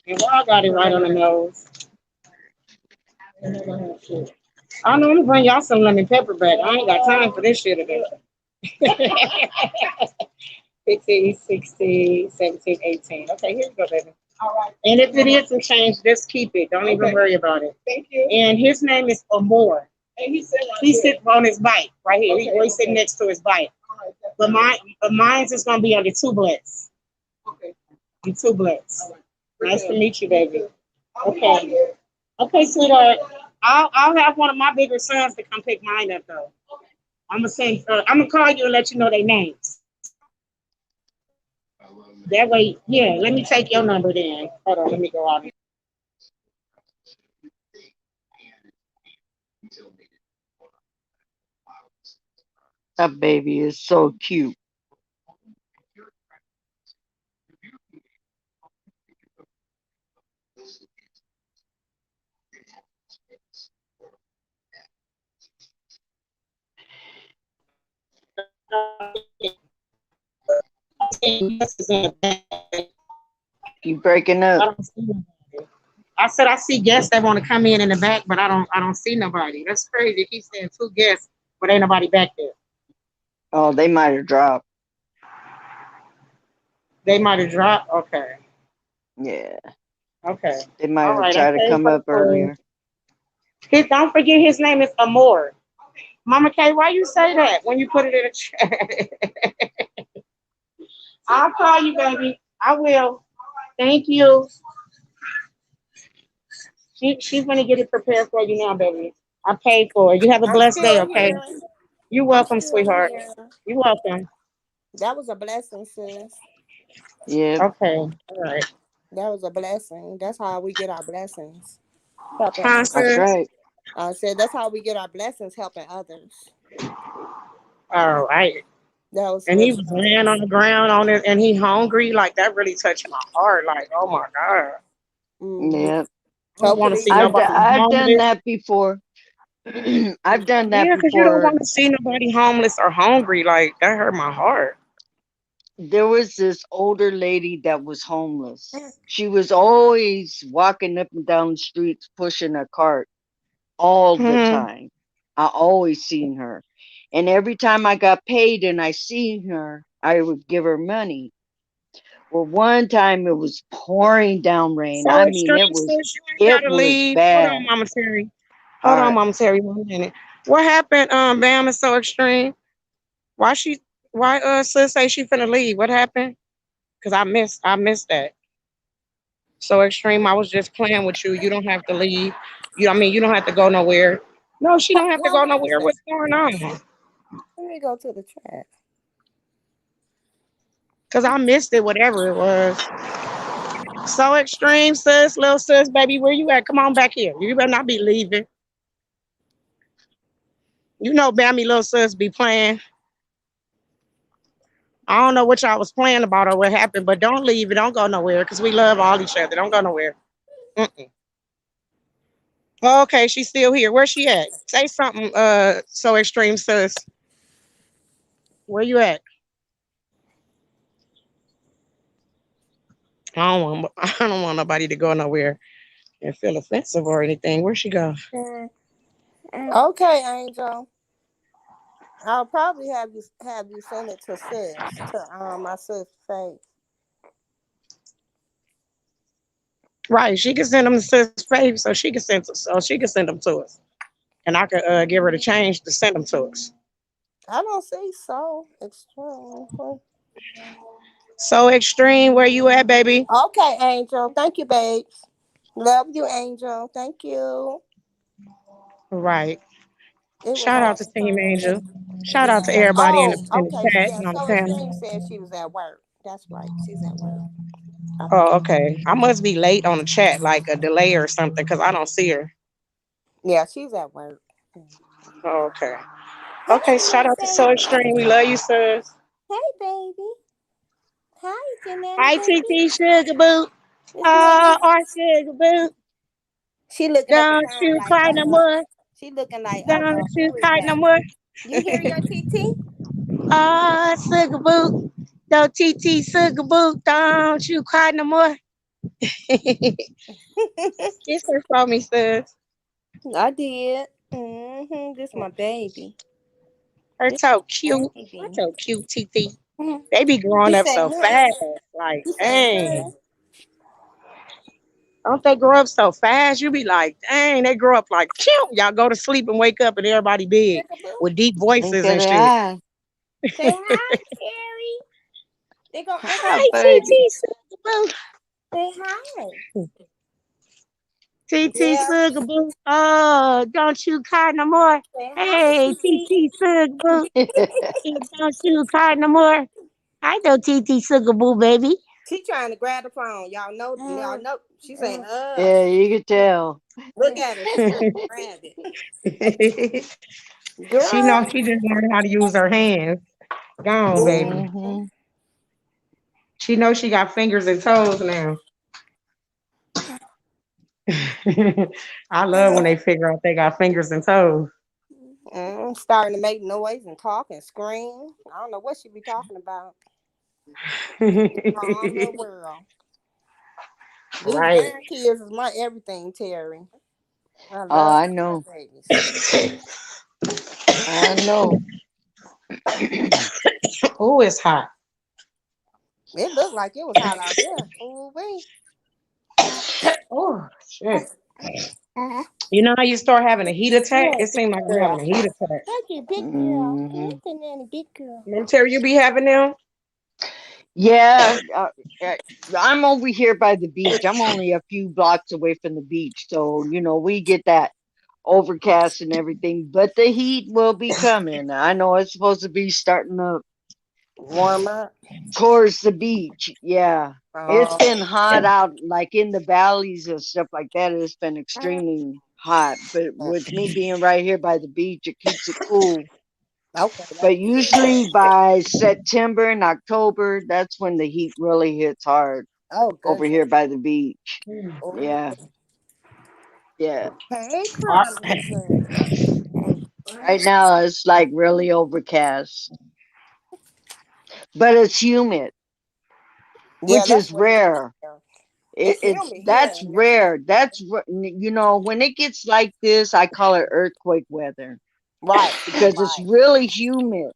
And well, I got it right on the nose. I know I'm gonna bring y'all some lemon pepper back. I ain't got time for this shit today. 15, 16, 17, 18. Okay, here you go, baby. All right. And if it isn't changed, just keep it. Don't even worry about it. Thank you. And his name is Amor. And he said He's sitting on his bike right here. He's sitting next to his bike. But mine's is gonna be on the two blitz. Okay. The two blitz. All right. Nice to meet you, baby. Okay. Okay, sweetheart. I'll have one of my bigger sons to come pick mine up though. I'm gonna call you and let you know their names. That way, yeah. Let me take your number then. Hold on, let me go out. That baby is so cute. You breaking up? I don't see nobody. I said I see guests that want to come in the back, but I don't see nobody. That's crazy. It keeps saying 2 guests, but ain't nobody back there. Oh, they might have dropped. They might have dropped. Okay. Yeah, Okay. they might All have right. I tried to paid come for the up food. earlier. Don't forget his name is Amor. Mama K, why you say that when you put it in the chat? I'll call you, baby. I will. Thank you. She's gonna get it prepared for you now, baby. I paid for it. You have a I'm blessed day, still okay? here. You're I'm welcome, still sweetheart. here. You're welcome. That was a blessing, sis. Yep, Okay. All right. That was a blessing. That's how we get our blessings. Helping Huh, that's others. sis? right. I said that's how we get our blessings, helping others. All right. That was And he really was laying nice. on the ground on it, and he hungry. Like that really touched my heart. Like, oh my god, Mm-hmm. Yep. I don't want to Hopefully, see nobody I've done homeless. that before. I've done that Yeah, because you don't before. want to see nobody homeless or hungry. Like that hurt my heart. There was this older lady that was homeless. She was always walking up and down the streets pushing a cart all the Hmm. time. I always seen her. And every time I got paid and I seen her, I would give her money. Well, one time it was pouring down rain. So I mean, extreme, sis. You ain't it gotta was leave. Hold on, bad. Mama Terry. All Hold on, right. Mama Terry. 1 minute. What happened? Bam is so extreme. Why she? Why sis say she finna leave? What happened? Cause I missed that. So extreme. I was just playing with you. You don't have to leave. You don't have to go nowhere. No, she don't have to what go nowhere. happened? What's going on? Let me go to the chat. Cause I missed it, whatever it was. So extreme, sis, little sis, baby, where you at? Come on back here. You better not be leaving. You know, Bammy, little sis, be playing. I don't know what y'all was playing about or what happened, but don't leave it. Don't go nowhere, cause we love all each other. Don't go nowhere. Mm-mm. Oh, okay, she's still here. Where's she at? Say something. So extreme, sis. Where you at? I don't want nobody to go nowhere and feel offensive or anything. Where she go? Okay, Angel. I'll probably have you send it to sis my sis face. Right, she can send them to sis face, so she can send them to us, and I could give her the change to send them to us. I don't see so extreme. So extreme, where you at, baby? Okay, Angel. Thank you, babes. Love you, Angel. Thank you. Right. It was Shout on out to Team Angel. extreme. Shout out to Yeah. everybody Oh, in the okay. chat Yeah. and on the So extreme panel. said she was at work. That's right. She's at work. Okay. Oh, okay. I must be late on the chat, like a delay or something, because I don't see her. Yeah, she's at work. Oh, okay. Hey, Okay, shout out to So Janetta. Extreme. We love you, sis. Hey, baby. Hi, Janetta, Hi, baby. TT Sugar Boo. It's me. Our Sugar Boo. She looking at the Don't phone you like, cry no more. She looking like, Don't you who is cry no that? more. You hear your TT? Sugar Boo. Don't TT Sugar Boo. Don't you cry no more. Kiss her for me, sis. I did. This my baby. Her This so my cute. Her baby. so cute, TT. Mhm. They be growing He up say, so huh? fast. Like, He say, huh? dang. Don't they grow up so fast? You be like, dang, they grow up like, pew. Y'all go to sleep and wake up and everybody big Peekaboo. with deep Ain't voices that and shit. I? Say hi, Carrie. They Hi, gonna Hi, baby. TT Sugaboo. say hi. TT Yeah. Sugaboo. Oh, don't you cry no more. Say hi, Hey, TT. TT Sugaboo. Don't you cry no more. I know TT Sugaboo, baby. She trying to grab the phone. Y'all know. Y'all know. She saying, Yeah, you can tell. Look at her. She trying to grab it. She Girl. knows she just learned how to use her hands. Go on, baby. Hmm. She knows she got fingers and toes now. I love when they figure out they got fingers and toes. Starting to make noise and talk and scream. I don't know what she be talking about. Calm the world. These Right. grandkids is my everything, Terry. I Oh, love I my know. babies. I know. Oh, it's hot. It looked like it was hot out there. Oh, wait. Oh, shit. You know how you start having a heat attack? Yeah, It big seems like I'm girl. having a heat attack. Thank you, big girl. Hmm. Listen, Nanny, big girl. Mom Terry, you be having them? Yeah, uh, I'm over here by the beach. I'm only a few blocks away from the beach, so we get that overcast and everything. But the heat will be coming. I know it's supposed to be starting up Warm up. towards the beach. Yeah, it's Oh, been hot out, like in the valleys and stuff like that. It's been extremely hot. But with me being right here by the beach, it keeps it cool. okay. But That's good. usually by September and October, that's when the heat really hits hard Oh, over goodness. here by the beach. Oh. Yeah, yeah. Hey, Hot. promises. Right now it's like really overcast, but it's humid, Yeah, which that's is what it is rare. here. It, It's it's humid here. that's rare. When it gets like this, I call it earthquake weather Right, because it's right. really humid.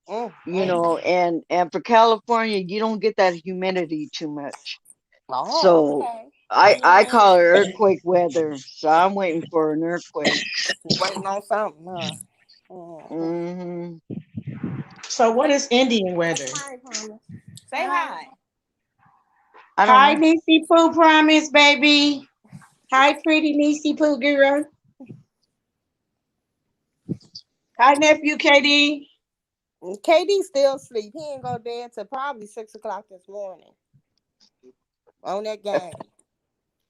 Mm. And for California, you don't get that humidity too much. Oh, So okay. I call it earthquake weather. So I'm waiting for an earthquake. Waiting on something, huh? Mm-hmm. Hmm. So what is Indian weather? Hi, Promise. Say hi. I don't Hi, know. Niecy Pooh Promise, baby. Hi, pretty Niecy Pooh girl. Hi, nephew KD. KD still sleep. He ain't go to bed till probably 6 o'clock this morning on that game.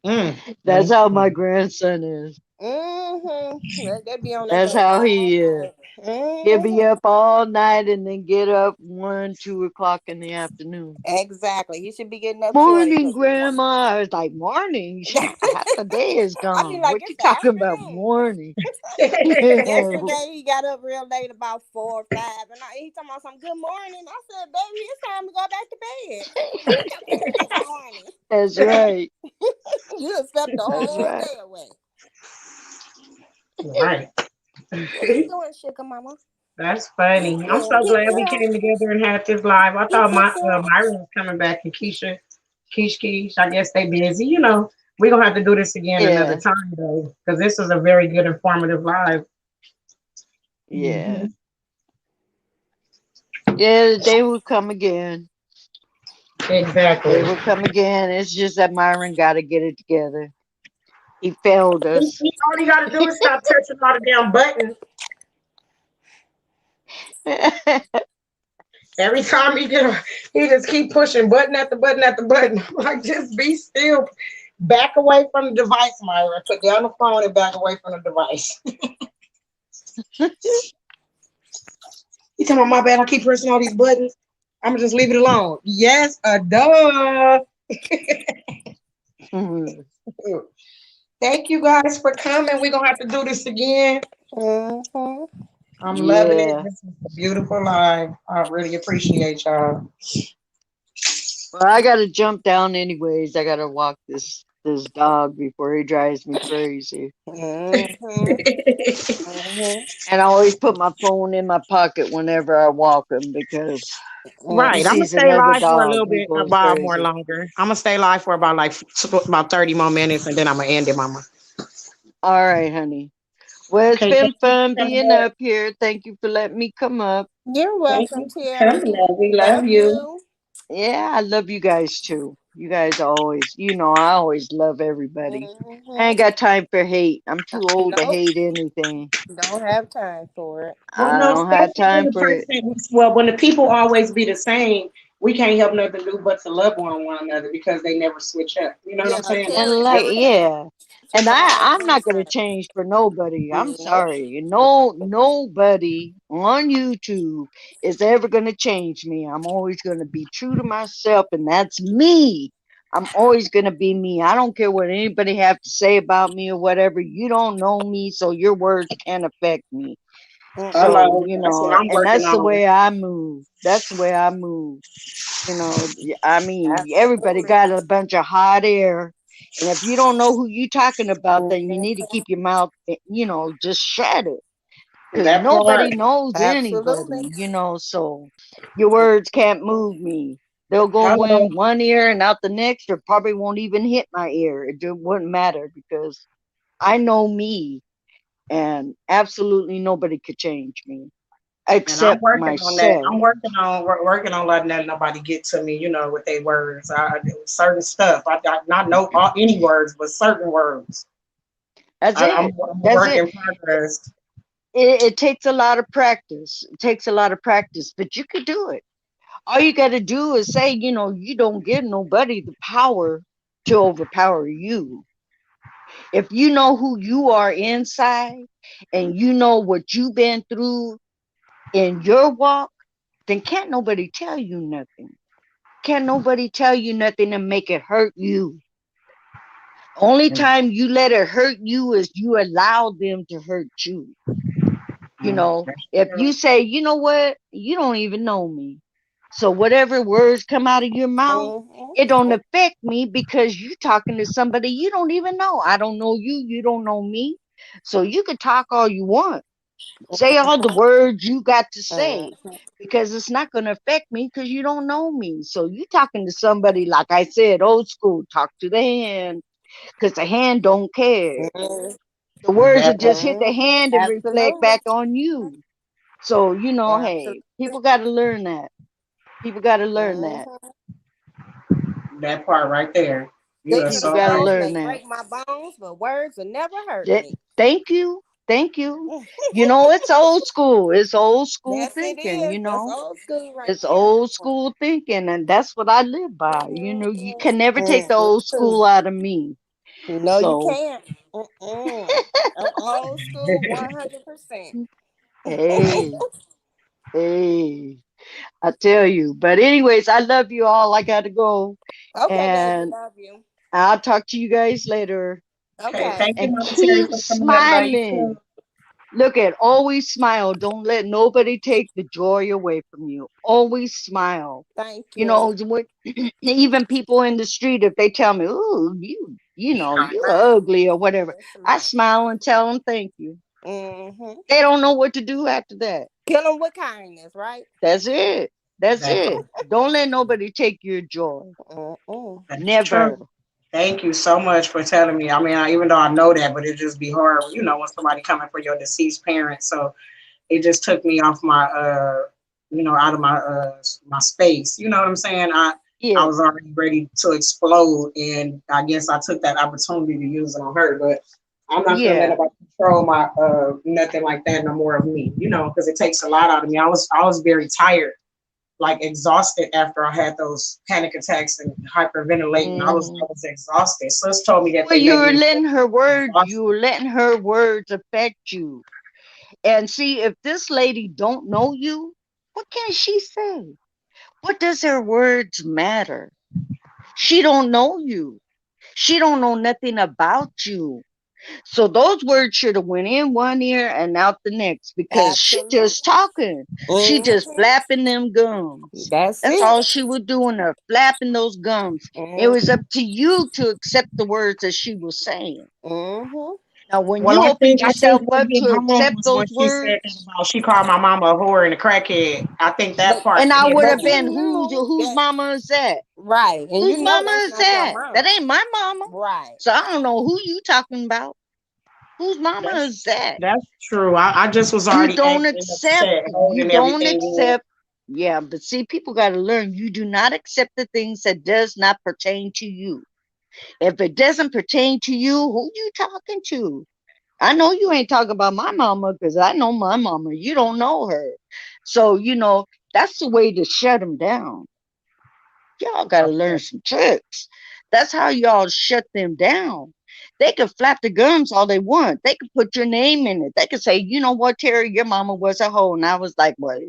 Mm. That's how my grandson is. They be on that That's game how all he is. night. He'll be up all night and then get up 1, 2 o'clock in the afternoon. Exactly. He should be getting up shorty. Morning, Grandma. I was like, morning? Half the day is I be gone. like, What it's you the talking about, afternoon. morning? Yesterday he got up real late, about 4 or 5, and he talking about some good morning. I said, baby, it's time to go back to bed. You got to say good morning. That's right. You done slept the That's whole right. day away. Right. What you doing, sugar mama? That's funny. I'm Yeah, so big glad we girl. came together and had this live. I You thought big my girl. Myron was coming back and Keish. I guess they busy. You know, we're gonna have to do this again another Yeah. time though, because this is a very good informative live. Yeah. Hmm. Yeah, the day will come again. Exactly. They will come again. It's just that Myron got to get it together. He failed us. All you gotta do is stop touching all the damn buttons. Every time he just keep pushing button after button after button. I'm like, just be still. Back away from the device, Myra. Put down the phone and back away from the device. You talking about my bad? I keep pressing all these buttons. I'm gonna just leave it alone. Yes, duh. Thank you guys for coming. We're gonna have to do this again. Mm-hmm. I'm loving it. Yeah. This is a beautiful live. I really appreciate y'all. Well, I got to jump down anyways. I got to walk this dog before he drives me crazy. Mm-hmm. Mm-hmm. And I always put my phone in my pocket whenever I walk him because he Right. I'm gonna sees stay another live for a dog, little he bit, a goes while more crazy. longer. I'm gonna stay live for about about 30 more minutes, and then I'm gonna end it, Mama. All right, honey. Well, it's Okay. been Thank you fun for coming being up. up here. Thank you for letting me come up. You're Thank welcome, you for Terry. coming up. We love Love you. you. Yeah, I love you guys too. You guys always, I always love everybody. I Mm-hmm. ain't got time for hate. I'm too old to Nope. hate anything. Don't have time for it. Well, I no, don't have especially when time the for it. person, well, when the people always be the same, we can't help nothing do but to love one another because they never switch up. You know what Yeah, I'm saying? And Terry like, never changed. yeah. She's And I'm always not the gonna change for nobody. I'm same. Nope. sorry. Nobody on YouTube is ever gonna change me. I'm always gonna be true to myself, and that's me. I'm always gonna be me. I don't care what anybody have to say about me or whatever. You don't know me, so your words can't affect me. Mm-mm. So, Hello. That's what I'm and working that's the on. way I move. That's the way I move. I mean, everybody Absolutely. got a bunch of hot air. And if you don't know who you talking about, then you need to Mhm. keep your mouth, just shut it. Because That nobody part. knows Absolutely. anybody, so your words can't move me. They'll go Hello. in one ear and out the next, or probably won't even hit my ear. It just wouldn't matter because I know me, and absolutely nobody could change me And I'm except working on that. myself. I'm working on letting nobody get to me, with their words. Certain stuff. I not know any words, but certain words. That's I'm it. a That's work it. in progress. It takes a lot of practice. It takes a lot of practice, but you could do it. All you got to do is say, you don't give nobody the power to overpower you. If you know who you are inside and you know what you've been through in your walk, then can't nobody tell you nothing. Can't nobody tell you nothing and make it hurt you. Only time you let it hurt you is you allow them to hurt you. That's If true. you say, you know what, you don't even know me. So whatever words come out of your mouth, Mhm. it don't affect me because you talking to somebody you don't even know. I don't know you, you don't know me. So you can talk all you want. Say all the words you got to say Mhm. because it's not going to affect me because you don't know me. So you talking to somebody, like I said, old school, talk to the hand because the hand don't care. Mhm. The words will That just part. hit the Mhm. hand and reflect Absolutely. back on you. So, hey, Absolutely. people got to learn that. People got to learn that. Mhm. That part right there. You are Sticks of People the so got to right. stones learn may that. break my bones, but words will never hurt That- me. Thank you. Thank you. It's old school. It's old school Yes, it thinking, is. That's old school right It's there. old school thinking, and that's what I live by. You can never take the Me old too. school out of me. No, you So, can't. Mm-mm. I'm old school 100%. hey, hey, I tell you. But anyways, I love you all. I got to go, Okay, baby, and love you. I'll talk to you guys later. Okay, Okay. thank you, And Mama Terry, keep for coming up. Love you too. smiling. Look at always smile. Don't let nobody take the joy away from you. Always smile. Thank you. What even people in the street, if they tell me, "Ooh, you're ugly" or whatever, Just I smile. smile and tell them thank you. Mm-hmm. They don't know what to do after that. Kill them with kindness, right? That's it. That's That it. Don't let nobody take your joy. Mm-mm. that's true. Never. Thank you so much for telling me. I mean, even though I know that, but it just be hard, when somebody coming for your deceased parents. So it just took me off my, out of my space. You know what I'm saying? I Yeah. was already ready to explode, and I guess I took that opportunity to use it on her. But I'm not gonna let Yeah. nobody control my nothing like that no more of me. Because it takes a lot out of me. I was very tired, like exhausted after I had those panic attacks and hyperventilating. I was Hmm. I was exhausted. Sis told me that Well, they made you're me letting her words. exhausted. You're letting her words affect you. And see, if this lady don't know you, what can she say? What does her words matter? She don't know you. She don't know nothing about you. So those words should have went in one ear and out the next because she just Absolutely. talking. She just Mm-hmm. flapping them gums. That's That's it. all she was doing, her flapping those gums. It was Mm-hmm. up to you to accept the words that she was saying. Mm-hmm. Now, when Well, you opened I think yourself what up hit to home accept was when those she said that words, about she called my mama a whore and a crackhead. I think that But part and I hit would have but home. you been, know whose that mama is that? right. And Whose you know mama that's is not your that? That mom. ain't my mama. Right. So I don't know who you talking about. Whose mama That's is that? that's true. I just was You already don't angry and accept. upset, You holding don't everything in. accept. Yeah, but see, people got to learn. You do not accept the things that does not pertain to you. If it doesn't pertain to you, who you talking to? I know you ain't talking about my mama because I know my mama. You don't know her. So, that's the way to shut them down. Y'all got to learn Okay. some tricks. That's how y'all shut them down. They can flap the gums all they want. They can put your name in it. They can say, you know what, Terry, your mama was a hoe. And I was like, well,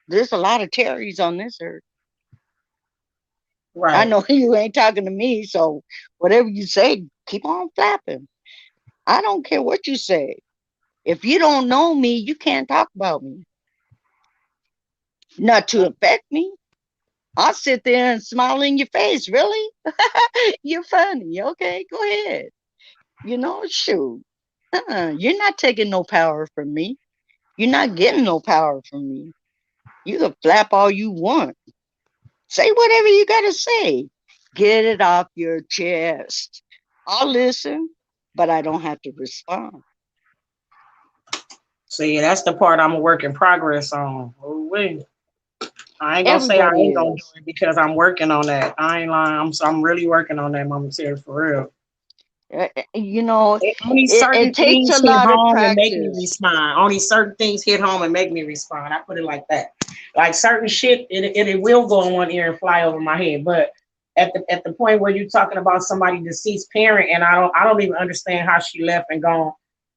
there's a lot of Terrys on this earth. I Right. know you ain't talking to me. So whatever you say, keep on flapping. I don't care what you say. If you don't know me, you can't talk about me. Not to affect me. I'll sit there and smile in your face. Really? You're funny. Okay, go ahead. Shoot. You're not taking no power from me. You're not getting no power from me. You can flap all you want. Say whatever you got to say. Get it off your chest. I'll listen, but I don't have to respond. See, that's the part I'm a work in progress on. Ooh-wee. I ain't gonna say I Everybody ain't gonna do is. it because I'm working on that. I ain't lying. I'm really working on that, Mama Terry, for real. You know, Only it certain takes things a hit lot of home and make me practice. respond. Only certain things hit home and make me respond. I put it like that. Like certain shit, it will go in one ear and fly over my head. But at the point where you're talking about somebody deceased parent, and I don't even understand how she left and gone,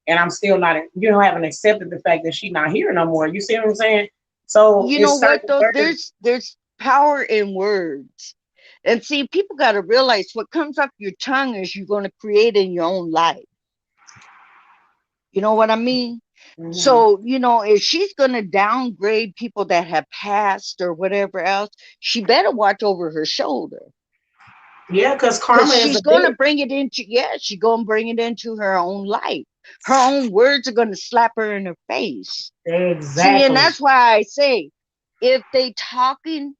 and I'm still not, haven't accepted the fact that she's not here no more. You see what I'm saying? So You know it's what certain though? words. There's power in words. And see, people got to realize what comes off your tongue is you're going to create in your own life. You know what I mean? Hmm. So, if she's going to downgrade people that have passed or whatever else, she better watch over her shoulder. Yeah, because Because karma is a she's going to bitch. bring it into, yeah, she's going to bring it into her own life. Her own words are going to slap her in her face. See, and Exactly. that's why I say, if they talking,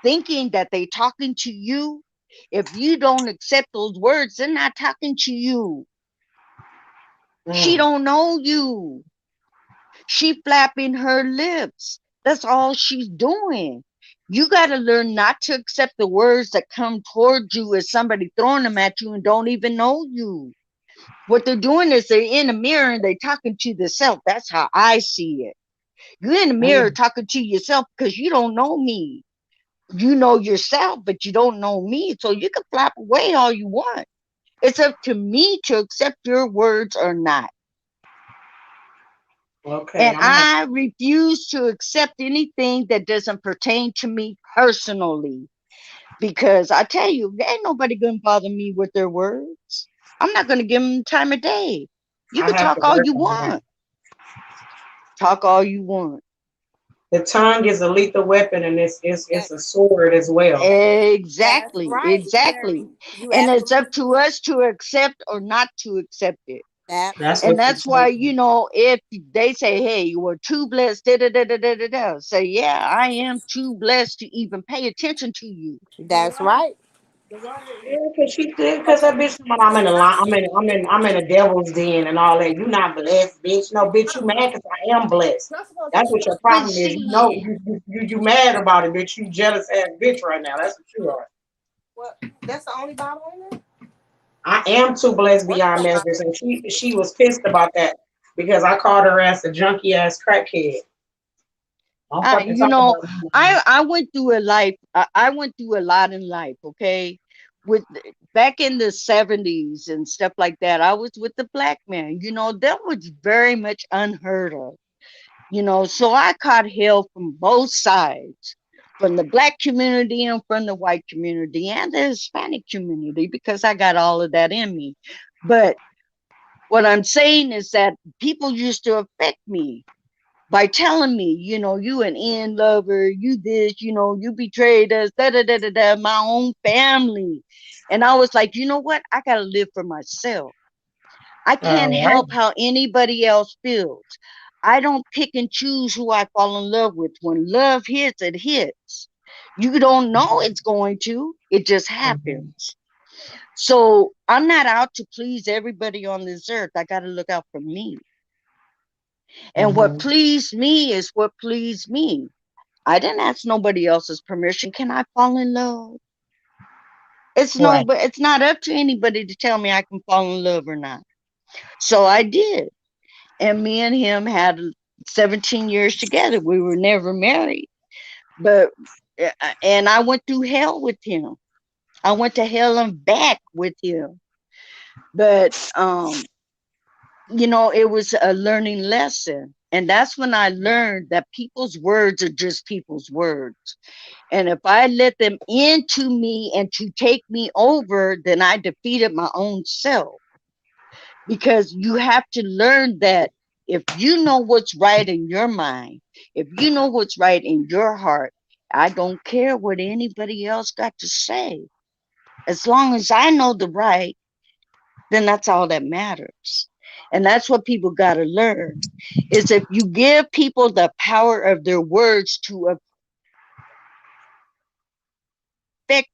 thinking that they talking to you, if you don't accept those words, they're not talking to you. She Mm. don't know you. She flapping her lips. That's all she's doing. You got to learn not to accept the words that come towards you as somebody throwing them at you and don't even know you. What they're doing is they're in a mirror and they're talking to themselves. That's how I see it. You're in the mirror Mm. talking to yourself because you don't know me. You know yourself, but you don't know me. So you can flap away all you want. It's up to me to accept your words or not. Okay, And I'm gonna have I refuse to accept anything that doesn't pertain to me personally. Because I tell you, there ain't nobody gonna bother me with their words. I'm not gonna give them time of day. You I can have talk to all work you on that. want. Talk all you want. The tongue is a lethal weapon, and it's That, a sword as well. that's Exactly, right, exactly. Terry. You And it's up absolutely to right. us to accept or not to accept it. That's And what Absolutely. you're that's why, saying. if they say, hey, you were too blessed, da da da da da da da, say, yeah, I am too blessed to even pay attention to you. That's right. Yeah, cause she did, cause that bitch. I'm in a line. I'm in a devil's den and all that. You not blessed, bitch. No, bitch. You mad because I am blessed. That's what your But problem is. You know, see, you mad about it, bitch. You jealous ass bitch right now. That's what you are. Well, that's the only bottle in there. I am too blessed What's beyond the measures, and she was pissed about that because I called her ass a junky ass crackhead. Don't uh, fucking you talk know, about me. I went through a life. I went through a lot in life. Okay, with back in the '70s and stuff like that. I was with the black man. That was very much unheard of. So I caught hell from both sides, from the black community and from the white community and the Hispanic community, because I got all of that in me. But what I'm saying is that people used to affect me by telling me, you an end lover, you this, you betrayed us, da da da da da, my own family. And I was like, you know what? I gotta live for myself. I can't All right. help how anybody else feels. I don't pick and choose who I fall in love with. When love hits, it hits. You don't know it's going to, it just Mhm. happens. So I'm not out to please everybody on this earth. I got to look out for me. And what Mhm. pleased me is what pleased me. I didn't ask nobody else's permission. Can I fall in love? Right. But it's not up to anybody to tell me I can fall in love or not. So I did. And me and him had 17 years together. We were never married, but and I went through hell with him. I went to hell and back with him. But it was a learning lesson. And that's when I learned that people's words are just people's words. And if I let them into me and to take me over, then I defeated my own self. Because you have to learn that if you know what's right in your mind, if you know what's right in your heart, I don't care what anybody else got to say. As long as I know the right, then that's all that matters. And that's what people got to learn is if you give people the power of their words to affect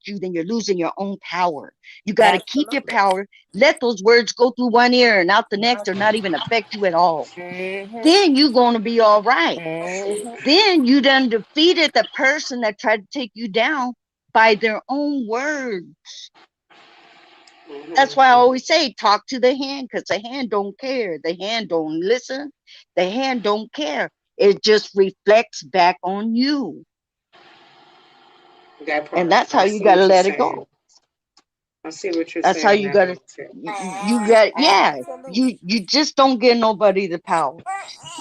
you, then you're losing your own power. You got to keep your Absolutely. power. Let those words go through one ear and out the next or not even affect you at all. Mm-hmm. Then you're going to be all right. Mm-hmm. Then you done defeated the person that tried to take you down by their own words. That's why I always say talk to the hand because the hand don't care. The hand don't listen. The hand don't care. It just reflects back on you. That And part. that's how I you see got to what you're let it saying. go. I see what you're That's how saying you now, got to, Mama Terry. you got, yeah, Absolutely. you just don't give nobody the power.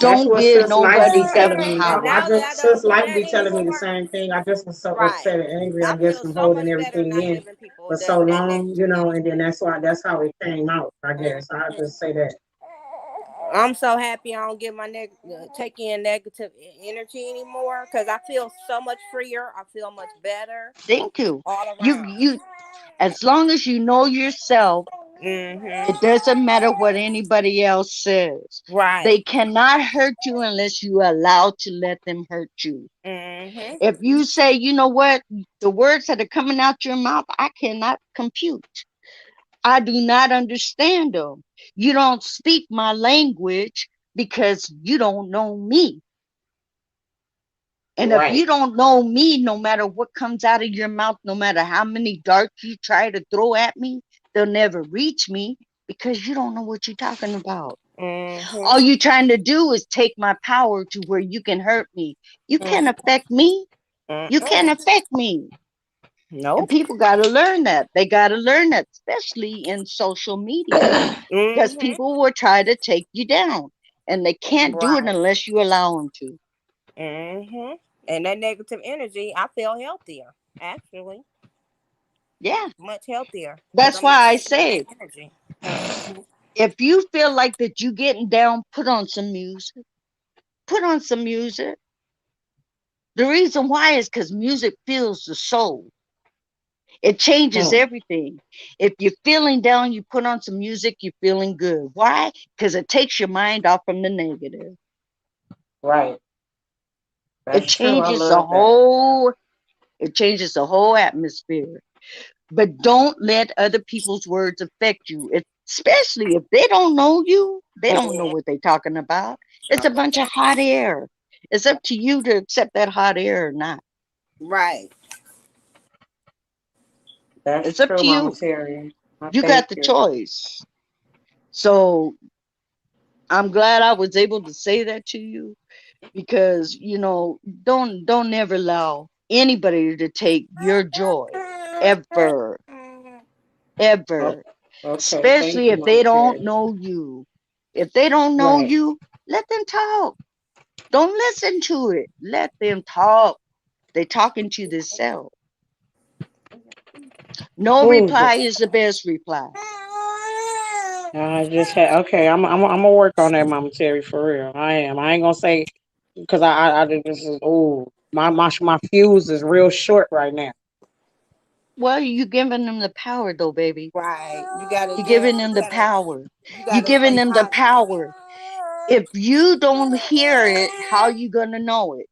That's Don't what give Sis Life be nobody the telling me. And power. I now that just I done Sis put Life that be telling into me the work, same thing. I just was so right. upset and angry. I I guess feel from so holding much better everything not in giving people for so that long, negative and then energy. that's how it came out. I guess I just say that. I'm so happy I don't get my take in negative energy anymore because I feel so much freer. I feel much better Thank you. all You, around. you, as long as you know yourself, it Mm-hmm. doesn't matter what anybody else says. Right. They cannot hurt you unless you allow to let them hurt you. Mm-hmm. If you say, you know what, the words that are coming out your mouth, I cannot compute. I do not understand them. You don't speak my language because you don't know me. And if Right. you don't know me, no matter what comes out of your mouth, no matter how many darts you try to throw at me, they'll never reach me because you don't know what you're talking about. All Mm-hmm. you're trying to do is take my power to where you can hurt me. You can't affect me. You can't Mm-hmm. affect me. And Nope. people got to learn that. They got to learn that, especially in social media, because Mm-hmm. people will try to take you down and they can't do it Right. unless you allow them to. Mm-hmm. And that negative energy, I feel healthier. Actually, Yeah. much healthier because That's I'm not why I taking in that say, energy. if you feel like that you getting down, put on some music. Put on some music. The reason why is because music fills the soul. It changes Hmm. everything. If you're feeling down, you put on some music, you're feeling good. Why? Because it takes your mind off from the negative. Right. It That's true. I changes the love that. whole, it changes the whole atmosphere. But don't let other people's words affect you, especially if they don't know you. They don't know what they're talking about. It's a bunch of hot air. It's up to you to accept that hot air or not. Right. That's It's up true, to Mama you. Terry. I You thank got the you. choice. So I'm glad I was able to say that to you because don't never allow anybody to take your joy ever, Oh, ever, okay. Thank especially you, if they Mama don't Terry. know you. If they don't know Right. you, let them talk. Don't listen to it. Let them talk. They talking to themselves. No Ooh, reply is the best reply. I just had okay. I'm gonna work on that, Mama Terry, for real. I am. I ain't gonna say because I think this is my fuse is real short right now. Well, you giving them the power though, baby. Right. You gotta You're give. giving them You the gotta. power. You You're gotta giving stay them the positive. power. If you don't hear it, how you gonna know it?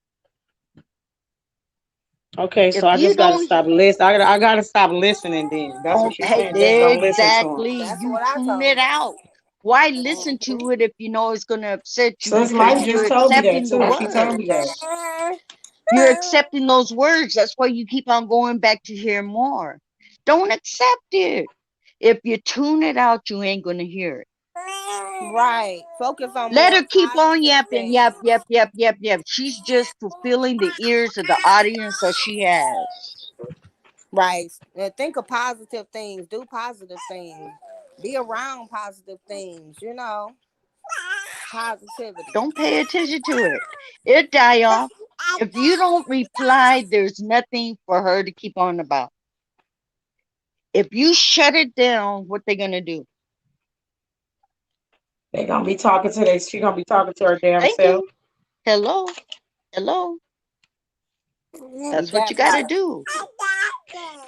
Okay, If so I you just gotta don't, stop listen. I gotta stop listening. Then that's what you're okay, saying. Just don't listen to him. exactly. That's You what I tune told it her. out. Why listen to it if you know it's gonna upset you So his because life you're just told me that accepting the too. She told me that. words. You're accepting those words. That's why you keep on going back to hear more. Don't accept it. If you tune it out, you ain't gonna hear it. Right. Focus on Let more her keep on positive yapping, things. yap, yap, yap, yap, yap. She's just fulfilling the ears of the audience that she has. Right. And think of positive things. Do positive things. Be around positive things. Positivity. Don't pay attention to it. It die off. If you don't reply, there's nothing for her to keep on about. If you shut it down, what they gonna do? They gonna be talking to they. She gonna be talking to her damn Thank self. you. Hello, hello. That's what you got to Definitely. do.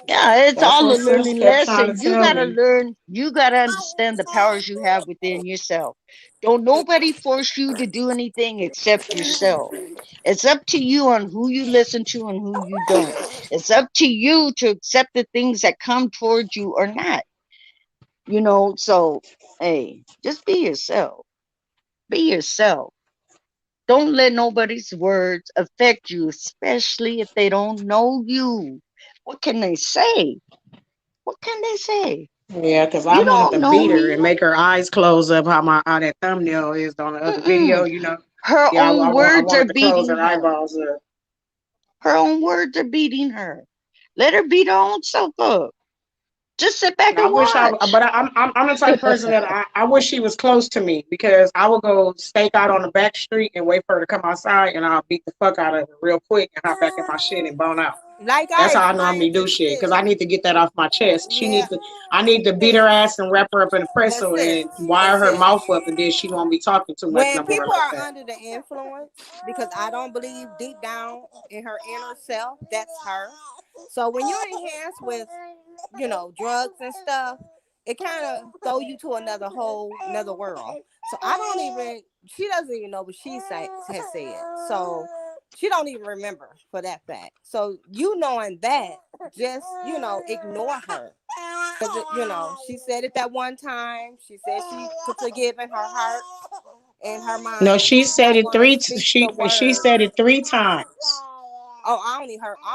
Yeah, it's That's all what a sis learning kept trying lesson. to You tell got to me. learn, you got to understand the powers you have within yourself. Don't nobody force you to do anything except yourself. It's up to you on who you listen to and who you don't. It's up to you to accept the things that come towards you or not. So hey, just be yourself. Be yourself. Don't let nobody's words affect you, especially if they don't know you. What can they say? What can they say? Yeah, because I You wanted don't to know beat her and me. make her eyes close up how that thumbnail is on the other video, Mm-mm. you know. Her Yeah, own I words are wanted to close beating her her. eyeballs up. Her own words are beating her. Let her beat her own self up. Just sit back I and wish watch. but I'm the type of person that I wish she was close to me because I would go stake out on the back street and wait for her to come outside and I'll beat the fuck out of her real quick and hop back in my shit and bone out. Like That's I how I normally explained do to shit because sis. I need to get that off my chest. Yeah, I need to beat her ass and wrap her up in a but pretzel sis, and wire her sis, mouth up and then she won't be talking too much when no more people like are that. under the influence, because I don't believe deep down in her inner self, that's her. So when you're enhanced with, drugs and stuff, it kind of throw you to another world. So I don't even, she doesn't even know what has said. So she don't even remember for that fact. So you knowing that, just, ignore her. Because, she said it that one time. She said she could forgive in her heart and her No, mind. she She said not it want to speak the she word. said it 3 times. Oh, I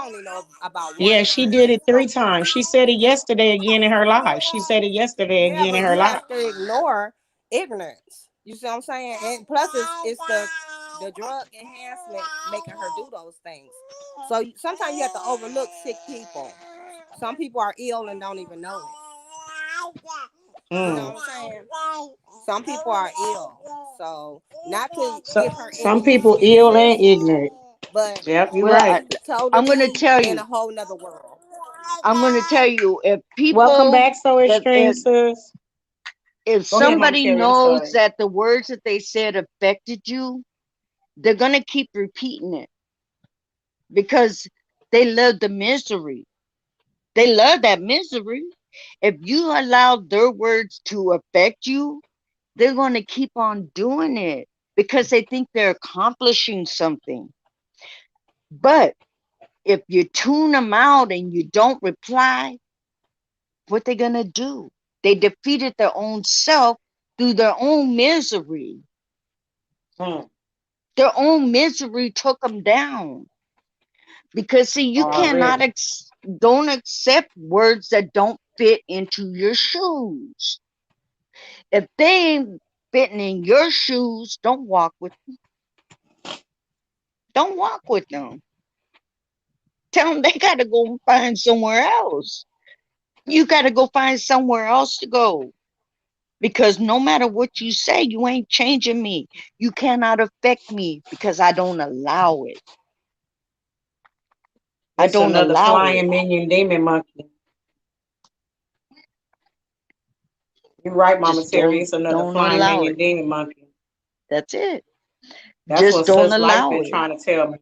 only know about one Yeah, she time. did it 3 times. She said it yesterday again in her live. She said it yesterday Yeah, again in but her you live. have to ignore ignorance. You see what I'm saying? And plus, it's the drug enhancement making her do those things. So sometimes you have to overlook sick people. Some people are ill and don't even know it. You know Mm. what I'm saying? Some people are ill. So not to So give her some any people ill and excuses, ignorant. but Yep, you're Well, right. I'm going to totally tell in a you. whole nother world. I'm going to tell you. If Welcome people, back, So if Extreme if sis. if Go ahead, Mama somebody Terry. I'm knows sorry. that the words that they said affected you, they're going to keep repeating it because they love the misery. They love that misery. If you allow their words to affect you, they're going to keep on doing it because they think they're accomplishing something. But if you tune them out and you don't reply, what they going to do? They defeated their own self through their own misery. Mm. Their own misery took them down. Because see, you cannot Already. don't accept words that don't fit into your shoes. If they ain't fitting in your shoes, don't walk with them. Tell them they got to go find somewhere else. You got to go find somewhere else to go. Because no matter what you say, you ain't changing me. You cannot affect me because I don't allow it. I It's don't another allow it. flying minion demon monkey. You're right, Mama Just Terry. It's another don't flying allow minion it. demon monkey. That's it. That's Just what don't Sis Life allow been it. trying to tell me.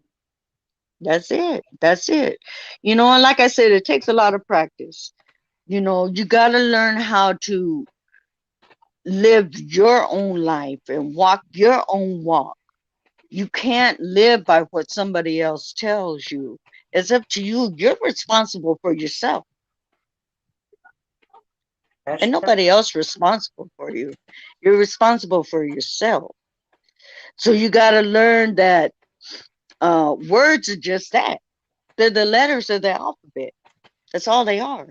That's it. That's it. And like I said, it takes a lot of practice. You got to learn how to live your own life and walk your own walk. You can't live by what somebody else tells you. It's up to you. You're responsible for yourself. That's And true. nobody else responsible for you. You're responsible for yourself. So you got to learn that words are just that. They're the letters of the alphabet. That's all they are.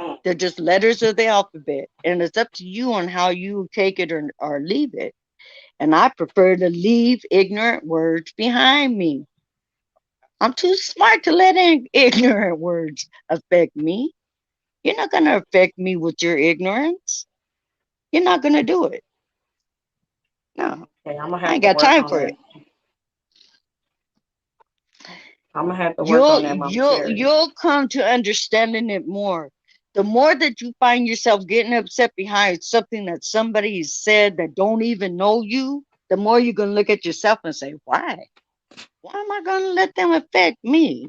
Mm. They're just letters of the alphabet. And it's up to you on how you take it or leave it. And I prefer to leave ignorant words behind me. I'm too smart to let ignorant words affect me. You're not going to affect me with your ignorance. You're not going to do it. No, Okay, I'm gonna I have ain't to got work time on for that. it. I'm gonna have to work on You'll that, Mama you'll Terry. you'll come to understanding it more. The more that you find yourself getting upset behind something that somebody said that don't even know you, the more you're gonna look at yourself and say, why? Why am I going to let them affect me?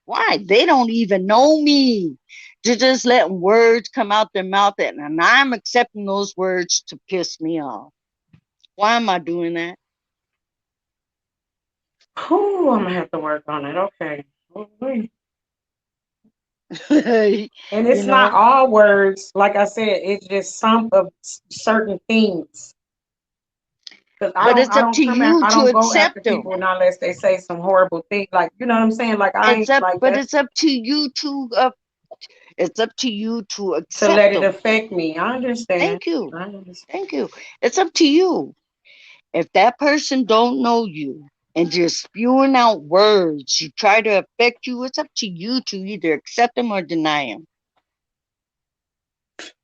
Why? They don't even know me. They're just letting words come out their mouth, and I'm accepting those words to piss me off. Why am I doing that? Whew, I'm gonna have to work on it. Okay. Mhm. And You it's not know, all words. Like I said, it's just some of certain things. Because but it's I up don't to come at, you I to don't go accept after them. people not unless they say some horrible thing. Like, you know what I'm saying? Like I It's ain't up, like but that's it's up to you to it's up to you to to accept let it them. affect me. I understand. Thank you. I understand. Thank you. It's up to you. If that person don't know you and just spewing out words to try to affect you, it's up to you to either accept them or deny them.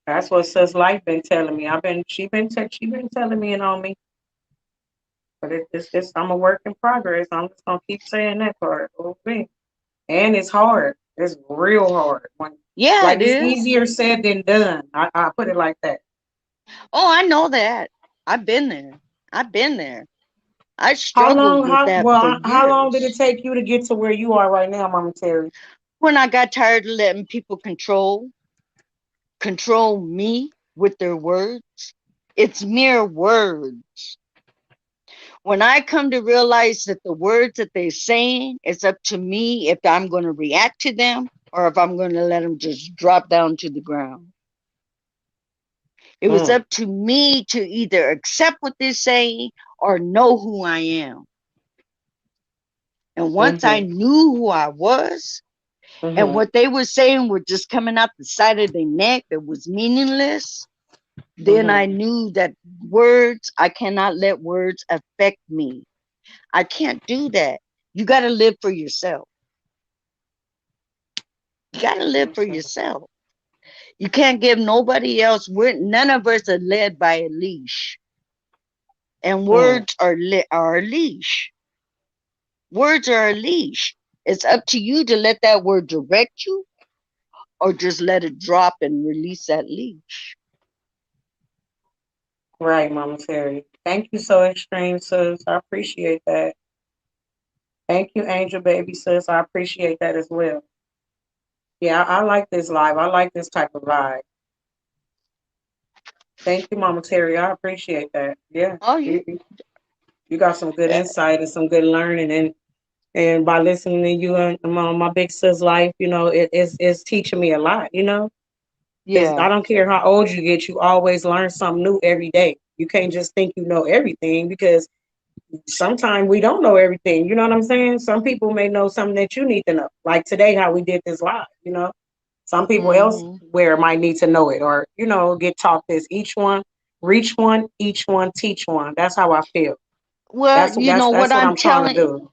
That's what Sis Life been telling me. She been telling me and on me. But it's I'm a work in progress. I'm just gonna keep saying that part. Okay. And it's hard. It's real hard. Yeah, Like it it's is. easier said than done. I put it like that. Oh, I know that. I've been there. I've been there. I How struggled long? with that for How long did it years. take you to get to where you are right now, Mama Terry? When I got tired of letting people control me with their words, it's mere words. When I come to realize that the words that they're saying, it's up to me if I'm going to react to them or if I'm going to let them just drop down to the ground. It was Mm, up to me to either accept what they're saying or know who I am. And once I mm-hmm, knew who I was and mm-hmm, what they were saying were just coming out the side of their neck, it was meaningless, then I mm-hmm. knew that words, I cannot let words affect me. I can't do that. You got to live for yourself. You got to live for Okay. yourself. You can't give nobody else. None of us are led by a leash, and Mm, words are a leash. Words are a leash. It's up to you to let that word direct you, or just let it drop and release that leash. right, Mama Terry. Thank you so extreme, sis. I appreciate that. Thank you, Angel Baby, sis. I appreciate that as well. Yeah, I like this live. I like this type of vibe. Thank you, Mama Terry. I appreciate that. Yeah, Oh, you got some good insight and some good learning, and by listening to you and my big sis life, it's teaching me a lot. Because yeah. I don't care how old you get, you always learn something new every day. You can't just think you know everything because sometimes we don't know everything. You know what I'm saying? Some people may know something that you need to know. Like today, how we did this live. Some people else Hmm. where might need to know it or, get taught this. Each one, reach one, each one, teach one. That's how I feel. Well, That's you that's know that's what I'm trying to do.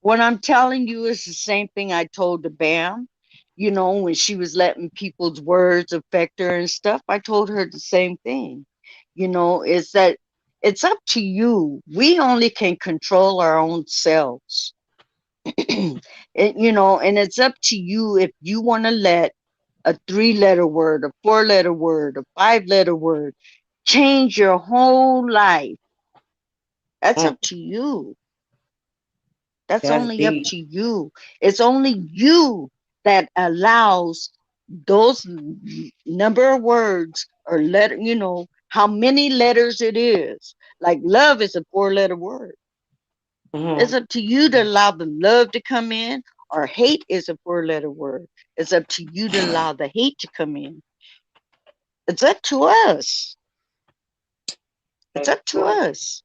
what I'm telling you is the same thing I told the Bam. You know, when she was letting people's words affect her and stuff, I told her the same thing. You know, is that it's up to you. We only can control our own selves. And it's up to you if you want to let a 3-letter word, a 4-letter word, a 5-letter word change your whole life. That's Mm, up to you. That's that's only up deep. to you. It's only you that allows those number of words or letter, how many letters it is. Like love is a 4-letter word. It's Hmm. up to you to allow the love to come in, or hate is a 4-letter word. It's up to you to allow the hate to come in. It's up to us. It's That's up to true. us.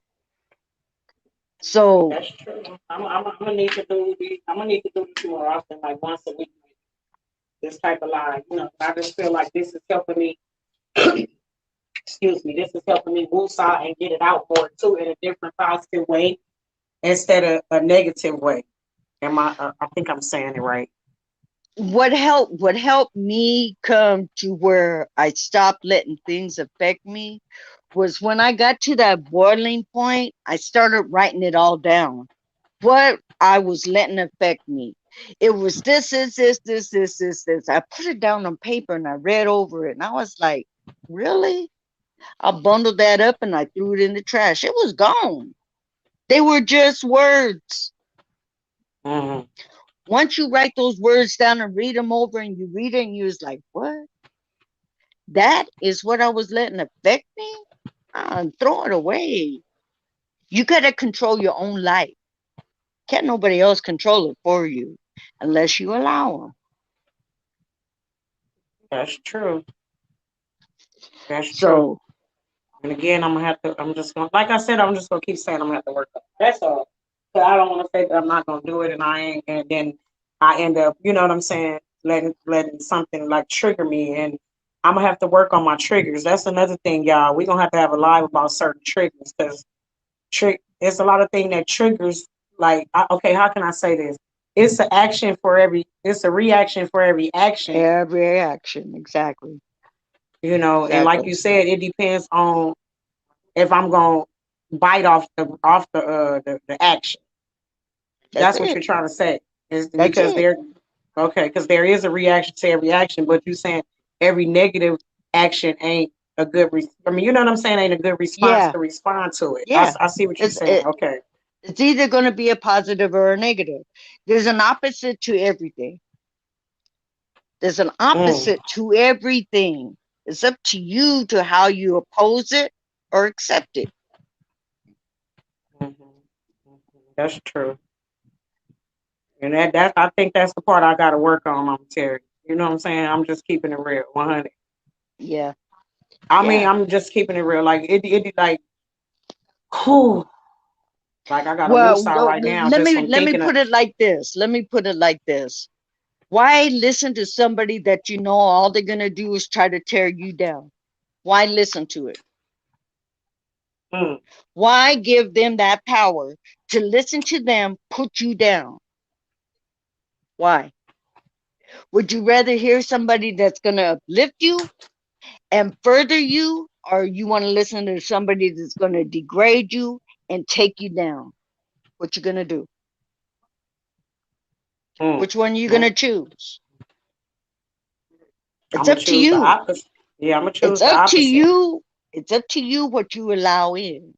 So, That's true. I'm gonna need to do. I'm gonna need to do this more often, like once a week. This type of live. I just feel like this is helping me. Excuse me. This is helping me woosah and get it out more too in a different positive way instead of a negative way. I think I'm saying it right. what helped me come to where I stopped letting things affect me was when I got to that boiling point, I started writing it all down. What I was letting affect me. It was this. I put it down on paper and I read over it and I was like, really? I bundled that up and I threw it in the trash. It was gone. They were just words. Mhm. Once you write those words down and read them over and you read it and you're like, what? That is what I was letting affect me? Throw it away. You got to control your own life. Can't nobody else control it for you unless you allow them. That's true. That's true. So, And again, I'm gonna have to. I'm just gonna, like I said, I'm just gonna keep saying I'm gonna have to work on it. That's all. But I don't want to say that I'm not gonna do it, and I ain't. And then I end up, you know what I'm saying, letting something like trigger me, and I'm gonna have to work on my triggers. That's another thing, y'all. We gonna have a live about certain triggers because there's a lot of thing that triggers. Like, okay, how can I say this? It's an action for every. It's a reaction for every action. every action, exactly. You know, and like Exactly. you said, it depends on if I'm gonna bite off the action. That's That's what it. you're trying to say. Is That's because it. because there is a reaction to every action, but you saying every negative action ain't a good I mean, you know what I'm saying, ain't a good response Yeah. to respond to it. Yeah. I see what you're It's saying. it, Okay. it's either going to be a positive or a negative. There's an opposite to everything. There's an Mm. opposite to everything. It's up to you to how you oppose it or accept it. Mhm. Mhm. That's true. And that I think that's the part I gotta work on, Mama Terry. You know what I'm saying? I'm just keeping it real, 100. Yeah. I mean, Yeah. I'm just keeping it real. Like it like, whew, like I got a Well, woosah right now let just me from let me thinking of. put it like this. Let me put it like this. Why listen to somebody that you know all they're going to do is try to tear you down? Why listen to it? Mm. Why give them that power to listen to them put you down? Why? Would you rather hear somebody that's going to uplift you and further you, or you want to listen to somebody that's going to degrade you and take you down? What you going to do? Mm. Which one are you going Mm. to choose? I'm It's gonna up to choose the you. opposite. Yeah, I'm gonna It's choose the up to opposite. you. It's up to you what you allow in.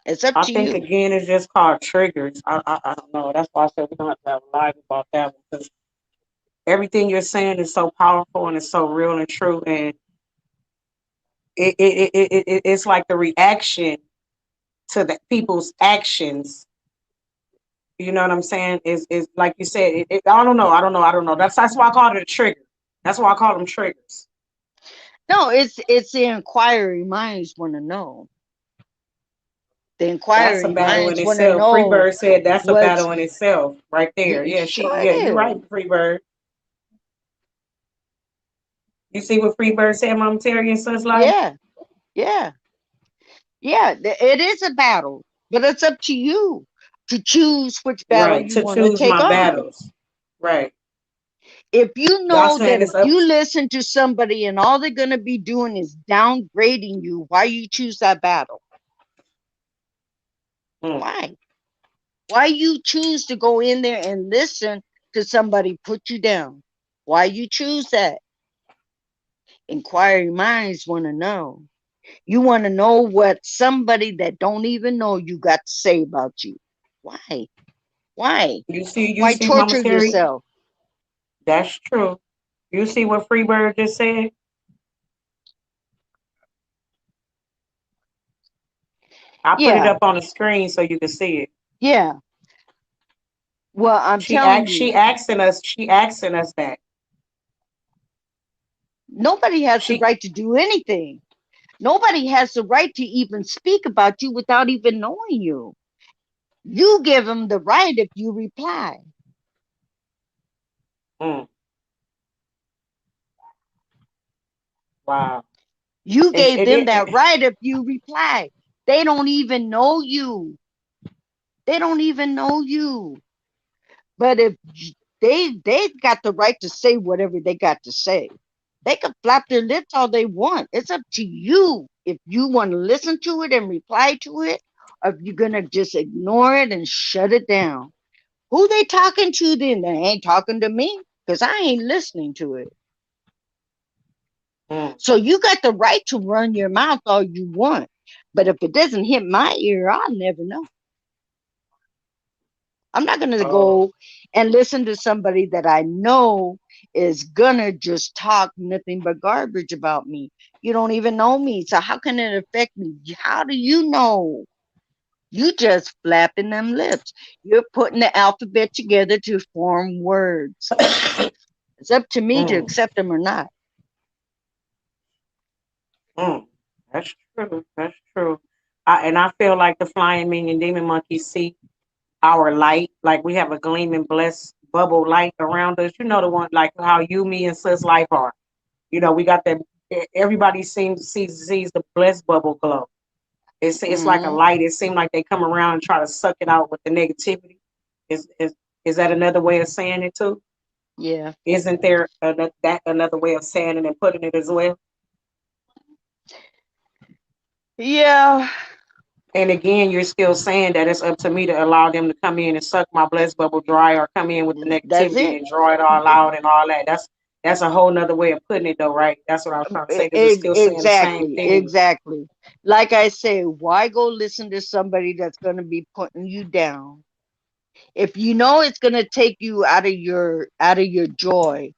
It's up I to think you. again it's just called triggers. I don't know. That's why I said we don't have to have a live about that one because everything you're saying is so powerful and it's so real and true, and it's like the reaction to the people's actions. You know what I'm saying? Is like you said. I don't know. I don't know. I don't know. That's why I call it a trigger. That's why I call them triggers. No, it's the inquiry minds want to know. The That's a inquiry battle in minds want to itself. know Freebird said that's a what's battle in itself, right there. Yeah, sure yeah, you're it right, is. Freebird. You see what Freebird said, Mama Terry and Such Life? Yeah, yeah, yeah. It is a battle, but it's up to you to choose which battle Right, you to want to choose take my on. battles. Right. If you Y'all know saying that if it's up. you listen to somebody and all they're going to be doing is downgrading you, why you choose that battle? Mm, Why? Why you choose to go in there and listen to somebody put you down? Why you choose that? Inquiring minds want to know. You want to know what somebody that don't even know you got to say about you. Why? Why? you Why see, Mama torture Terry? yourself? That's true. You see what Freebird just said? I put it Yeah, up on the screen so you can see it. yeah. Well, I'm telling you, She asking us that. nobody has the She right to do anything. Nobody has the right to even speak about you without even knowing you. You give them the right if you reply. mm, wow. You It, gave it, them it, that it, right if you reply. They don't even know you. They don't even know you. But if they got the right to say whatever they got to say. They can flap their lips all they want. It's up to you if you want to listen to it and reply to it, or if you're gonna just ignore it and shut it down. Who they talking to then? They ain't talking to me because I ain't listening to it. mm, So you got the right to run your mouth all you want. But if it doesn't hit my ear, I'll never know. I'm not gonna Oh, go and listen to somebody that I know is gonna just talk nothing but garbage about me. You don't even know me, so how can it affect me? How do you know? You just flapping them lips. You're putting the alphabet together to form words. It's up to me to mm, accept them or not. mm. That's true. That's true. And I feel like the flying minion demon monkeys see our light, like we have a gleaming, blessed bubble light around us. You know the one, like how you, me, and Sis Life are. You know, we got that. Everybody sees the blessed bubble glow. It's like a Hmm. light. It seems like they come around and try to suck it out with the negativity. Is that another way of saying it too? Yeah. Isn't there that another way of saying it and putting it as well? Yeah. And again, you're still saying that it's up to me to allow them to come in and suck my blessed bubble dry, or come in with the That's negativity it. and draw it all out and all that. That's a whole nother way of putting it, though, right? That's what I was trying to say because it's still saying the same Exactly. thing. Exactly. Like I say, why go listen to somebody that's going to be putting you down? If you know it's going to take you out of your joy,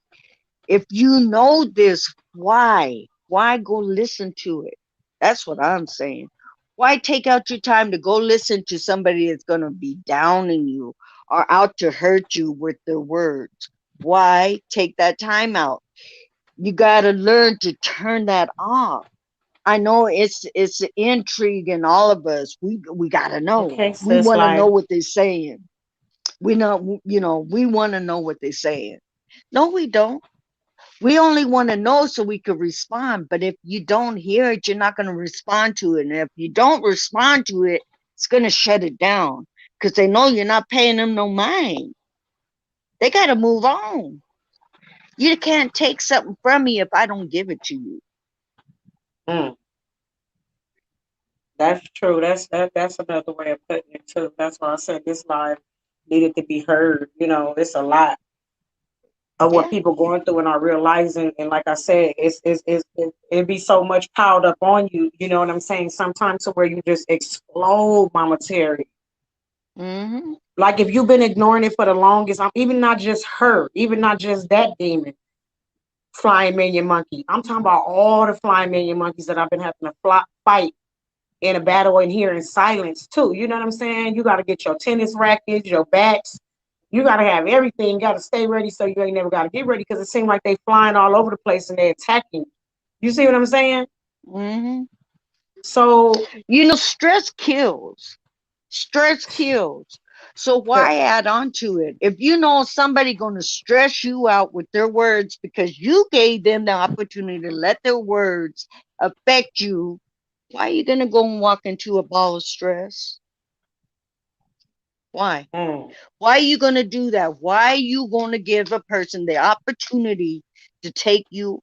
if you know this, why go listen to it? That's what I'm saying. Why take out your time to go listen to somebody that's going to be downing you or out to hurt you with their words? Why take that time out? You got to learn to turn that off. I know it's intrigue in all of us. We got to know. Okay, We sis, want to know like, what they're saying. We know, we want to know what they're saying. No, we don't. We only want to know so we can respond. But if you don't hear it, you're not going to respond to it. And if you don't respond to it, it's going to shut it down because they know you're not paying them no mind. They got to move on. You can't take something from me if I don't give it to you. mm, that's true. That's another way of putting it too. That's why I said this live needed to be heard. You know, it's a lot of what Yeah. people going through in our real lives, and like I said, it be so much piled up on you. You know what I'm saying? Sometimes to where you just explode, Mama Terry. Mm-hmm. Like if you've been ignoring it for the longest, I'm even not just her, even not just that demon, flying minion monkey. I'm talking about all the flying minion monkeys that I've been having to fight in a battle in here in silence too. You know what I'm saying? You got to get your tennis rackets, your bats. You got to have everything. You got to stay ready so you ain't never got to get ready because it seems like they flying all over the place and they attacking. You see what I'm saying? Mm-hmm. So, Stress kills. Stress kills. So why add on to it? If you know somebody going to stress you out with their words because you gave them the opportunity to let their words affect you, why are you going to go and walk into a ball of stress? Why? mm, Why are you going to do that? Why are you going to give a person the opportunity to take you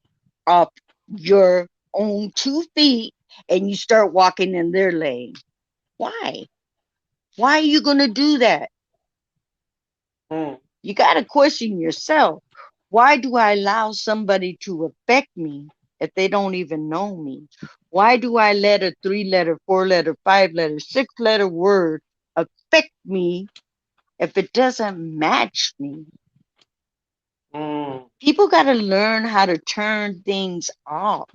off your own 2 feet and you start walking in their lane? Why? Why are you going to do that? mm, You got to question yourself. Why do I allow somebody to affect me if they don't even know me? Why do I let a 3-letter, 4-letter, 5-letter, 6-letter word affect me if it doesn't match me? mm, People got to learn how to turn things off.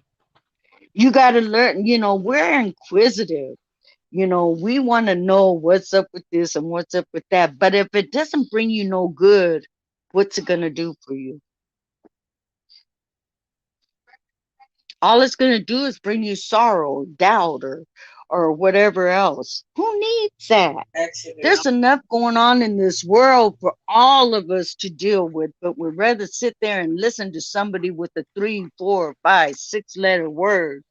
You got to learn, we're inquisitive. We want to know what's up with this and what's up with that. But if it doesn't bring you no good, what's it going to do for you? All it's going to do is bring you sorrow, doubt, or whatever else. Who needs that? actually, There's enough going on in this world for all of us to deal with, but we'd rather sit there and listen to somebody with a 3, 4, 5, 6-letter word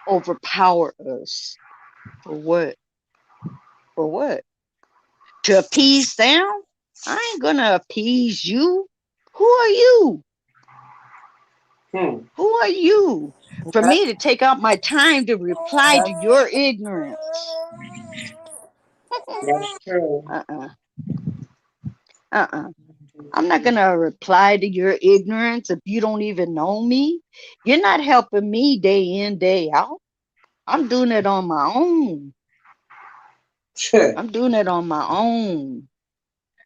overpower us. For what? For what? To appease them? I ain't gonna appease you. Who are you? mm, Who are you for that, me to take out my time to reply to that, your ignorance? that's true. Uh-uh. Uh-uh. I'm not gonna reply to your ignorance if you don't even know me. You're not helping me day in, day out. I'm doing it on my own. I'm doing it on my own.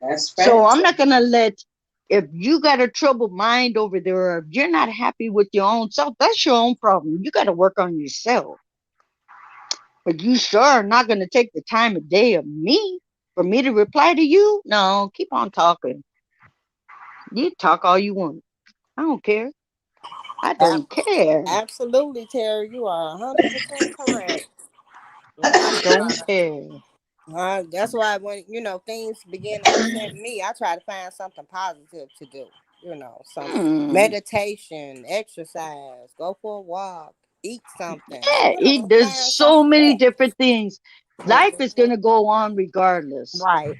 That's So facts. I'm not gonna let, if you got a troubled mind over there, or if you're not happy with your own self, that's your own problem. You got to work on yourself. But you sure are not gonna take the time of day of me for me to reply to you? No, keep on talking. You talk all you want. I don't care. I Ab- don't care. Absolutely, Terry. You are 100% correct. And I don't care. that's why when things begin to upset me, I try to find something positive to do. Some Hmm. meditation, exercise, go for a walk, eat something. Yeah, there's Find so something many else. different things. Life is gonna go on regardless. Right.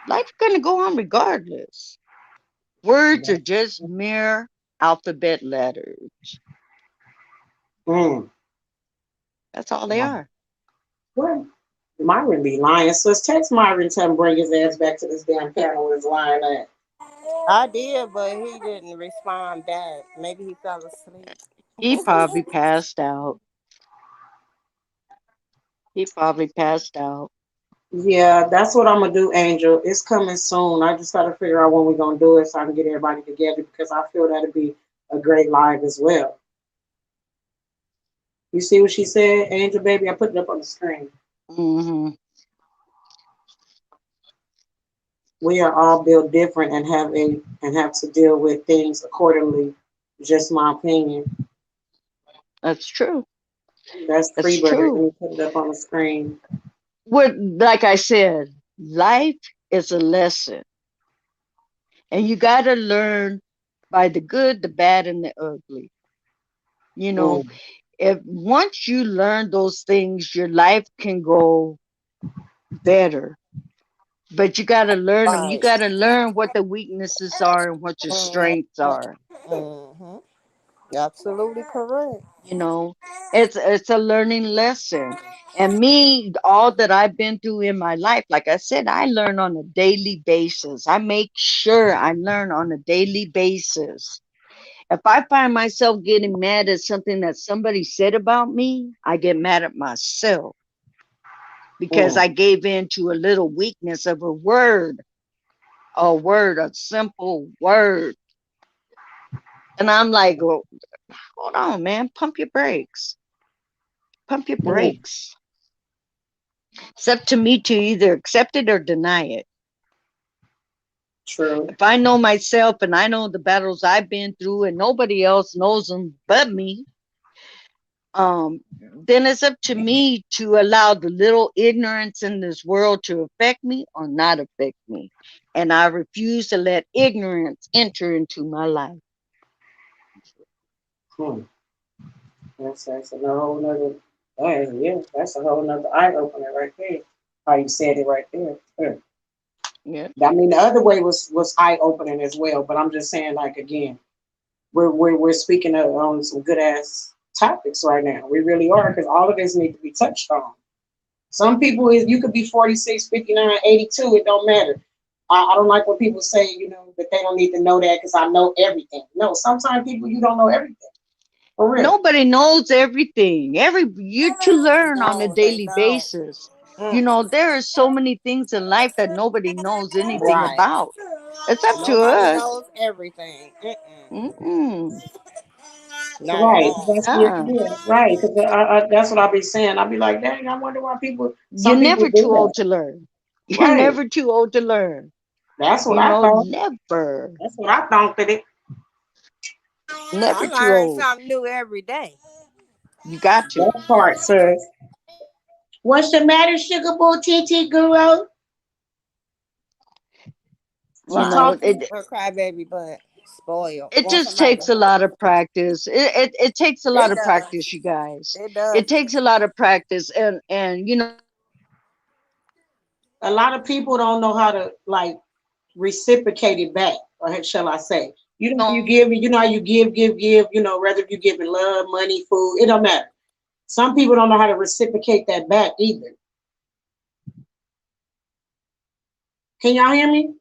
Life's gonna go on regardless. Words are just mere alphabet letters. Mm. That's all they are. What? Myron be lying. So text Myron, tell him bring his ass back to this damn panel with his lying ass. I did, but he didn't respond back. Maybe he fell asleep. He probably passed out. He probably passed out. Yeah, that's what I'm gonna do, Angel. It's coming soon. I just gotta figure out when we're gonna do it so I can get everybody together because I feel that'd be a great live as well. You see what she said, Angel baby? I put it up on the screen. Hmm. We are all built different and have to deal with things accordingly. Just my opinion. That's true. That's That's Freebird. Let true. me put it up on the screen. What, like I said, life is a lesson, and you got to learn by the good, the bad, and the ugly. You know, Mm, if once you learn those things, your life can go better. But you got to learn them. You Right. got to learn what the weaknesses are and what your strengths are. Mm-hmm. Absolutely correct. You know, it's a learning lesson. And me, all that I've been through in my life, like I said, I learn on a daily basis. I make sure I learn on a daily basis. If I find myself getting mad at something that somebody said about me, I get mad at myself because mm, I gave in to a little weakness of a simple word. And I'm like, well, hold on, man, pump your brakes. Pump your mm. brakes. It's up to me to either accept it or deny it. True. If I know myself and I know the battles I've been through and nobody else knows them but me, then it's up to me to allow the little ignorance in this world to affect me or not affect me. And I refuse to let ignorance enter into my life. Hmm. That's a whole nother. Yeah, that's a whole nother eye opener right there. How you said it right there. Yeah. Yeah. I mean, the other way was eye opening as well, but I'm just saying, like again, we're speaking on some good ass topics right now. We really are because all of this need to be touched on. Some people is you could be 46, 59, 82. It don't matter. I don't like when people say, that they don't need to know that because I know everything. No, sometimes people you don't know everything. For real. Nobody knows everything. You to learn on a No, they daily don't. basis. Mm. There are so many things in life that nobody knows anything Right. about. It's up to Nobody us. knows everything. Mm-mm. Mm-mm. Not at Right. all. Yeah, right. Because that's what I'll be saying. I'll be like, dang, I wonder why You're some people never do too old that. to learn. You're Right. never too old to learn. That's what I thought. Never. That's what I thought that it. Never I too learn old. something new every day. You got to. That part, sis. What's the matter, Sugar Boo TT Guru? You She Right. know, talking. Her crybaby butt. Spoiled. it Want just somebody to takes a hold lot it. of practice. It takes a lot It of does. practice, you guys. It does. It takes a lot of practice, and A lot of people don't know how to like reciprocate it back, or shall I say? You give, how you give. Whether you giving love, money, food, it don't matter. Some people don't know how to reciprocate that back either. Can y'all hear me?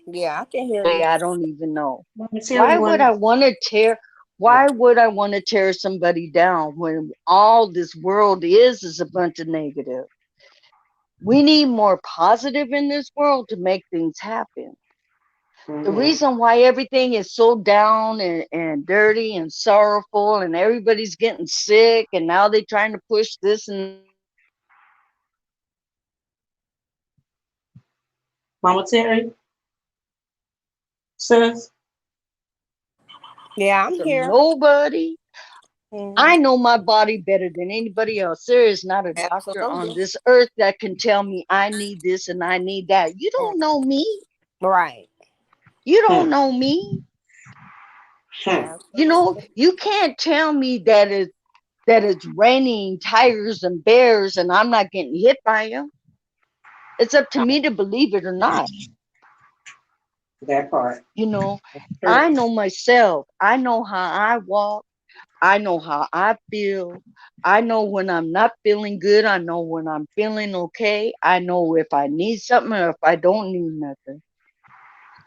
Yeah, I can hear you. I don't even know. Material Why would I one. want to tear? Why would I want to tear somebody down when all this world is a bunch of negative? We need more positive in this world to make things happen. The reason why everything is so down and dirty and sorrowful and everybody's getting sick and now they're trying to push this and Mama Terry, sis. Yeah, I'm of here. nobody. I Mhm. know my body better than anybody else. There is not a doctor on Absolutely. this earth that can tell me I need this and I need that. You don't know me. Right. You Hmm. don't know me. Hmm. Absolutely. You can't tell me that it's raining tigers and bears and I'm not getting hit by them. It's up to me to believe it or not. That part. I True. know myself. I know how I walk. I know how I feel. I know when I'm not feeling good. I know when I'm feeling okay. I know if I need something or if I don't need nothing.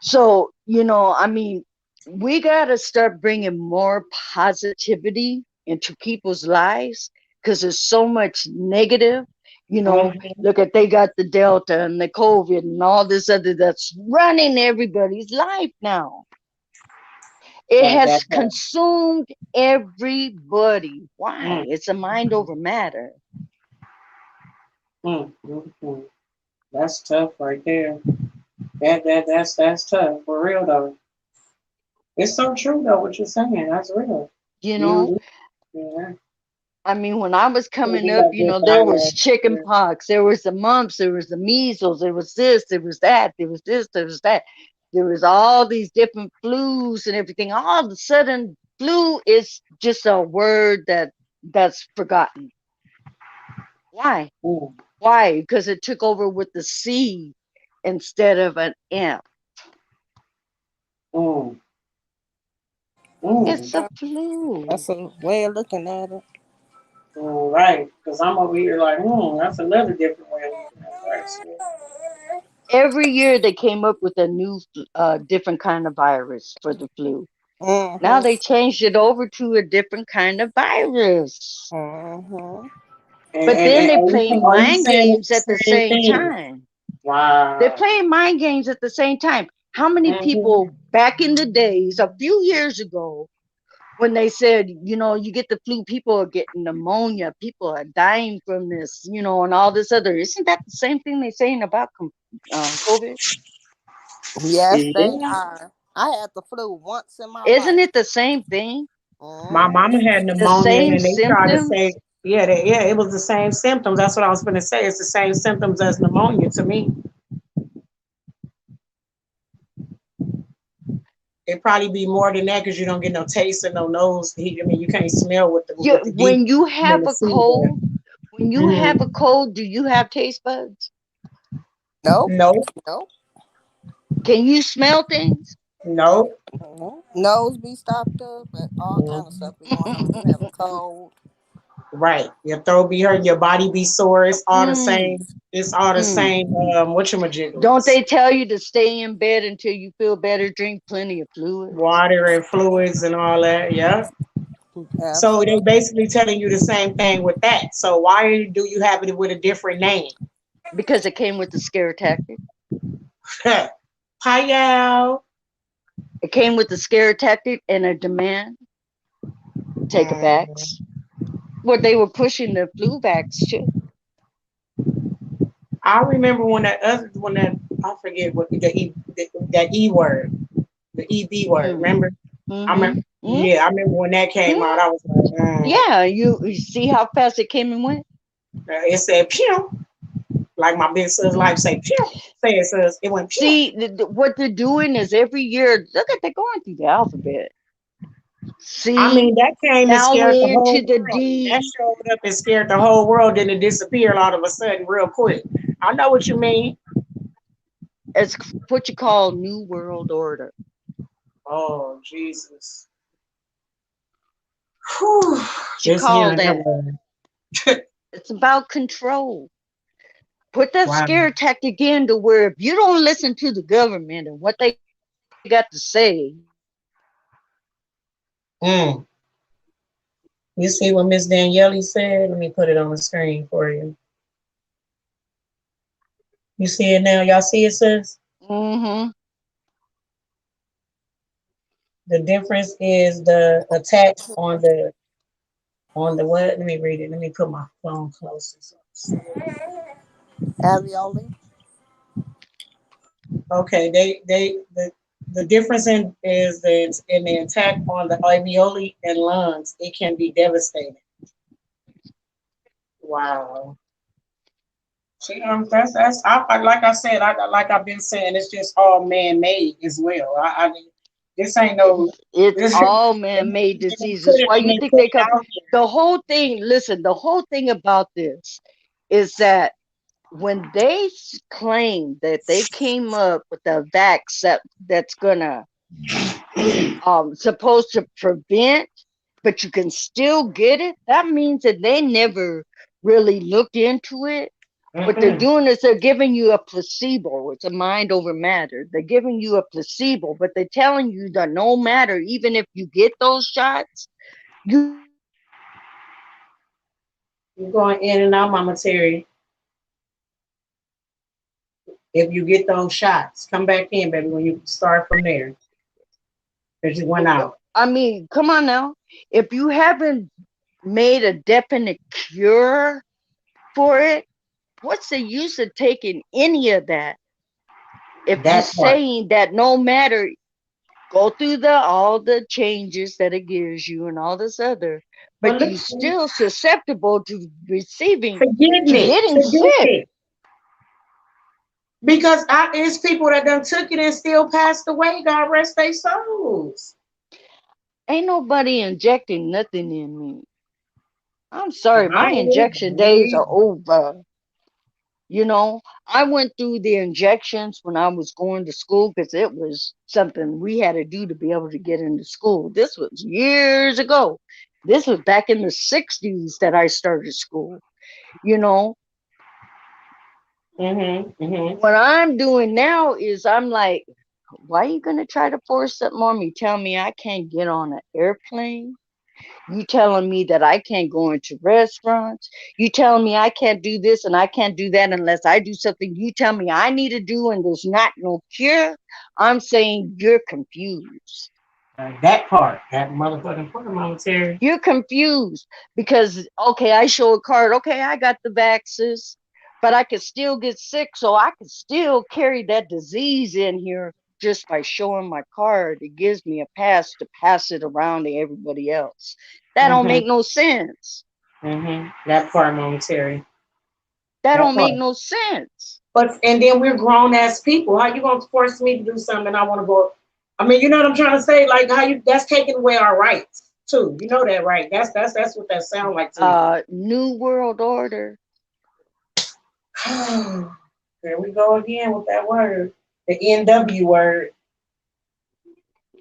So, I mean, we got to start bringing more positivity into people's lives because there's so much negative. Mm-hmm. Look at they got the Delta and the COVID and all this other that's running everybody's life now. It has That part. consumed everybody. Why? Mm, It's a mind over matter. mm. That's tough right there. That's tough for real though. It's so true though what you're saying. That's real. You know, Mm-hmm. Yeah. I mean, when I was coming We up, got good there diet. was chicken pox, there was the mumps, there was the measles, there was this, there was that, there was this, there was that. There was all these different flus and everything. All of a sudden, flu is just a word that's forgotten. Why? Mm, Why? Because it took over with the C instead of an M. mm, It's mm. a flu. That's a way of looking at it. All right. Because I'm over here like, that's another different way of looking at it. Right. So, Every year they came up with a new, different kind of virus for the flu. Now Mm-hmm. they changed it over to a different kind of virus. Mm-hmm. But then and they are play are you mind saying games it's at the the same same thing? time. They're Wow. playing mind games at the same time. How many Mm-hmm. people back in the days, a few years ago, when they said, you get the flu, people are getting pneumonia, people are dying from this, and all this other, isn't that the same thing they're saying about COVID? Yes, they Yeah. are. I had the flu once in my Isn't life. it the same thing? My Mm-hmm. mama had The pneumonia same and they tried to say, symptoms? yeah, it was the same symptoms. That's what I was gonna say. It's the same symptoms as pneumonia to me. It probably be more than that because you don't get no taste and no nose. I mean, you can't smell with the deep When you in have the a sea. But, cold, do you have taste buds? Nope. no, Nope. Can you smell things? no. No. Nose be stopped up, but all kind of stuff be going on. You have a cold. Right. Your throat be hurting, your body be sore. It's all the Mm, same. It's all the mm. same. Don't Whatchamajigglets? they tell you to stay in bed until you feel better? Drink plenty of fluids. Water and fluids and all that. Yeah. So they Absolutely. basically telling you the same thing with that. So why do you have it with a different name? Because it came with the scare tactic. Payal. It came with the scare tactic and a demand. Take a Mm, vax. Well, they were pushing the flu vax too. I remember when that I forget what that E word, the EB word. Mm. Remember? I Mm-hmm. remember. Mm-hmm. Yeah, I remember when that came out. I was like, Yeah, you see how fast it came and went? it said pew, like my big sis Mm-hmm. life say pew. Say it says it went pew. See, what they're doing is every year, look at they're going through the alphabet. I See, mean, that came and now scared the we're whole into the world. That D. showed up and scared the whole world, then it disappeared all of a sudden real quick. I know what you mean. It's what you call New World Order. Oh Jesus. Whew. What you Just call hearing that that? word. It's about control. Put that Wow. scare tactic in to where if you don't listen to the government and what they got to say, Mm. You see what Miss Daniele said? Let me put it on the screen for you. You see it now? Y'all see it, sis? Mm-hmm. The difference is the attacks on the what? Let me read it. Let me put my phone closer. Alveoli. Okay, the difference in is that in the attack on the alveoli and lungs, it can be devastating. Wow. See, that's like I said, like I've been saying, it's just all man made as well. I mean, this ain't no It's this all and man-made they put diseases. it Why and you they think put they it come? out The whole thing. Listen, the whole thing about this is that when they claim that they came up with a vax that's gonna supposed to prevent, but you can still get it, that means that they never really looked into it. there. What they're doing is they're giving you a placebo. It's a mind over matter. They're giving you a placebo, but they're telling you that no matter, even if you get those shots, you You're going in and out, Mama Terry. If you get those shots, come back in, baby, when you start from there. Because you went out. I mean, come on now. If you haven't made a definite cure for it, what's the use of taking any of that? If you're That part. saying that no matter, go through all the changes that it gives you and all this other, But but you listen, still susceptible to receiving, forgetting to it. getting Forget sick. it. Because it's people that done took it and still passed away. God rest their souls. Ain't nobody injecting nothing in me. I'm sorry, I my ain't, injection I days are ain't. over. You know, I went through the injections when I was going to school because it was something we had to do to be able to get into school. This was years ago. This was back in the 60s that I started school. You know, Mm-hmm. what I'm doing now is I'm like, why are you going to try to force something on me? Tell me I can't get on an airplane. You telling me that I can't go into restaurants. You telling me I can't do this and I can't do that unless I do something you tell me I need to do and there's not no cure. I'm saying you're confused. That part, that motherfucking part, Mama Terry. You're confused because, okay, I show a card. Okay, I got the vaccines, but I could still get sick. So I could still carry that disease in here just by showing my card. It gives me a pass to pass it around to everybody else. That don't Mm-hmm. make no sense. Mm-hmm. That part, Mama Terry. That That don't part. make no sense. But and then we're grown ass people. How you gonna force me to do something I want to go? I mean, you know what I'm trying to say? Like how you that's taking away our rights too. You know that, right? That's what that sounds like to me. New World Order. There we go again with that word. The NW word.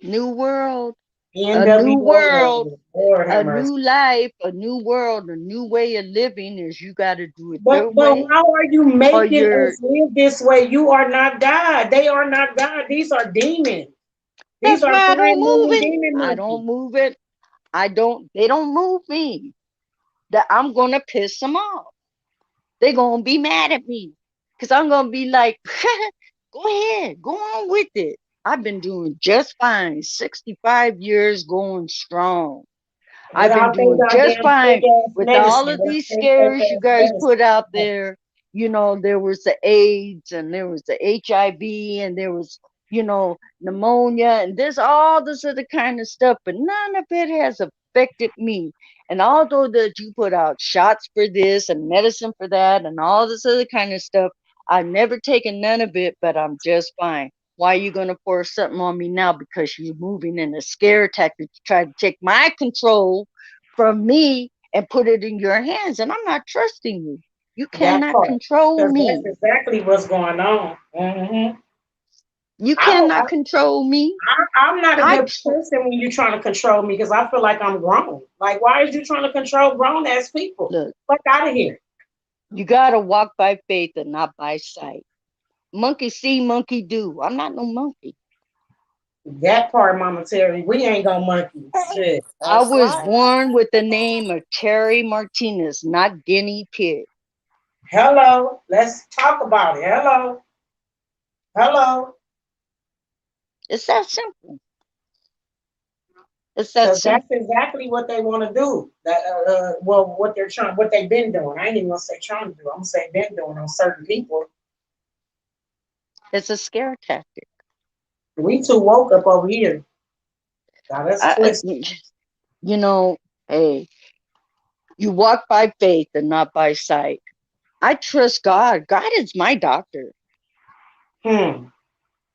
New World. A new world. NWO. Lord have A mercy. new life. A new world. A new way of living is you got to do it your But way how are you or making you're. us live this way? You are not God. They are not God. These are demons. These That's are why I don't flying move moving it. demon I monkeys. don't move it. I don't. They don't move me. That I'm gonna piss them off. They're gonna be mad at me because I'm gonna be like, go ahead, go on with it. I've been doing just fine. 65 years going strong. I've been Without they doing just goddamn fine fake ass with all medicine. of Without these they fake scares you ass guys put out medicine. there. You know, there was the AIDS and there was the HIV and there was, pneumonia and there's all this other kind of stuff, but none of it has affected me. And although that you put out shots for this and medicine for that and all this other kind of stuff, I've never taken none of it, but I'm just fine. Why are you going to force something on me now? Because you're moving in a scare tactic to try to take my control from me and put it in your hands. And I'm not trusting you. You That cannot part. control Because that's me. exactly what's going on. You I don't. cannot control me. I'm not a I good person when you're trying to control me because I feel like I'm grown. Like, why is you trying to control grown ass people? look, Fuck out of here. you gotta walk by faith and not by sight. Monkey see, monkey do. I'm not no monkey. That part, Mama Terry, we ain't gonna monkey. Shit. I That's was right. born with the name of Terry Martinez, not Guinea Pig. Hello. Let's talk about it. Hello. Hello. It's that simple. It's that Because that's simple. exactly what they want to do. That well, what they've been doing. I ain't even gonna say trying to do. I'm gonna say been doing on certain people. It's a scare tactic. We too woke up over here. Now that's I, twisted. you know, hey, you walk by faith and not by sight. I trust God. God is my doctor. Hmm.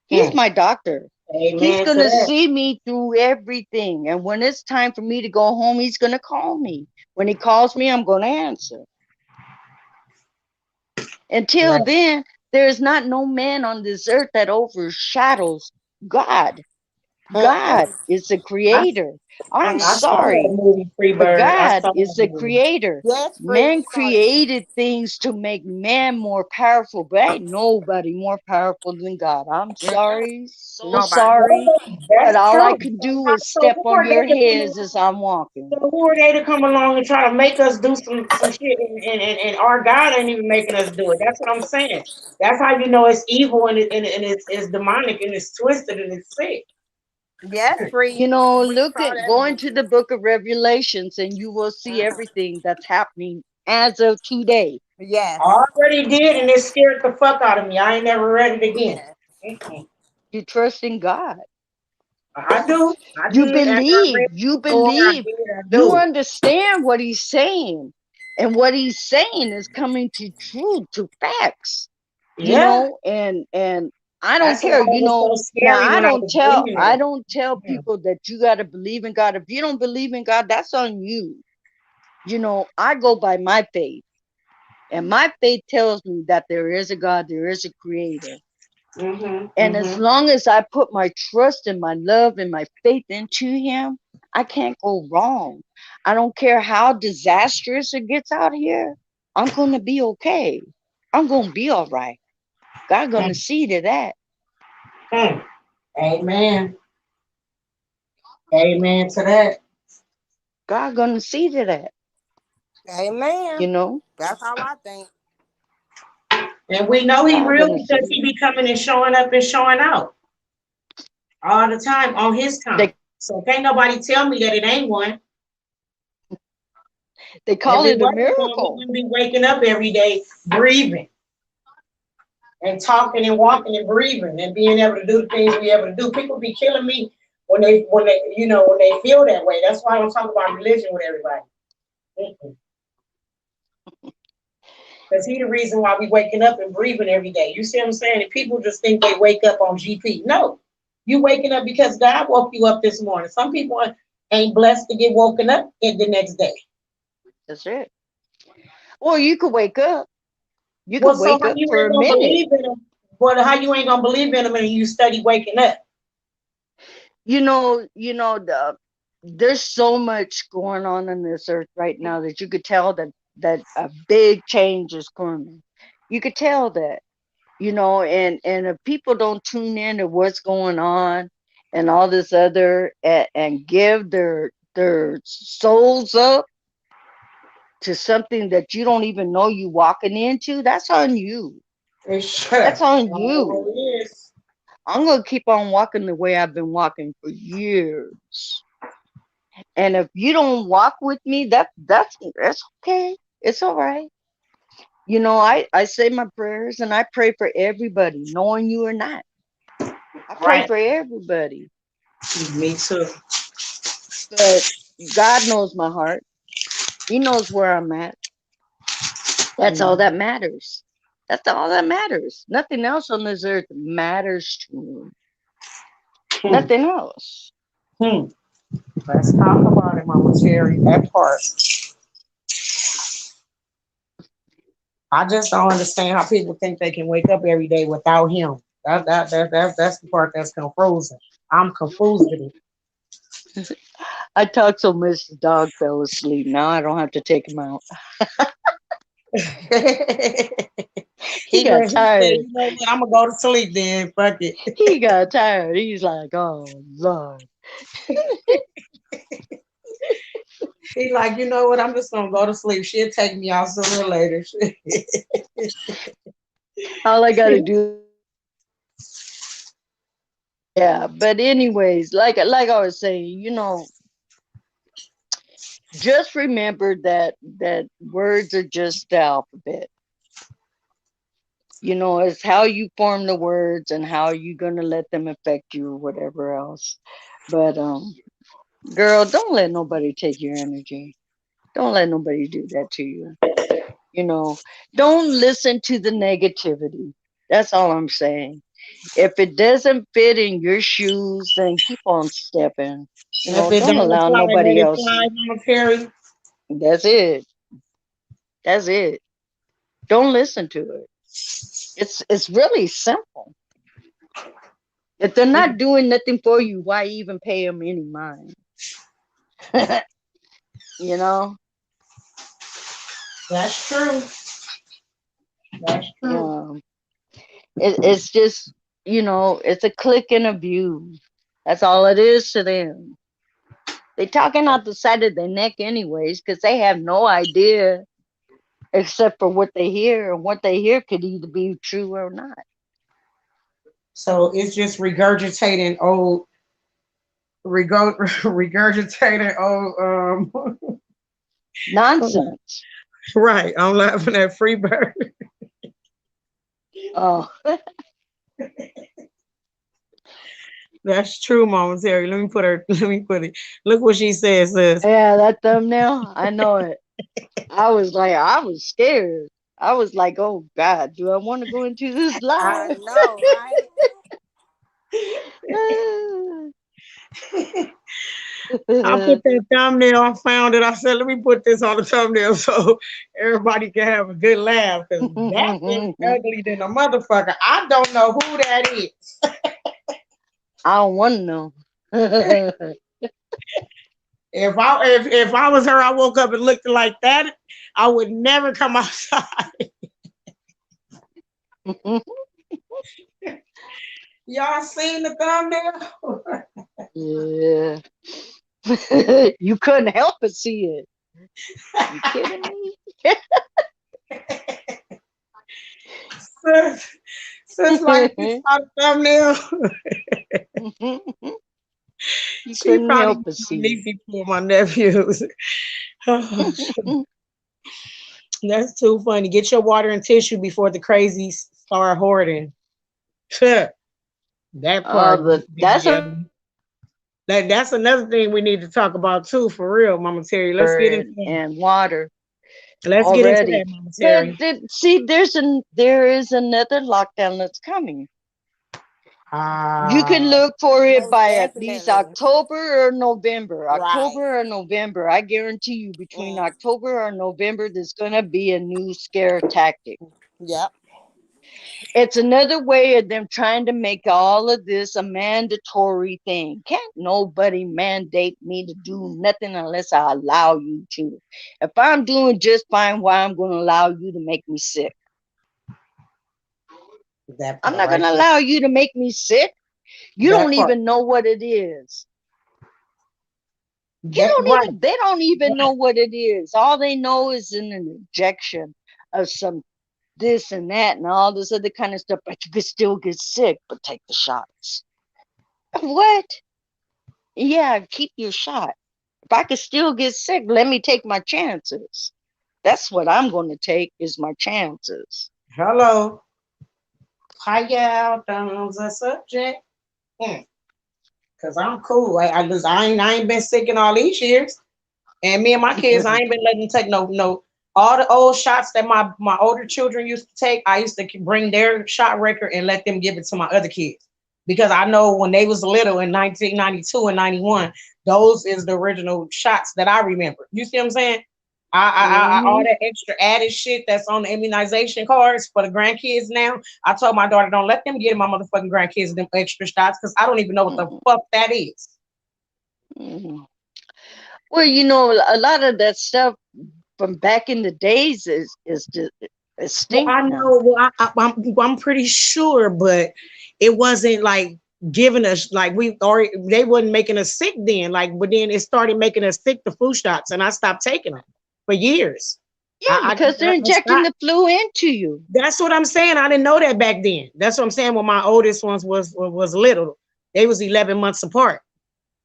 He's my doctor. He's Amen going to to that. see me through everything. And when it's time for me to go home, he's going to call me. When he calls me, I'm going to answer. Until Right. then, there is not no man on this earth that overshadows God. God Mm-mm. is the I, creator. I'm I saw that sorry, movie, Free but Bird. I God saw is that the movie. creator. Yes, Free, Man we saw that. created things to make man more powerful, but ain't nobody more powerful than God. I'm sorry, so Nobody. sorry, Well, but that's all I true. can So, do is so step who on are they your to come heads as along? I'm walking. So who are they to come along and try to make us do some shit and our God ain't even making us do it? That's what I'm saying. That's how you know it's evil and it's demonic and it's twisted and it's sick. Yes, Free. You know, We look saw at that go into movie. the book of Revelations and you will see everything that's happening as of today. I Yes. already did and it scared the fuck out of me. I ain't never read it again. Yes. Mm-mm. You trust in God. I do. I You did after I read believe, it you before. I believe, did. I you do. understand what he's saying. And what he's saying is coming to truth, to facts, Yeah. and I don't That's why care, it was so now scary when I was reading I it. don't tell Mhm. people that you got to believe in God. If you don't believe in God, that's on you. I go by my faith. And my faith tells me that there is a God, there is a creator. Mhm. And as Mhm. long as I put my trust and my love and my faith into him, I can't go wrong. I don't care how disastrous it gets out here. I'm going to be okay. I'm going to be all right. God going to see to that. Mm. Amen. Amen to that. God going to see to that, you Amen. know. That's how I think. And we know he God real going to see because to he that. be coming and showing up and showing out all the time on his time. They So can't nobody tell me that it ain't one. they If call it it a wasn't one, we miracle. wouldn't be waking up every day, breathing and talking and walking and breathing and being able to do the things we able to do. People be killing me when they feel that way. That's why I don't talk about religion with everybody. Because he the reason why we waking up and breathing every day. You see what I'm saying? And people just think they wake up on GP. No, you waking up because God woke you up this morning. Some people ain't blessed to get woken up in the next day. That's it. Or you could wake up. You Well, could so wake how up you for ain't a gonna minute. believe in him? But how you ain't gonna believe in him and you study waking up? There's so much going on this earth right now that you could tell that a big change is coming. You could tell that, and if people don't tune in to what's going on and all this other and give their souls up to something that you don't even know you walking into, that's on you. It's sure. That's on Oh, you. it is. I'm gonna keep on walking the way I've been walking for years. And if you don't walk with me, that's okay. It's all right. I say my prayers and I pray for everybody, knowing you or not. I pray Right. for everybody. Me too. But God knows my heart. He knows where I'm at. That's all that matters. That's all that matters. Nothing else on this earth matters to me. Hmm. Nothing else. Hmm. Let's talk about it, Mama Terry. That part. I just don't understand how people think they can wake up every day without him. That's the part that's confusing. I'm confused with I talked so much the dog fell asleep. Now I don't have to take him out. it. He got He said, tired. you know what, I'm gonna go to sleep then. Fuck it. He got tired. He's like, oh Lord. He like, you know what? I'm just gonna go to sleep. She'll take me out sooner or later. All I gotta do. Yeah, but anyways, like I was saying, just remember that words are just the alphabet. It's how you form the words and how you're gonna let them affect you or whatever else. But girl, don't let nobody take your energy. Don't let nobody do that to you. Don't listen to the negativity. That's all I'm saying. If it doesn't fit in your shoes, then keep on stepping. If it Don't don't allow apply, let nobody it else. fly, Mama Terry. That's it. That's it. Don't listen to it. It's really simple. If they're not doing nothing for you, why even pay them any mind? you know? That's true. That's true. It's just, it's a click and a view. That's all it is to them. They talking out the side of their neck anyways, because they have no idea except for what they hear, and what they hear could either be true or not. So it's just regurgitating old, regurgitating old. Nonsense. Right. I'm laughing at Freebird. Oh. That's true, Mama Terry. Let me put her. Let me put it. Look what she says. Sis. Yeah, that thumbnail. I know it. I was scared. I was like, oh God, do I want to go into this I live? know, right? I put that thumbnail. I found it. I said, let me put this on the thumbnail so everybody can have a good laugh. Because that is ugly than a motherfucker. I don't know who that is. I don't want to know. If I was her, I woke up and looked like that, I would never come outside. Y'all seen the thumbnail? Yeah. You couldn't help but see it. You kidding me? Sis like you saw the thumbnail. You She couldn't probably help but my see niece before my nephews. it. That's too funny. Get your water and tissue before the crazies start hoarding. That part. But that's Yeah. a That's another thing we need to talk about too, for real, Mama Terry. Let's get into that. and water Let's get into that, already. Mama But Terry. see, there is another lockdown that's coming. You can Ah, look for it Most by at least definitely. October or November. Right. October or November. I guarantee you, between Mm. October or November, there's going to be a new scare tactic. Yep. It's another way of them trying to make all of this a mandatory thing. Can't nobody mandate me to do nothing unless I allow you to. If I'm doing just fine, why I'm going to allow you to make me sick? that I'm part not going right to there. allow you to make me sick. You That don't part. even know what it is. That right. They don't even Right. know what it is. All they know is an injection of some this and that and all this other kind of stuff, but you could still get sick, but take the shots. What? Yeah, keep your shot. If I could still get sick, let me take my chances. That's what I'm going to take, is my chances. Hello. Hi, y'all. Thumbs the subject. Cause I'm cool. I ain't been sick in all these years. And me and my kids, I ain't been letting them take no all the old shots that my older children used to take. I used to bring their shot record and let them give it to my other kids, because I know when they was little in 1992 and 91, those is the original shots that I remember. You see what I'm saying? All Mm-hmm. that extra added shit that's on the immunization cards for the grandkids now. I told my daughter, don't let them get my motherfucking grandkids them extra shots, because I don't even know what the fuck that is. Mm-hmm. Well, a lot of that stuff from back in the days is just Well, extinct I now. know. Well, I'm pretty sure, but it wasn't like giving us like we or they wasn't making us sick then. Like, but then it started making us sick, the flu shots, and I stopped taking them for years. Yeah, because they're I injecting stopped. the flu into you. That's what I'm saying. I didn't know that back then. That's what I'm saying. When my oldest ones was little, they was 11 months apart.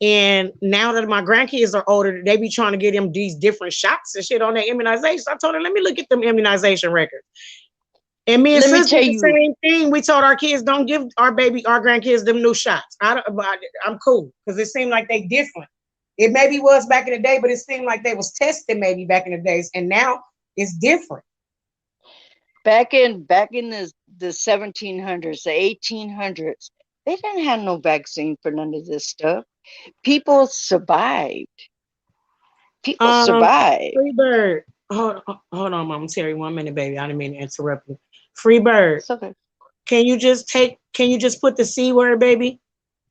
And now that my grandkids are older, they be trying to get them these different shots and shit on their immunizations. I told her, let me look at them immunization records. And me and Let me sis tell did the you, same thing. We told our kids, don't give our grandkids them new shots. I'm cool because it seemed like they different. It maybe was back in the day, but it seemed like they was tested maybe back in the days, and now it's different. back in the 1700s, the 1800s, they didn't have no vaccine for none of this stuff. People survived. People Um, survived. Freebird, hold on, Mama Terry, 1 minute, baby. I didn't mean to interrupt you. Freebird, It's okay. can you just put the C word, baby,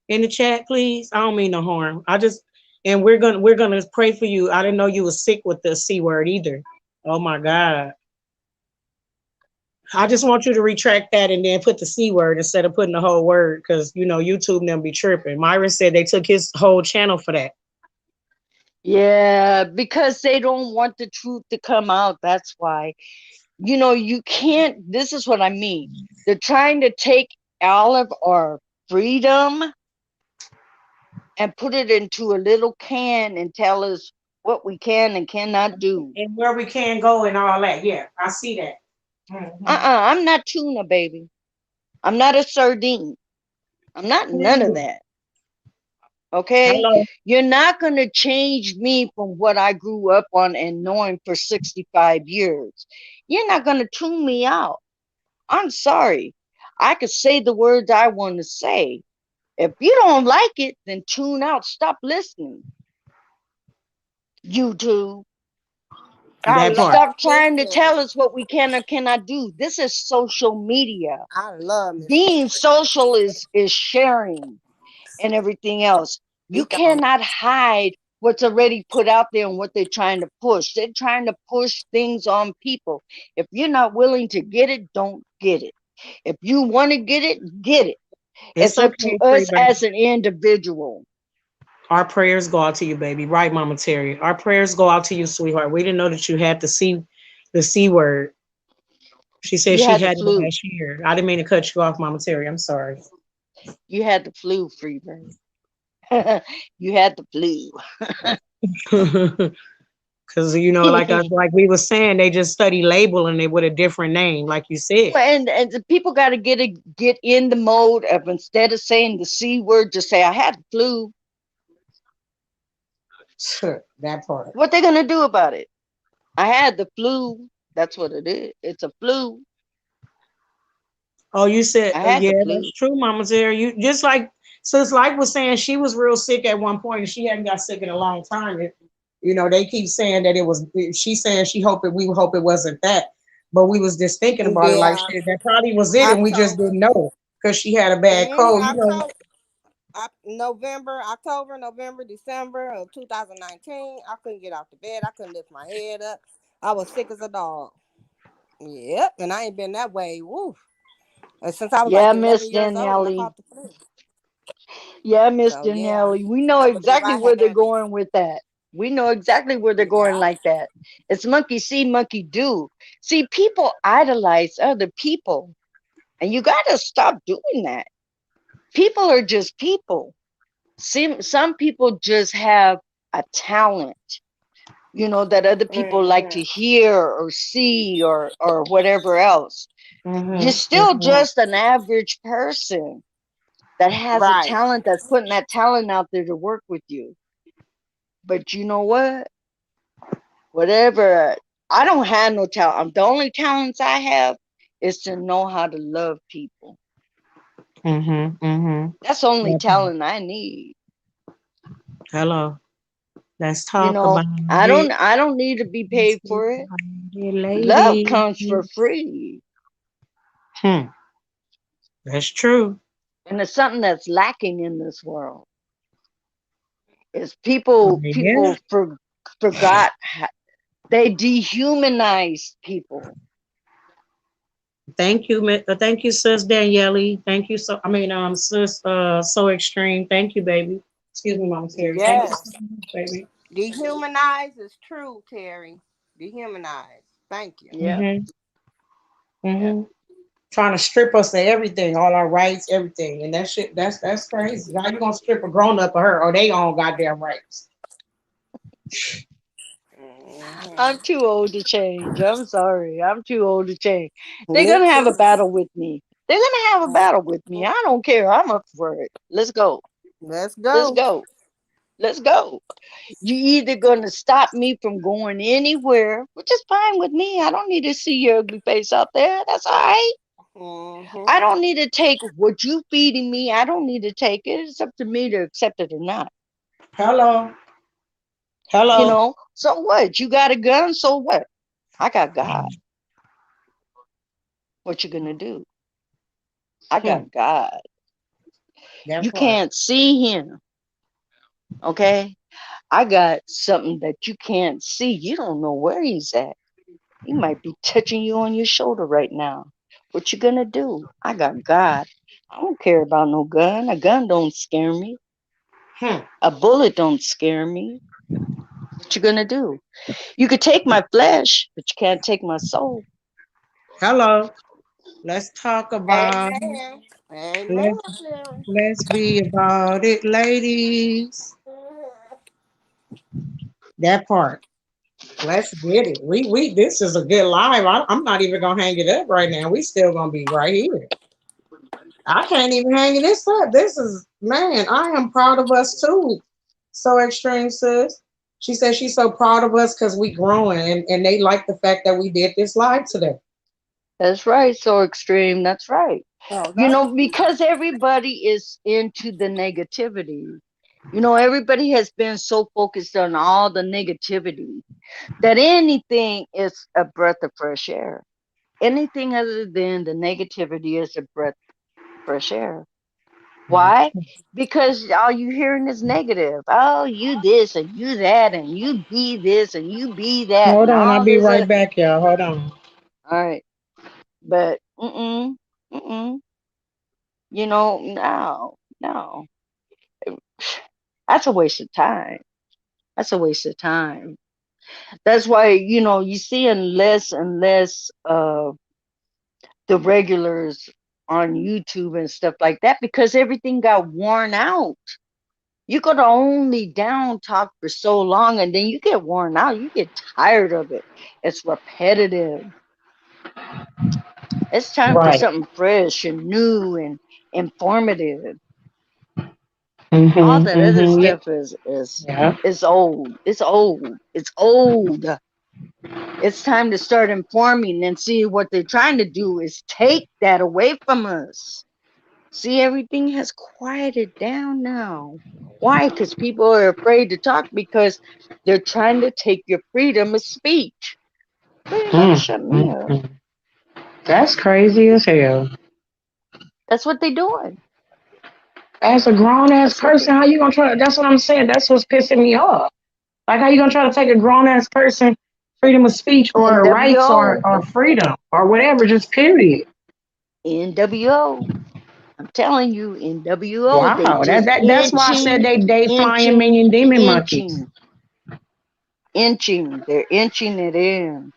in the chat, please? I don't mean no harm. And we're gonna pray for you. I didn't know you was sick with the C word either. Oh my God. I just want you to retract that and then put the C word instead of putting the whole word because YouTube them be tripping. Myron said they took his whole channel for that. Yeah, because they don't want the truth to come out. That's why. You can't, this is what I mean. They're trying to take all of our freedom and put it into a little can and tell us what we can and cannot do. And where we can go and all that. Yeah, I see that. Mhm. I'm not tuna, baby. I'm not a sardine. I'm not none of that. Okay? Hello. You're not going to change me from what I grew up on and knowing for 65 years. You're not going to tune me out. I'm sorry. I could say the words I want to say. If you don't like it, then tune out. Stop listening. YouTube. I That And love part. stop trying to Mxfield. tell us what we can or cannot do. This is social media. I love Mxfield. Being social is sharing and everything else. He You don't. cannot hide what's already put out there and what they're trying to push. They're trying to push things on people. If you're not willing to get it, don't get it. If you want to get it, get it. It's It's up to okay, us Freebird. as an individual. Our prayers go out to you, baby. Right, Mama Terry. Our prayers go out to you, sweetheart. We didn't know that you had the C word. She said You she had the had it flu. last year. I didn't mean to cut you off, Mama Terry. I'm sorry. You had the flu, Freebird. You had the flu. Because like we were saying, they just study labeling it with a different name, like you said. And the people got to get in the mode of, instead of saying the C word, just say I had the flu. That part. What they gonna do about it? I had the flu. That's what it is. It's a flu. Oh, you said, I had yeah, the that's flu. true, Mama Terry. You just like Sis Light was saying, she was real sick at one point, and she hadn't got sick in a long time. They keep saying that it was. She's saying we hope it wasn't that, but we was just thinking about it like Yeah. shit. That probably was it, and we just October. didn't know because she had a bad cold. October. November, December of 2019. I couldn't get out the bed. I couldn't lift my head up. I was sick as a dog. Yep, and I ain't been that way. Woo. Since I was like Yeah, 11 Miss years old when I Danielle. caught the flu. Yeah, Miss So yeah, Danielle. We know I believe exactly I where they're had it. going with that. We know exactly where they're going Yeah. like that. It's monkey see, monkey do. See, people idolize other people, and you got to stop doing that. People are just people. Some people just have a talent, that other people like to hear or see or whatever else. You're still just an average person that has a Right. talent, that's putting that talent out there to work with you. But you know what? Whatever. I don't have no talent. The only talents I have is to know how to love people. That's the only talent I need. Hello. Let's You talk know, about I it. don't I don't need to be Let's paid talk for it. about it, Love lady. comes for free. That's true. And it's something that's lacking in this world. Is Yeah. people forgot they dehumanized people. Thank you, sis Daniele. Thank you so. I mean, sis, so extreme. Thank you, baby. Excuse me, Mama Terry. Thank you so Yes. much, baby. Dehumanize is true, Terry. Dehumanize. Thank you. Yeah. Mhm. Yeah. Mhm. Trying to strip us of everything, all our rights, everything, and that shit. That's crazy. How you gonna strip a grown up of her or they own goddamn rights? I'm Hmm. too old to change. I'm sorry. I'm too old to change. They're Me gonna have a too. battle with me. They're gonna have a battle with me. I don't care. I'm up for it. Let's go. Let's Let's go. go. Let's go. You either gonna stop me from going anywhere, which is fine with me. I don't need to see your ugly face out there. That's all right. Hmm. I don't need to take what you feeding me. I don't need to take it. It's up to me to accept it or not. Hello, You hello. know. So what? You got a gun? So what? I got God. What you gonna do? I Hmm, got God. that You part. can't see him. Okay. I got something that you can't see. You don't know where he's at. He might be touching you on your shoulder right now. What you gonna do? I got God. I don't care about no gun. A gun don't scare me. Hmm. A bullet don't scare me. What you gonna do? You could take my flesh, but you can't take my soul. Hello. Let's talk about it. Amen. Amen. Let's let's be about it, ladies. That part. Let's get it. We this is a good live. I'm not even gonna hang it up right now. We still gonna be right here. I can't even hang this up. This is man. I am proud of us too. So extreme, sis. She said she's so proud of us because we growing and they like the fact that we did this live today. That's right. So extreme. That's right. Oh, You that's know, because everybody is into the negativity. You know, everybody has been so focused on all the negativity that anything is a breath of fresh air. Anything other than the negativity is a breath of fresh air. Why? Because all you hearing is negative. Oh, you this and you that, and you be this and you be that, Hold and on, I'll all be this. right back, y'all. Hold on. All right, but you know, no, that's a waste of time. That's a waste of time. That's why you seeing less and less of the regulars on YouTube and stuff like that because everything got worn out. You could only down talk for so long and then you get worn out. You get tired of it. It's repetitive. It's time for Right. something fresh and new and informative. All Mm-hmm. that other Mm-hmm. Yeah. stuff Yeah. is old. It's old. It's old. It's time to start informing and see what they're trying to do is take that away from us. See, everything has quieted down now. Why? Because people are afraid to talk because they're trying to take your freedom of speech. They ain't about to Mm, shut me mm, up. mm. That's crazy as hell. That's what they're doing. As a grown ass That's what they person, how you gonna try? That's what I'm saying. That's what's pissing me off. Like, how you gonna try to take a grown ass person freedom of speech or rights NWO. or freedom or whatever? Just period. NWO. I'm telling you, NWO. They Wow. just That's why I said inching, they flying inching, minion demon monkeys. inching, inching. They're inching it in.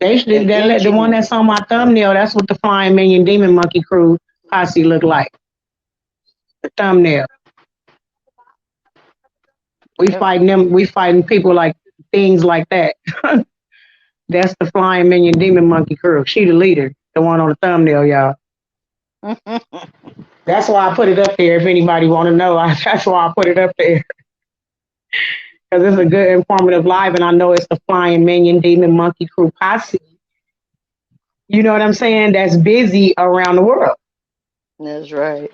They They're should the inching one it. that's on my thumbnail. That's what the flying minion demon monkey crew posse look like. The thumbnail. We Yep. fighting them. We fighting people like things like that. That's the flying minion demon monkey crew. She the leader. The one on the thumbnail, y'all. That's why I put it up there. If anybody want to know, that's why I put it up there because it's a good informative live, and I know it's the flying minion demon monkey crew posse. You know what I'm saying? That's busy around the world. That's right.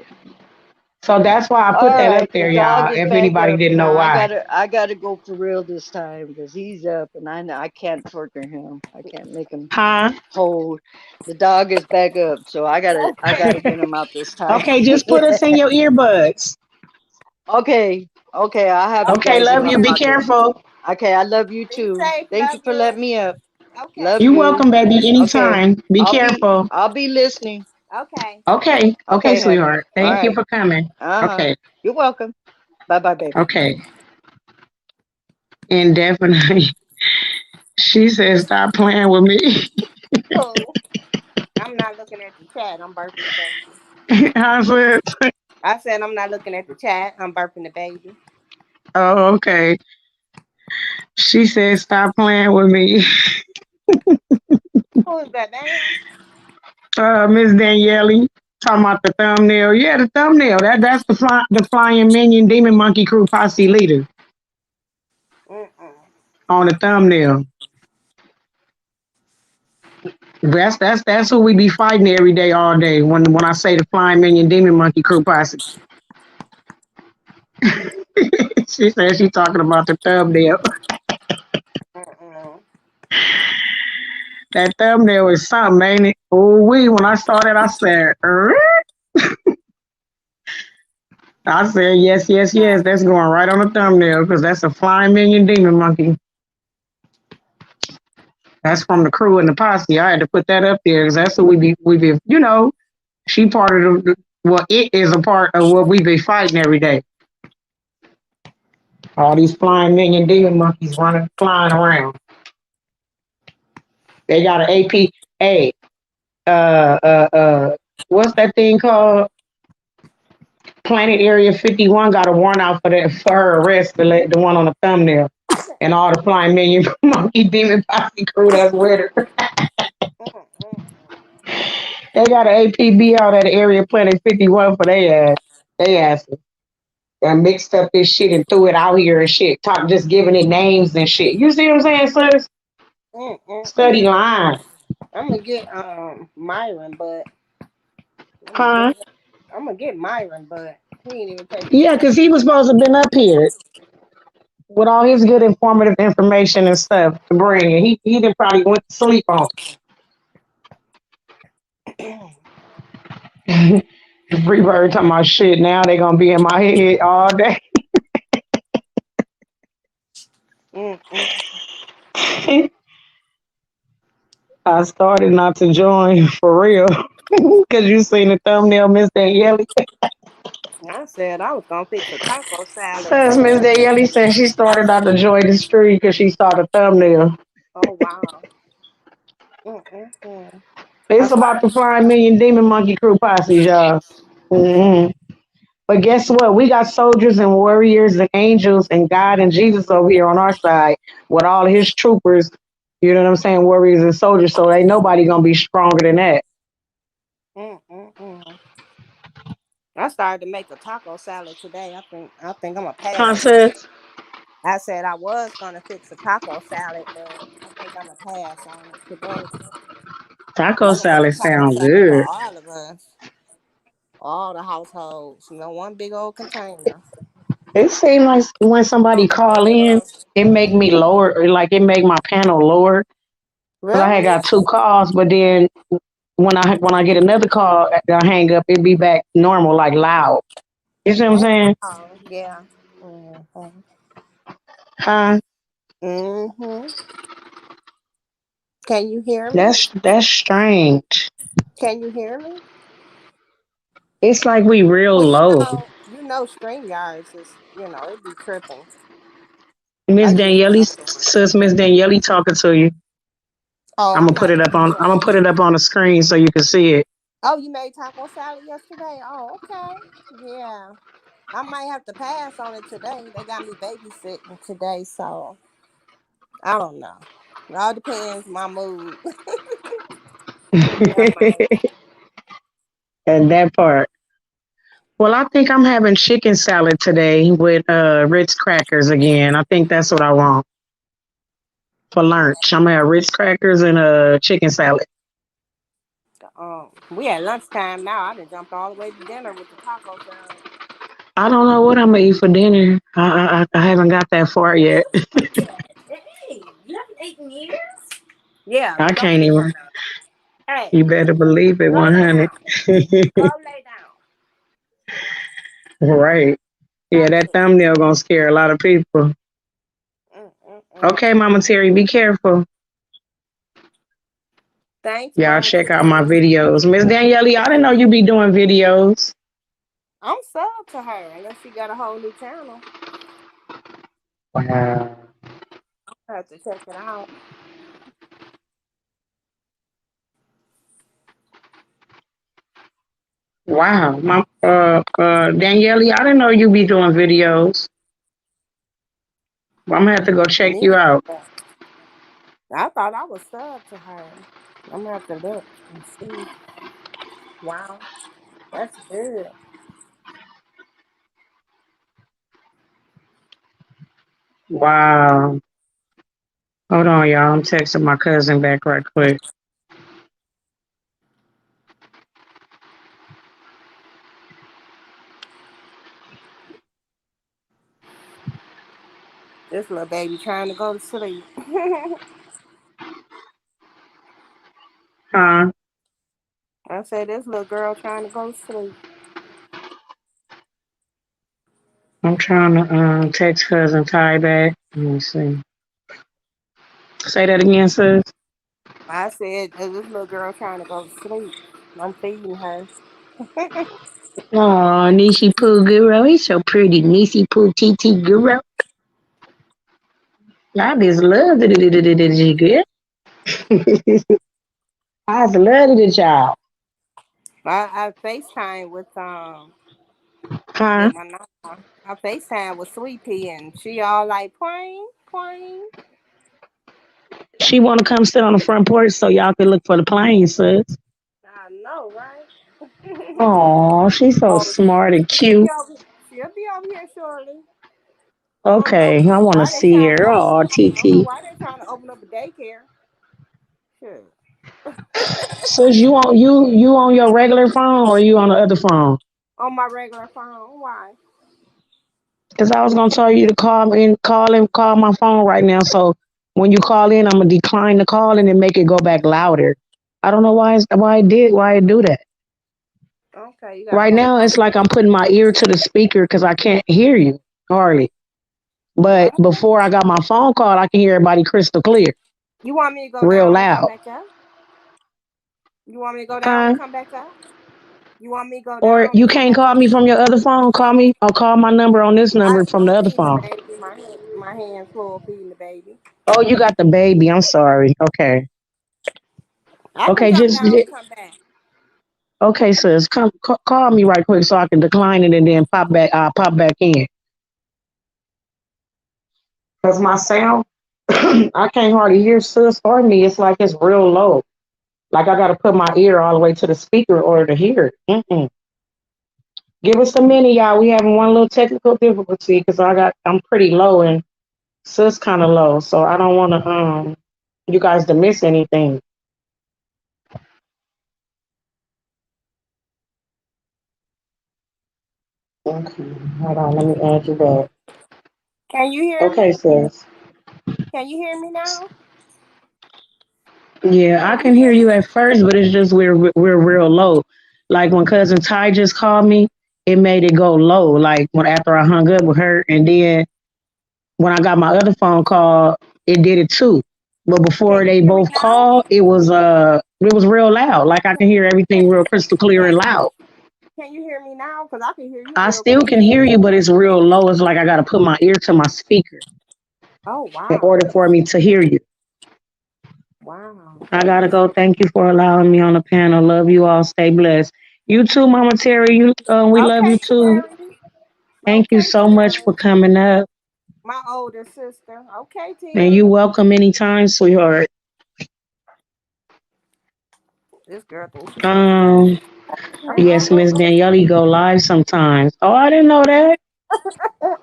So that's why I put All that up right, the there, dog y'all. is If back anybody up didn't know now. I why. gotta, I gotta go for real this time because he's up, and I can't torture him. I can't make him Huh? hold. The dog is back up, so I gotta get him out this time. Okay, just put us in your earbuds. Okay, okay, I'll have you Okay, guys in love my you. Be pocket. careful. Okay, I love you be too. safe. Thank you Love for letting you. me up. Okay. Love You you. welcome, baby. Okay. Anytime. Be I'll be careful. I'll be listening. Okay. Okay. Okay, Okay, honey. sweetheart. All Thank you right. for coming. Uh-huh. Okay. You're welcome. Bye-bye, baby. Okay. And definitely, she said, stop playing with me. Cool. I'm not looking at the chat. I'm burping the baby. I said, I said I'm not looking at the chat. I'm burping the baby. oh, okay. She said, stop playing with me. Who is that, damn? Miss Daniele, talking about the thumbnail. Yeah, the thumbnail. That's the flying minion demon monkey crew posse leader Mm-mm. on the thumbnail. That's who we be fighting every day, all day. When I say the flying minion demon monkey crew posse, she said she talking about the thumbnail. Mm-mm. That thumbnail is something, ain't it? Oh, when I saw that, I said, I said, yes, yes, yes. That's going right on the thumbnail because that's a flying minion demon monkey. That's from the crew and the posse. I had to put that up there because that's what we be, she part of well, it is a part of what we be fighting every day. All these flying minion demon monkeys running, flying around. They got an APA. What's that thing called? Planet Area 51 got a warrant out for her arrest, the one on the thumbnail. And all the flying minion monkey demon posse crew that's with her. Mm-mm. They got an APB out at Area Planet 51 for they ass. They asses. And mixed up this shit and threw it out here and shit. Talk just giving it names and shit. You see what I'm saying, sis? Study Mm-mm. line. I'm gonna get Myron, but I'm gonna Huh? get Myron, but he ain't even taking the Yeah, time. because he was supposed to have been up here with all his good informative information and stuff to bring. And he done probably went to sleep on it. Freebird talking about shit. Now they gonna be in my head all day. Mm-mm. I started not to join for real. Cause you seen the thumbnail, Miss Danielle. I said I was gonna fix a taco salad Says Miss today. Danielle said she started not to join the street because she saw the thumbnail. Oh wow. Mm-mm. I It's about started. the flying million demon monkey crew posse, y'all. hmm But guess what? We got soldiers and warriors and angels and God and Jesus over here on our side with all his troopers. You know what I'm saying? Warriors and soldiers. So ain't nobody gonna be stronger than that. Mm-mm. I started to make a taco salad today. I think I'm gonna pass. Concepts. I said I was gonna fix a taco salad, but I think I'm gonna pass on it today. Taco Make a salad taco sound salad for good. all of us, all the households. One big old container. It seems like when somebody call in, it make me lower, like it make my panel lower. Cause I had Really? got two calls, but then when I get another call, I hang up, it be back normal, like loud. You see what I'm saying? Oh, yeah. Mm-hmm. Huh? Mm-hmm. Can you hear me? That's strange. Can you hear me? It's like we real Well, low. StreamYards is, it be tripping. Miss I get Daniele, something. sis, Miss Daniele talking to you. Oh, I'm I'm gonna put not it up even on. I'm gonna trying. put it up on the screen so you can see it. Oh, you made taco salad yesterday? Oh, okay. Yeah. I might have to pass on it today. They got me babysitting today, so I don't know. It all depends my mood. I might. And that part. Well, I think I'm having chicken salad today with Ritz crackers again. I think that's what I want for lunch. I'm gonna have Ritz crackers and a chicken salad. We at lunchtime now. I done jumped all the way to dinner with the taco salad. I don't know what I'm gonna eat for dinner. I haven't got that far yet. Hey, you haven't eaten years? Yeah, I go can't lay even. down. Hey, You better believe it, go lay 100. down. Go lay down. Right. Yeah, Stop that it. thumbnail gonna scare a lot of people. Mm, mm, mm. Okay, Mama Terry, be careful. Thanks, Y'all Mama check out my Terry. videos. Miss Danielle, I didn't know you be doing videos. I'm sub to her unless she got a whole new channel. Wow. I have to check it out. Wow. My Danielle, I didn't know you be doing videos. I'm gonna have to go check Me you out. either. I thought I was sub to her. I'm gonna have to look and see. Wow, that's good. Wow. Hold on, y'all. I'm texting my cousin back right quick. This little baby trying to go to sleep. Huh? I said this little girl trying to go to sleep. I'm trying to text cousin Ty back. Let me see. Say that again, sis. I said this little girl trying to go to sleep. I'm feeding her. Oh, Nishi Poo Guru. He's so pretty. Nishi Poo TT Guru. I just love it. Good. I just love it, y'all. I FaceTime Huh? with my mama. I FaceTime with Sweet Pea and she all like plain, plain. She want to come sit on the front porch so y'all can look for the planes, sis. I know, right? Oh, she's so Oh, smart and she'll be cute. over. She'll be over here shortly. I don't know Okay, I want to why they see trying to her. open Oh, up. I don't know TT. why they trying to open up a daycare. Sure. Sis, you on your regular phone or you on the other phone? On my regular phone. Why? Because I was gonna tell you to call my phone right now. So when you call in, I'm gonna decline the call and then make it go back louder. I don't know why it do that. Okay, you gotta Right hold now, on. it's like I'm putting my ear to the speaker because I can't hear you hardly. But Okay. before I got my phone call, I can hear everybody crystal clear, You want me to go real down and come loud. back up? You want me to go down and Huh? come back up? You want me to go Or down you and come can't back call up? me from your other phone. Call me or call my number on this number from the I'm other feeding the phone. baby. My hands full feeding the baby. Oh, you got the baby. I'm sorry. Okay. I can Okay, jump down and come back. okay, sis. Call me right quick so I can decline it and then pop back. I'll pop back in. Cause my sound, I can't hardly hear sis or me. It's like it's real low. Like I got to put my ear all the way to the speaker in order to hear it. Mm-mm. Give us a minute, y'all. We having one little technical difficulty because I'm pretty low and sis kind of low, so I don't want to you guys to miss anything. Okay, hold on. Let me add you back. Can you hear Okay, me? sis. Can you hear me now? Yeah, I Can you can hear hear you me? at first, but it's just we're real low. Like when cousin Ty just called me, it made it go low. Like when after I hung up with her, and then when I got my other phone call, it did it too. But Can before you they hear me both now? called, it was real loud. Like I can hear everything real crystal clear Can and loud. Can you hear me now? Cause I can hear you I real still can clear. hear you, but it's real low. It's like I got to put my ear to my speaker Oh in wow, order for me to hear you. wow. I gotta go. Thank you for allowing me on the panel. Love you all. Stay blessed. You too, Mama Terry. We love you Okay, too. Terry. Thank you Okay, so much Terry. for coming up, My older sister. Okay, and Terry. you welcome anytime, sweetheart. This girl thinks she's so smart. Um, yes, Miss Danielle go live sometimes. Oh, I didn't know that. Okay.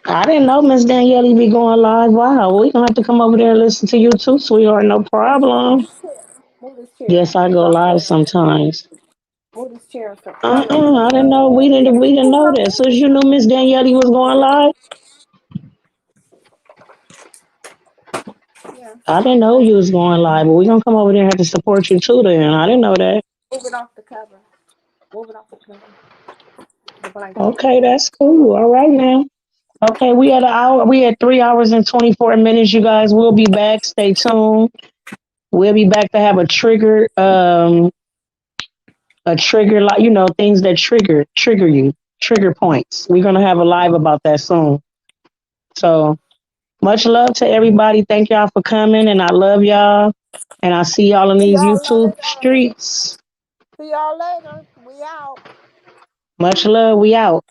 I didn't know Miss Danielle be going live. Wow, we gonna have to come over there and listen to you too, sweetheart. No problem. Move this chair. Yes, I Move go it off the live cover. sometimes. Move this chair right away from I the didn't cover. know. We didn't know that. So you knew Miss Danielle was going live. Yeah. I didn't know you was going live, but we gonna come over there and have to support you too. Then I didn't know that. Move it off the cover. Move it off the cover. The blanket. Okay, that's cool. All right now. Okay, we had an hour. We had 3 hours and 24 minutes. You guys, we'll be back. Stay tuned. We'll be back to have a trigger, like things that trigger you, trigger points. We're gonna have a live about that soon. So much love to everybody. Thank y'all for coming, and I love y'all. And I see y'all in See these y'all YouTube later. streets. See y'all later. We out. Much love. We out.